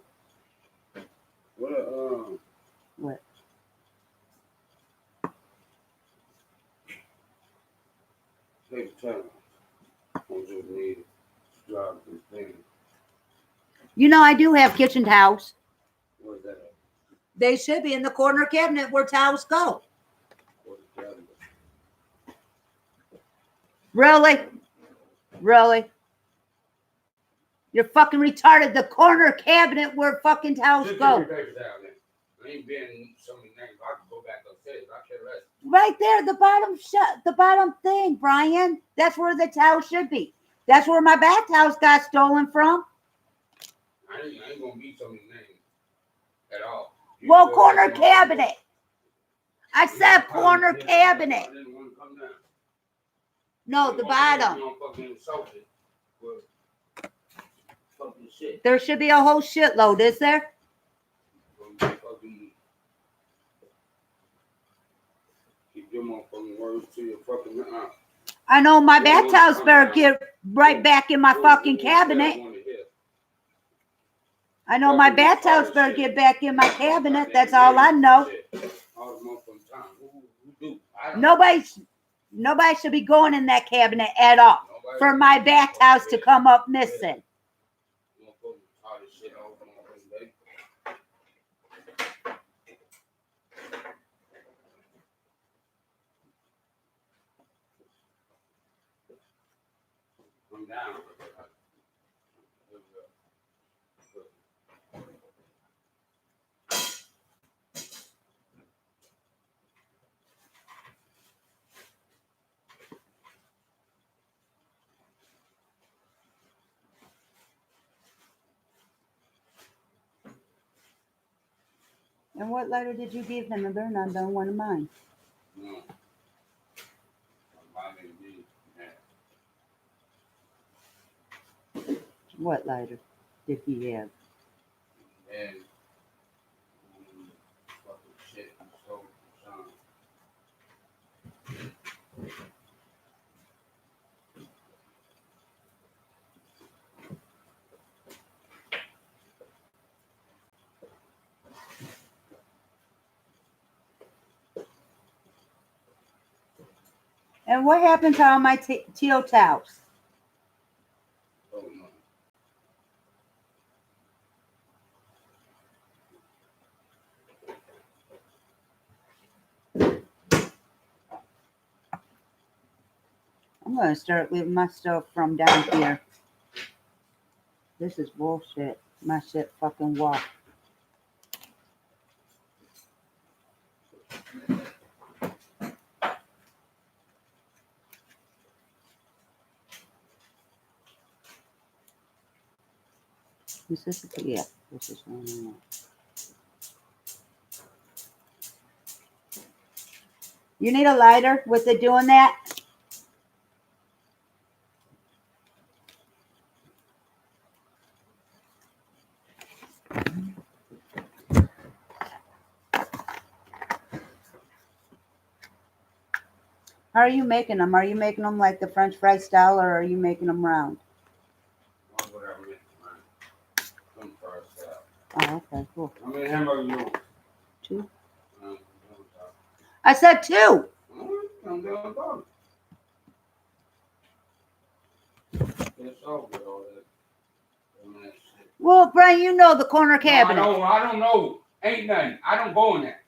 What What? Take time. I just need to drop this thing. You know, I do have kitchen towels. What's that? They should be in the corner cabinet where towels go. What's that? Really? Really? You're fucking retarded. The corner cabinet where fucking towels Just go. give me papers out there. I ain't been so many names. I can go back upstairs. I care less. Right there, the bottom thing, Brian. That's where the towel should be. That's where my bath towels got stolen from. I ain't gonna beat so many names at all. You Well, go corner back to my- cabinet. I said corner I cabinet. didn't want to come down. No, the bottom. You don't fucking insult it. Well, fucking shit. There should be a whole shitload, is there? Fucking keep your motherfucking words to your fucking mouth. I know my bath towels better get right back in my fucking cabinet. I know my bath towels better get back in my cabinet. That's all I know. Nobody should be going in that cabinet at all for my bath towels to come up missing. I'm down. And what letter did you give him? They're not done one of mine. No. What lighter did he have? And fucking shit. I'm so sorry. And what happened to all my teal towels? Oh no. I'm going to start leaving my stuff from down here. This is bullshit. My shit fucking walk. Is this a, yeah, this is one I want. You need a lighter with it doing that? How are you making them? Are you making them like the French fry style or are you making them round? Whatever. Some first out. Oh, okay, cool. How many hamburgers you want? 2. I said 2. I'm down about it's over with all that shit. Well, Brian, you know the corner cabinet. No, I don't know. Ain't nothing. I don't go in there.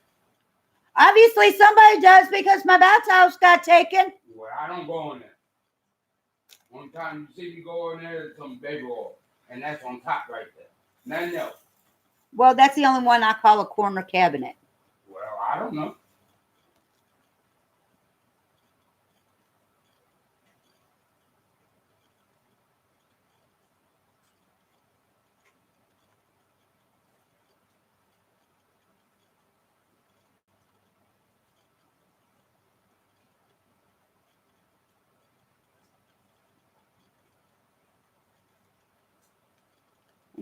Obviously, somebody does because my bath towels got taken. Well, I don't go in there. One time you see me go in there, there's some baby oil. And that's on top right there. Nothing else. Well, that's the only one I call a corner cabinet. Well, I don't know.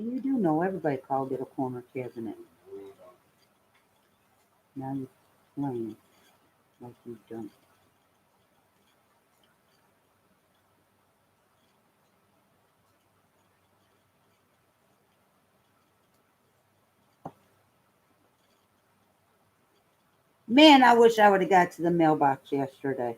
And you do know everybody called it a corner cabinet. Now you're playing like you don't. Man, I wish I would have got to the mailbox yesterday.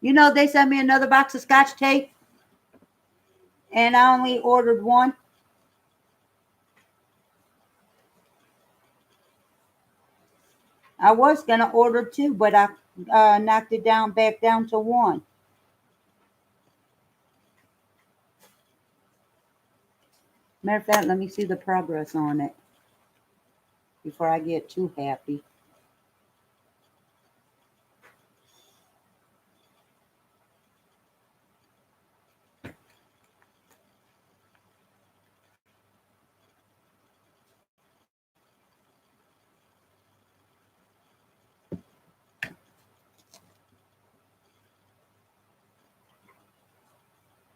You know, they sent me another box of Scotch tape, and I only ordered one. I was gonna order two, but I knocked it back down to one. Matter of fact, let me see the progress on it before I get too happy.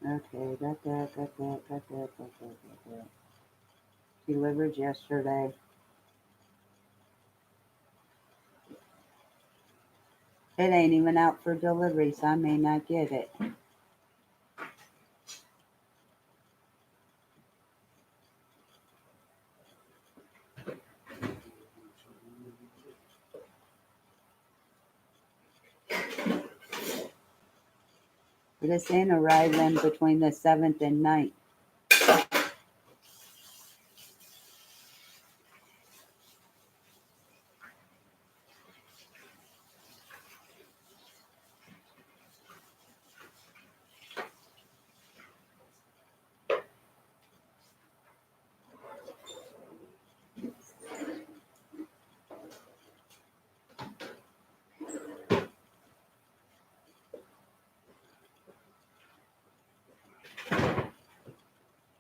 Okay, got that. Delivered yesterday. It ain't even out for delivery, so I may not get it. But it's saying arriving between the 7th and 9th.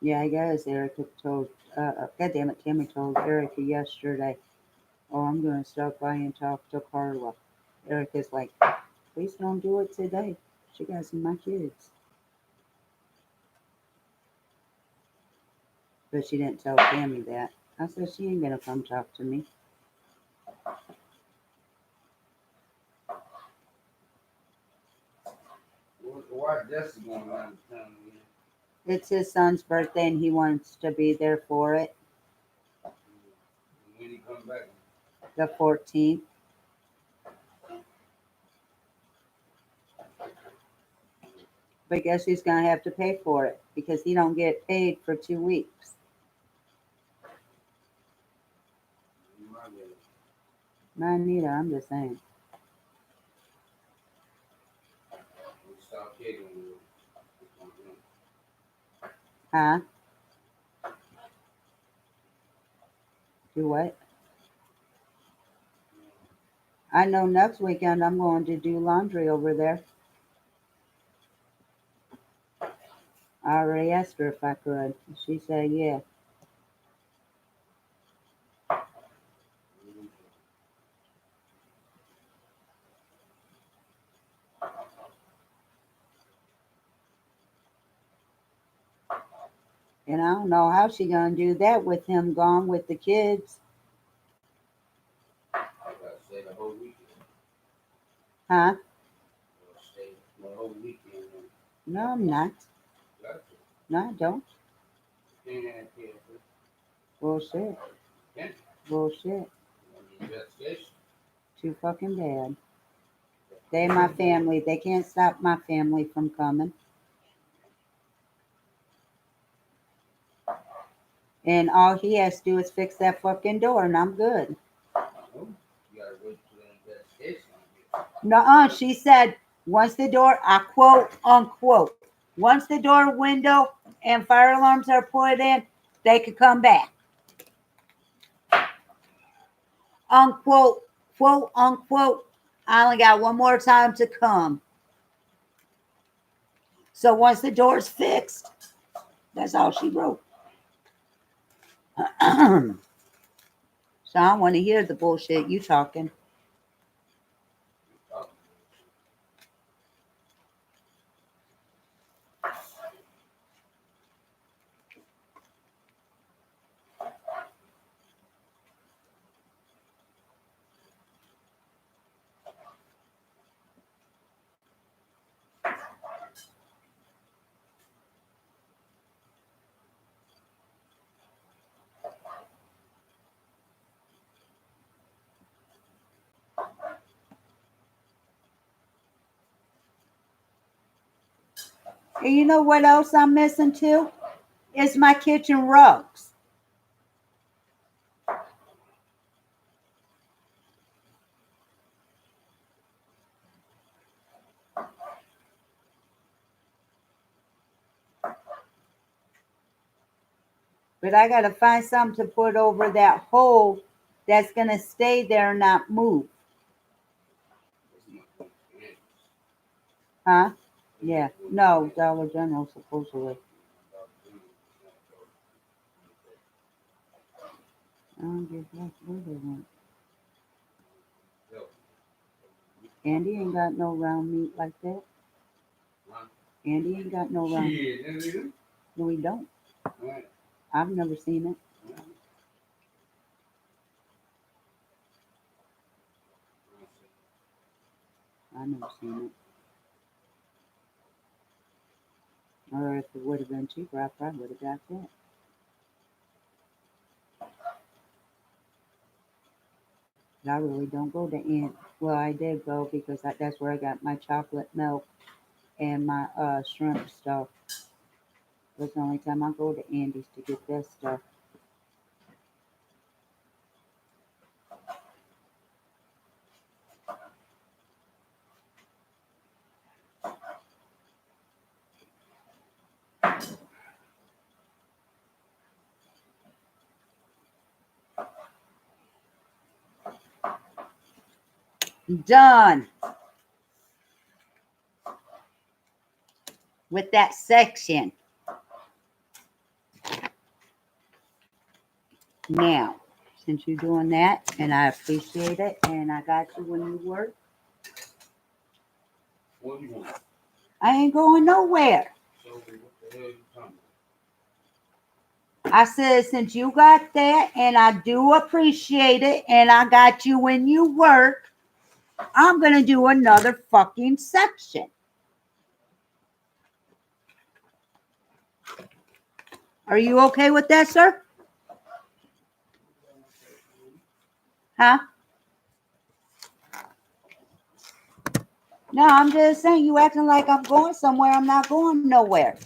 Yeah, I guess Erica told, goddamn it, Tammy told Erica yesterday, oh, I'm going to stop by and talk to Karla. Erica's like, please don't do it today. She got some of my kids. But she didn't tell Tammy that. I said, she ain't going to come talk to me. Why Jesse going around the town again? It's his son's birthday and he wants to be there for it. When he come back? The 14th. But guess who's going to have to pay for it? Because he don't get paid for 2 weeks. Mine neither, I'm just saying. Stop kidding. Huh? Do what? I know next weekend I'm going to do laundry over there. I already asked her if I could. She said, yeah. And I don't know how she going to do that with him gone with the kids. I gotta stay the whole weekend. Huh? Stay the whole weekend. No, I'm not. Gotcha. No, I don't. Yeah. Bullshit. Yeah. Bullshit. Investigation. Too fucking bad. They my family. They can't stop my family from coming. And all he has to do is fix that fucking door and I'm good. Oh, you gotta wait till the investigation. Nuh-uh. She said, once the door, I quote, unquote, once the door, window, and fire alarms are put in, they could come back. Unquote, quote, unquote, I only got one more time to come. So once the door's fixed, that's all she wrote. So I don't want to hear the bullshit you talking. And you know what else I'm missing too? Is my kitchen rugs. But I got to find something to put over that hole that's going to stay there and not move. Huh? Yeah. No, Dollar General supposedly. I don't get where they went. Andy ain't got no round meat like that. Andy ain't got no round. Shit, No, he don't. right. I've never seen it. I've never seen it. Or if it would have been cheaper, I probably would have got that. But I really don't go to Ant. Well, I did go because that's where I got my chocolate milk and my shrimp stuff. That's the only time I go to Andy's to get that stuff. Done with that section. Now, since you're doing that, and I appreciate it, and I got you when you work, What do you want? I ain't going nowhere. So what the hell you talking I said, since you got that, and I do appreciate it, and I got you when you work, I'm going to do another fucking section. Are you okay with that, sir? Huh? No, I'm just saying, you acting like I'm going somewhere. I'm not going nowhere.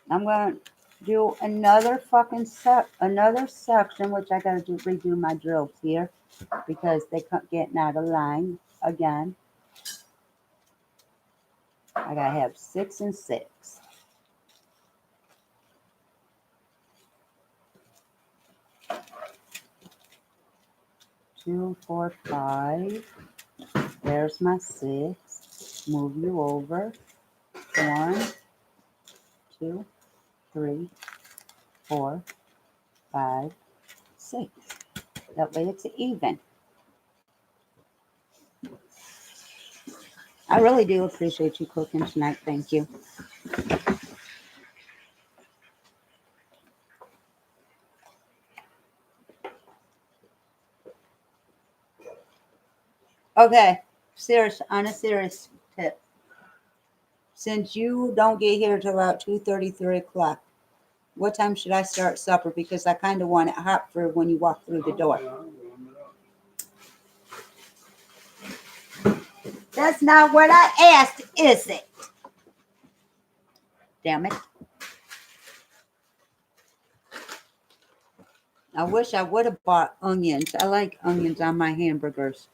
I'm going to do another fucking another section, which I got to redo my drills here because they kept getting out of line again. I got to have 6 and 6. Two, 4, 5. There's my 6. Move you over. 1, 2, 3, 4, 5, 6. That way it's even. I really do appreciate you cooking tonight. Thank you. Okay, on a serious tip. Since you don't get here till about 2:30, 3 o'clock, what time should I start supper? Because I kind of want it hot for when you walk through the door. That's not what I asked, is it? Damn it. I wish I would have bought onions. I like onions on my hamburgers.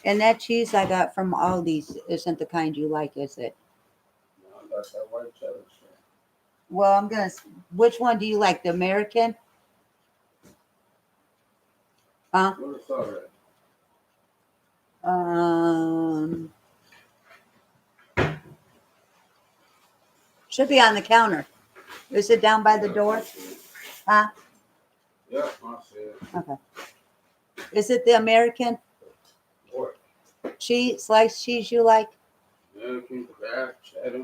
And that cheese I got from Aldi's isn't the kind you like, is it? No, I got that white cheddar shit. Well, which one do you like? The American? Huh? What is all that? Should be on the counter. Is it down by the door? Huh? Yeah, I said. Okay. Is it the American What? cheese, sliced cheese you like? American, crab, cheddar.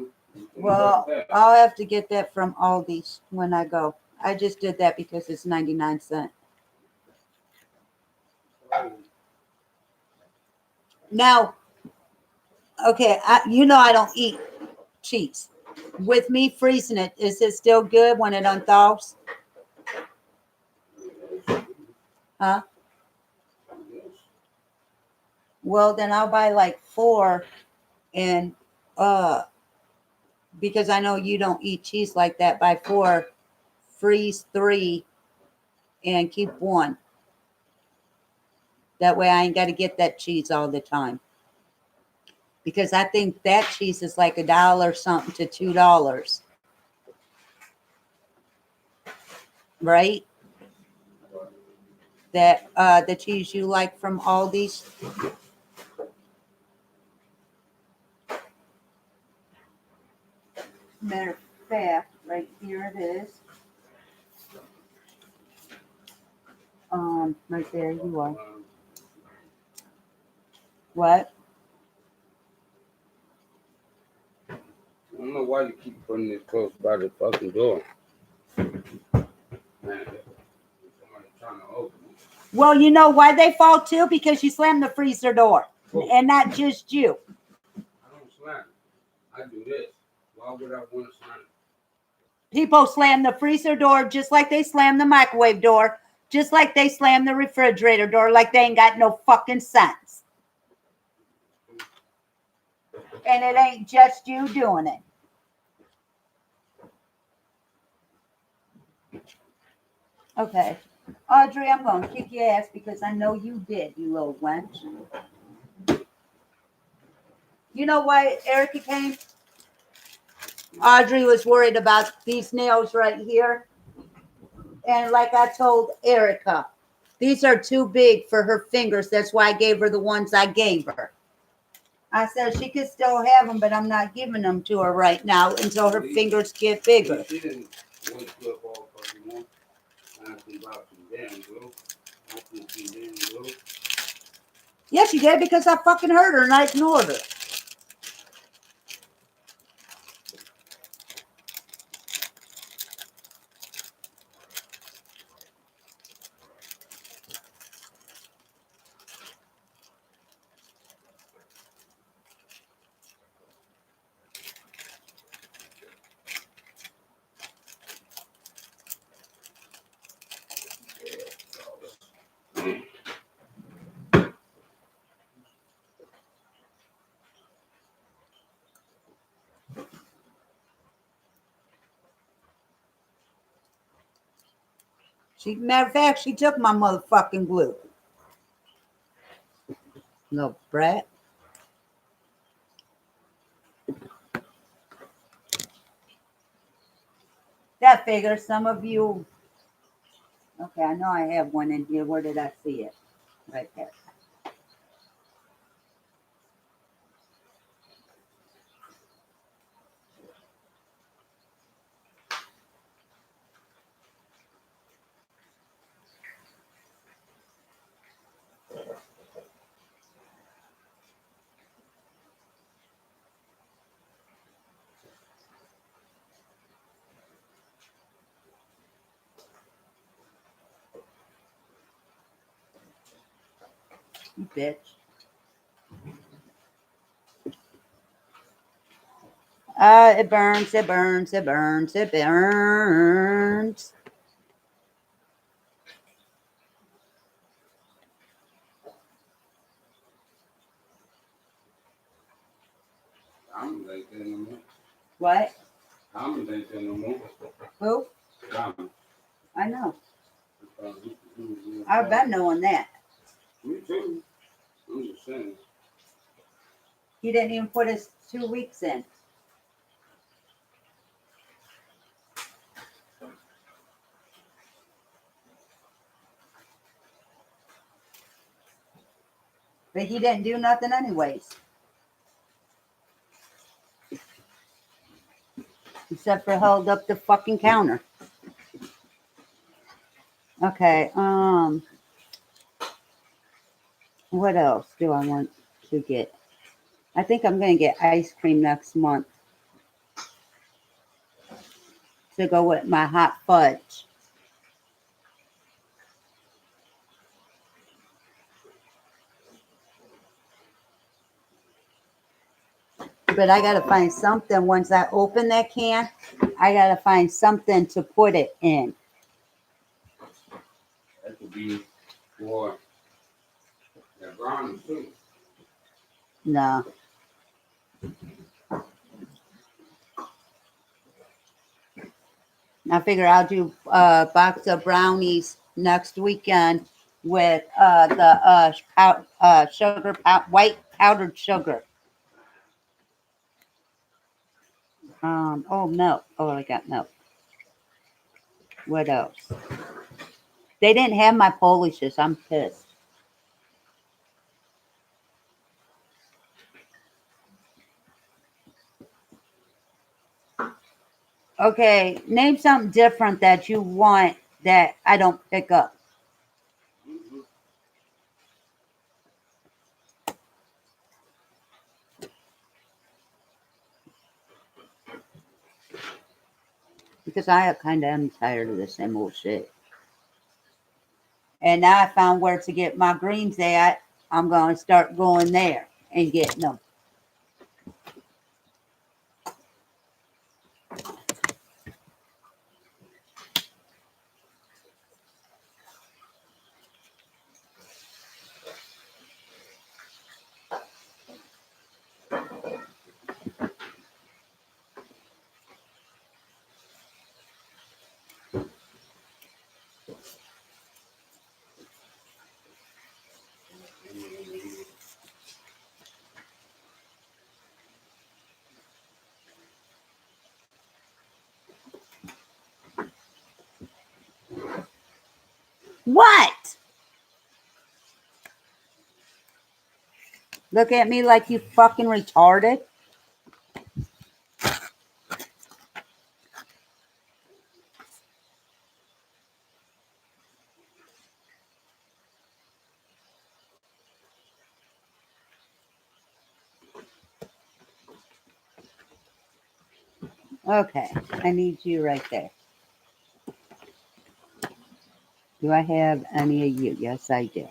Well, I'll have to get that from Aldi's when I go. I just did that because it's 99 cents. Now, okay, I don't eat cheese. With me freezing it, is it still good when it unthaws? Huh? Well, then I'll buy like 4 and because I know you don't eat cheese like that, buy 4, freeze 3, and keep 1. That way I ain't got to get that cheese all the time. Because I think that cheese is like $1 something to $2. Right? That the cheese you like from Aldi's. Matter of fact, right here it is. Right there you are. What? I don't know why you keep putting it close by the fucking door. Man, somebody trying to open it. Well, you know why they fall too? Because you slammed the freezer door. And not just you. I don't slam it. I do this. Why would I want to slam it? People slam the freezer door just like they slam the microwave door, just like they slam the refrigerator door, like they ain't got no fucking sense. And it ain't just you doing it. Okay. Audrey, I'm going to kick your ass because I know you did, you little wench. You know why Erica came? Audrey was worried about these nails right here. And like I told Erica, these are too big for her fingers. That's why I gave her the ones I gave her. I said she could still have them, but I'm not giving them to her right now until her fingers get bigger. She didn't want to flip all fucking one. I asked him about some damn glue. I think some damn glue. Yeah, she did because I fucking heard her and I ignored her. Matter of fact, she took my motherfucking glue. Little brat. That figures some of you. Okay, I know I have one in here. Where did I see it? Right there. You bitch. It burns, it burns, it burns, it burns. Diamond ain't there no more. What? Diamond ain't there no more. Who? Diamond. I know. I've been knowing that. Me too. I'm just saying. He didn't even put his 2 weeks in. But he didn't do nothing anyways. Except for held up the fucking counter. Okay, what else do I want to get? I think I'm going to get ice cream next month to go with my hot fudge. But I got to find something. Once I open that can, I got to find something to put it in. That could be for the brownie too. No. I figure I'll do a box of brownies next weekend with the sugar, white powdered sugar. Oh, milk. Oh, I got milk. What else? They didn't have my Polishes. I'm pissed. Okay, name something different that you want that I don't pick up. Because I kind of am tired of the same old shit. And now I found where to get my greens at. I'm going to start going there and getting them. What? Look at me like you fucking retarded. Okay, I need you right there. Do I have any of you? Yes, I do.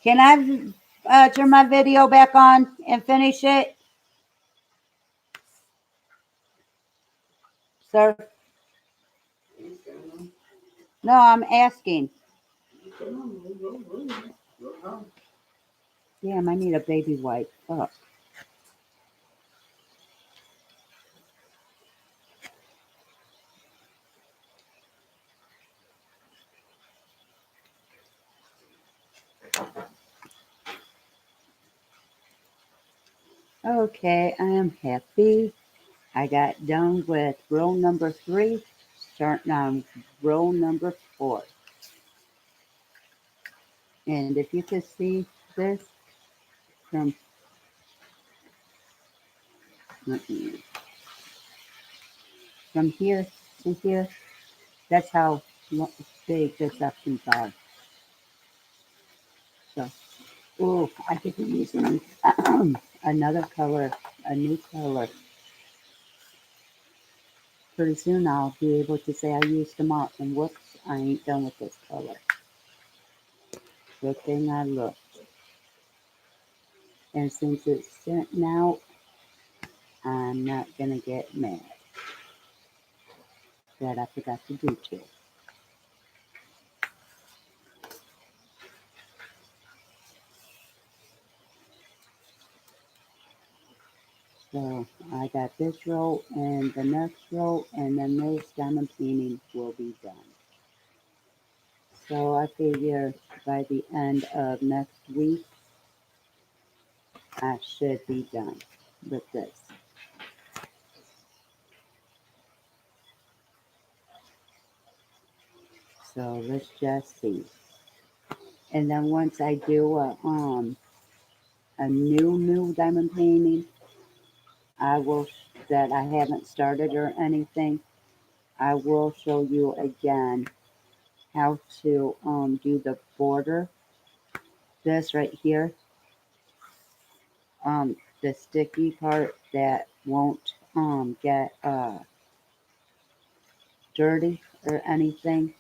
Can I turn my video back on and finish it? Sir? No, I'm asking. Damn, I need a baby wipe. Fuck. Okay, I am happy. I got done with row number 3, starting on row number 4. And if you could see this from here to here, that's how big the sections are. So, oh, I could be using another color, a new color. Pretty soon I'll be able to say I used them all, and whoops, I ain't done with this color. Good thing I looked. And since it's sent now, I'm not gonna get mad that I forgot to do it. So I got this row and the next row, and then this diamond painting will be done. So I figure by the end of next week, I should be done with this. So let's just see. And then once I do a new diamond painting, I will that I haven't started or anything, I will show you again how to do the border this right here, the sticky part that won't get dirty or anything,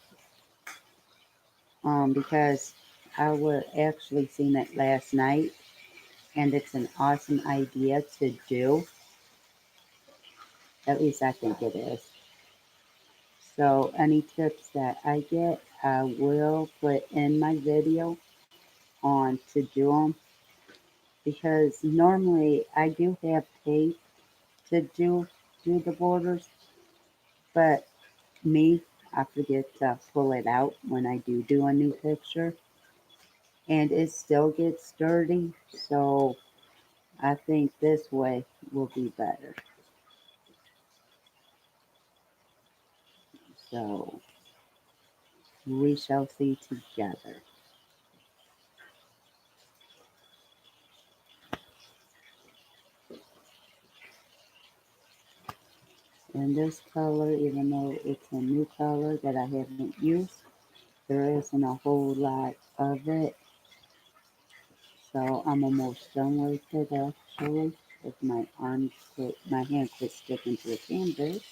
because I was actually seen it last night, and it's an awesome idea to do. At least I think it is. So any tips that I get, I will put in my video on to do them, because normally I do have tape to do the borders, but me, I forget to pull it out when I do a new picture, and it still gets dirty. So I think this way will be better. So we shall see together. And this color, even though it's a new color that I haven't used, there isn't a whole lot of it. So I'm almost done with it actually. If my hand quit sticking to the canvas,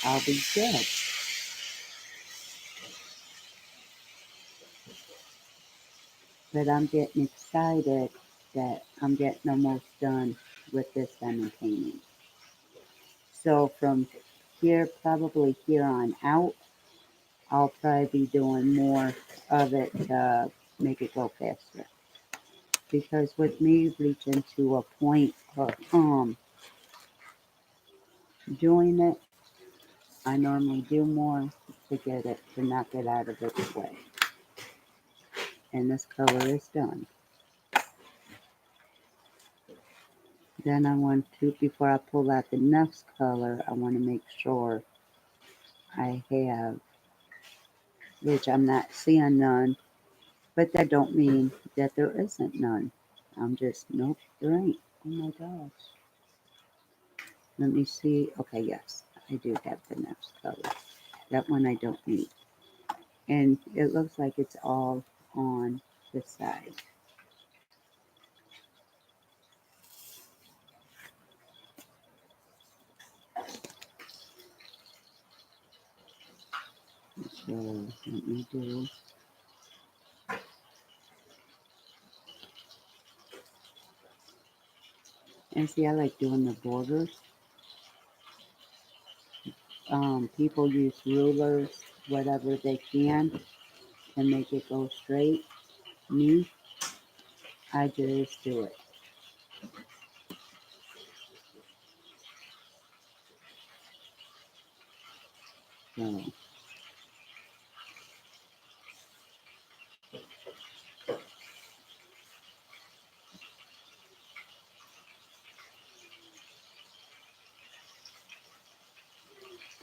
I'll be good. But I'm getting excited that I'm getting almost done with this lemon painting. So from here, probably here on out, I'll probably be doing more of it to make it go faster. Because with me reaching to a point of doing it, I normally do more to get it to knock it out of its way. And this color is done. Then I want to, before I pull out the next color, I want to make sure I have, which I'm not seeing none, but that don't mean that there isn't none. I'm just, nope, there ain't. Oh my gosh. Let me see. Okay, yes, I do have the next color. That one I don't need. And it looks like it's all on the side. So let me do, and see, I like doing the borders. People use rulers, whatever they can, to make it go straight. Me, I just do it. So,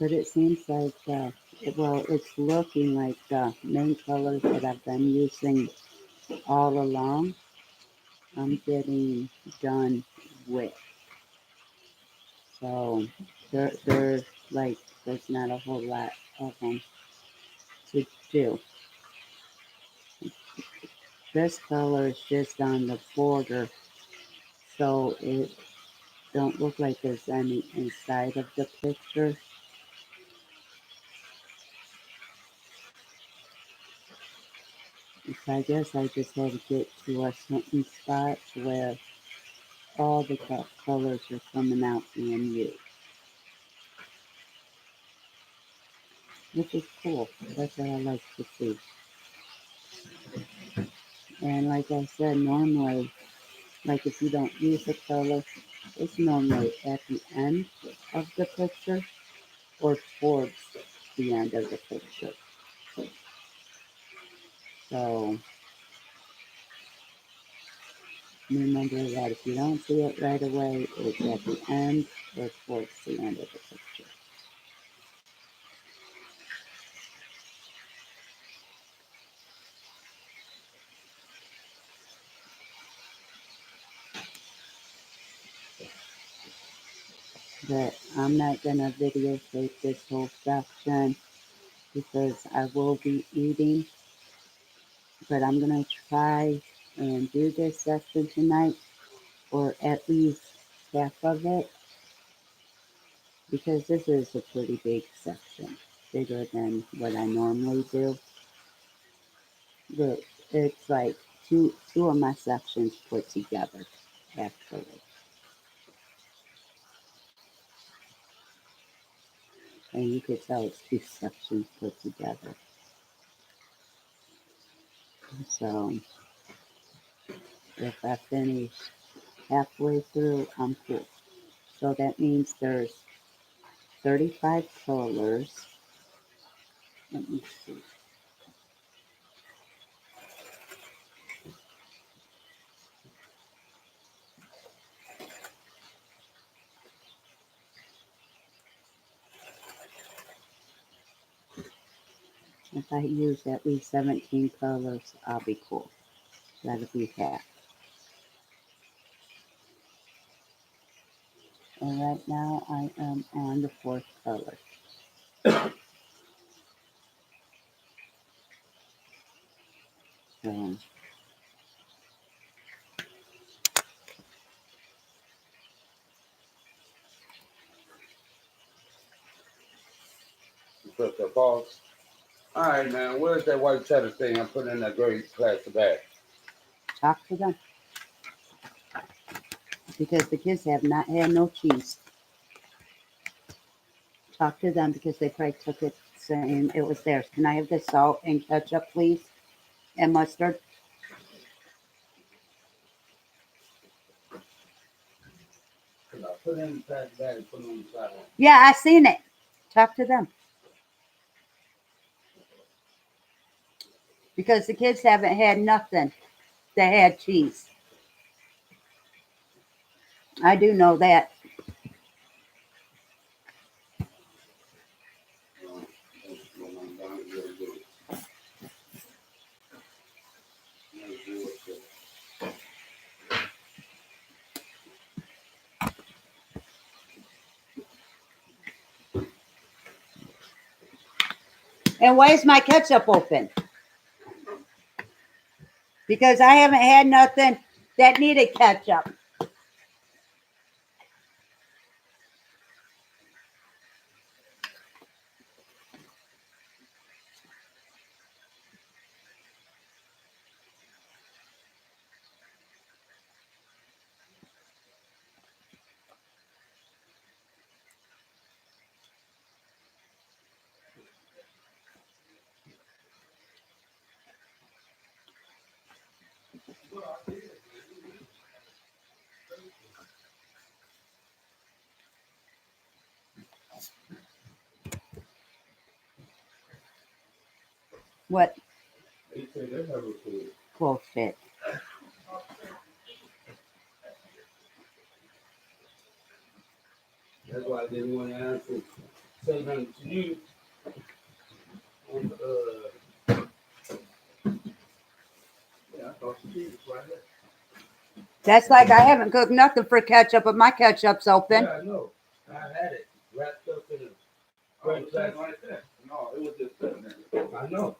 but it seems like, well, it's looking like the main colors that I've been using all along, I'm getting done with. So, there's like, there's not a whole lot of them to do. This color is just on the border, so it don't look like there's any inside of the picture. So I guess I just had to get to a certain spot where all the colors are coming out in you, which is cool. That's what I like to see. And like I said, normally, like if you don't use a color, it's normally at the end of the picture or towards the end of the picture. So remember that if you don't see it right away, it's at the end or towards the end of the picture. But I'm not gonna videotape this whole section because I will be eating. But I'm gonna try and do this section tonight, or at least half of it, because this is a pretty big section, bigger than what I normally do. But it's like two of my sections put together, actually. And you could tell it's two sections put together. So if I finish halfway through, I'm cool. So that means there's 35 colors. Let me see. If I use at least 17 colors, I'll be cool. That'll be half. And right now I am on the fourth color. So Put the balls. All right, man. Where's that white cheddar thing I put in that gray plastic bag? talk to them. Because the kids have not had no cheese. Talk to them because they probably took it saying it was theirs. Can I have the salt and ketchup, please? And mustard? Cause I put it in the plastic bag and put it on the sidewalk. Yeah, I seen it. Talk to them. Because the kids haven't had nothing that had cheese. I do know that. And why is my ketchup open? Because I haven't had nothing that needed ketchup. What They say they have a food. bullshit? That's why I didn't want to answer. Say nothing to you. On yeah, I thought she did right there. That's like I haven't cooked nothing for ketchup, but my ketchup's open. Yeah, I know. I had it wrapped up in a great plastic like that. No, it was just sitting there. I know.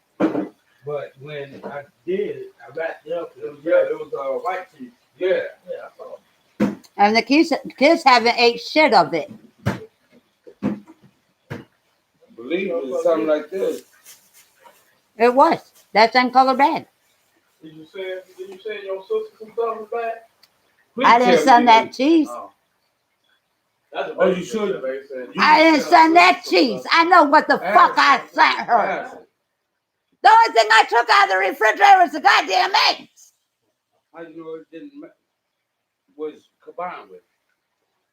But when I did it, I wrapped it up. It was white cheese. Yeah, I saw. And the kids haven't ate shit of it. Believe it was something like this. It was. That's in color bag. Did you say your sister some stuff was bad? I didn't send that cheese. Oh. That's Oh, you should. I didn't send that cheese. I know what the fuck I sent her. The only thing I took out of the refrigerator was the goddamn eggs. How you know it didn't was combined with?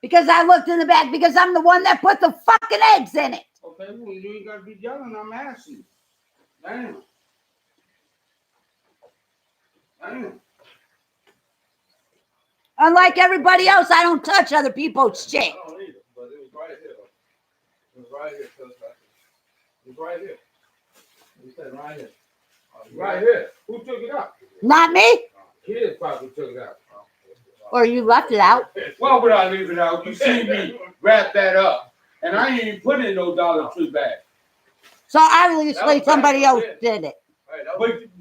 Because I looked in the bag because I'm the one that put the fucking eggs in it. Okay, well, you ain't got to be yelling. I'm asking you. Damn. Unlike everybody else, I don't touch other people's shit. I don't either, but it was right here. It was right here. It was right here. You said right here. Right here. Who took it out? Not me. Kids probably took it out. Or you left it out. Why would I leave it out? You see me wrap that up. And I ain't even put it in no Dollar Tree bag. So obviously somebody else did it.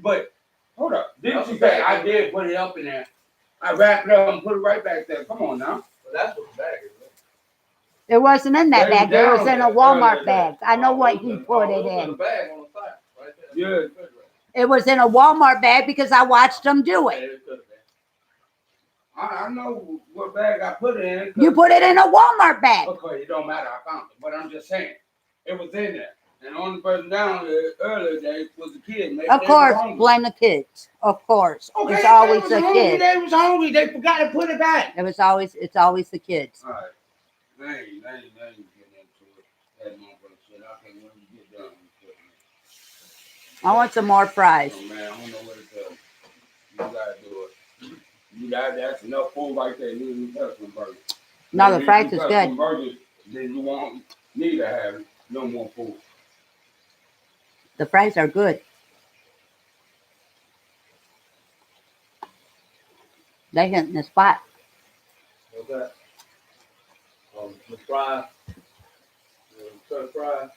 But Hold up. Didn't you say I did put it up in there? I wrapped it up and put it right back there. Come on now. Well, that's what the bag is. It wasn't in that They bag. were It was down in a there Walmart earlier bag. I know what It he was in- put it it was in a in. bag on the side, right there. Yeah. In the refrigerator. It was in a Walmart bag because I watched him do Yeah, it. it could have been. I know what bag I put it in. You put it in a Walmart bag. Okay, it don't matter. I found it. But I'm just saying, it was in there. And the only person down there earlier today was the kid. Maybe Of they course, was hungry. blame the kids. Of course. Okay, It's if always they the was hungry, kids. they was hungry. They forgot to put it back. It's always the kids. All right. They ain't getting into it. That motherfucker shit. I can't wait to get done with it. I want some more fries. Oh, man, I don't know what to tell you. You gotta do it. That's enough food right there. You need to some burgers. No, the If fries you is cut good. some burgers, then you won't need to have no more food. The fries are good. They hit in the spot. What's that? The fries. The stir fries.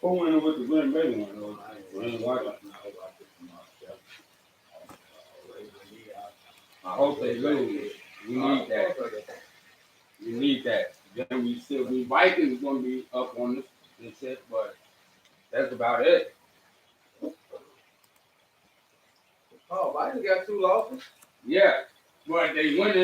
Who went in with the Green Bay one? Though? Green White. I hope they lose. We need that. We need that. Then we Vikings gonna be up on this shit, but that's about it. Oh, Biden got 2 losses. Yeah, but they win it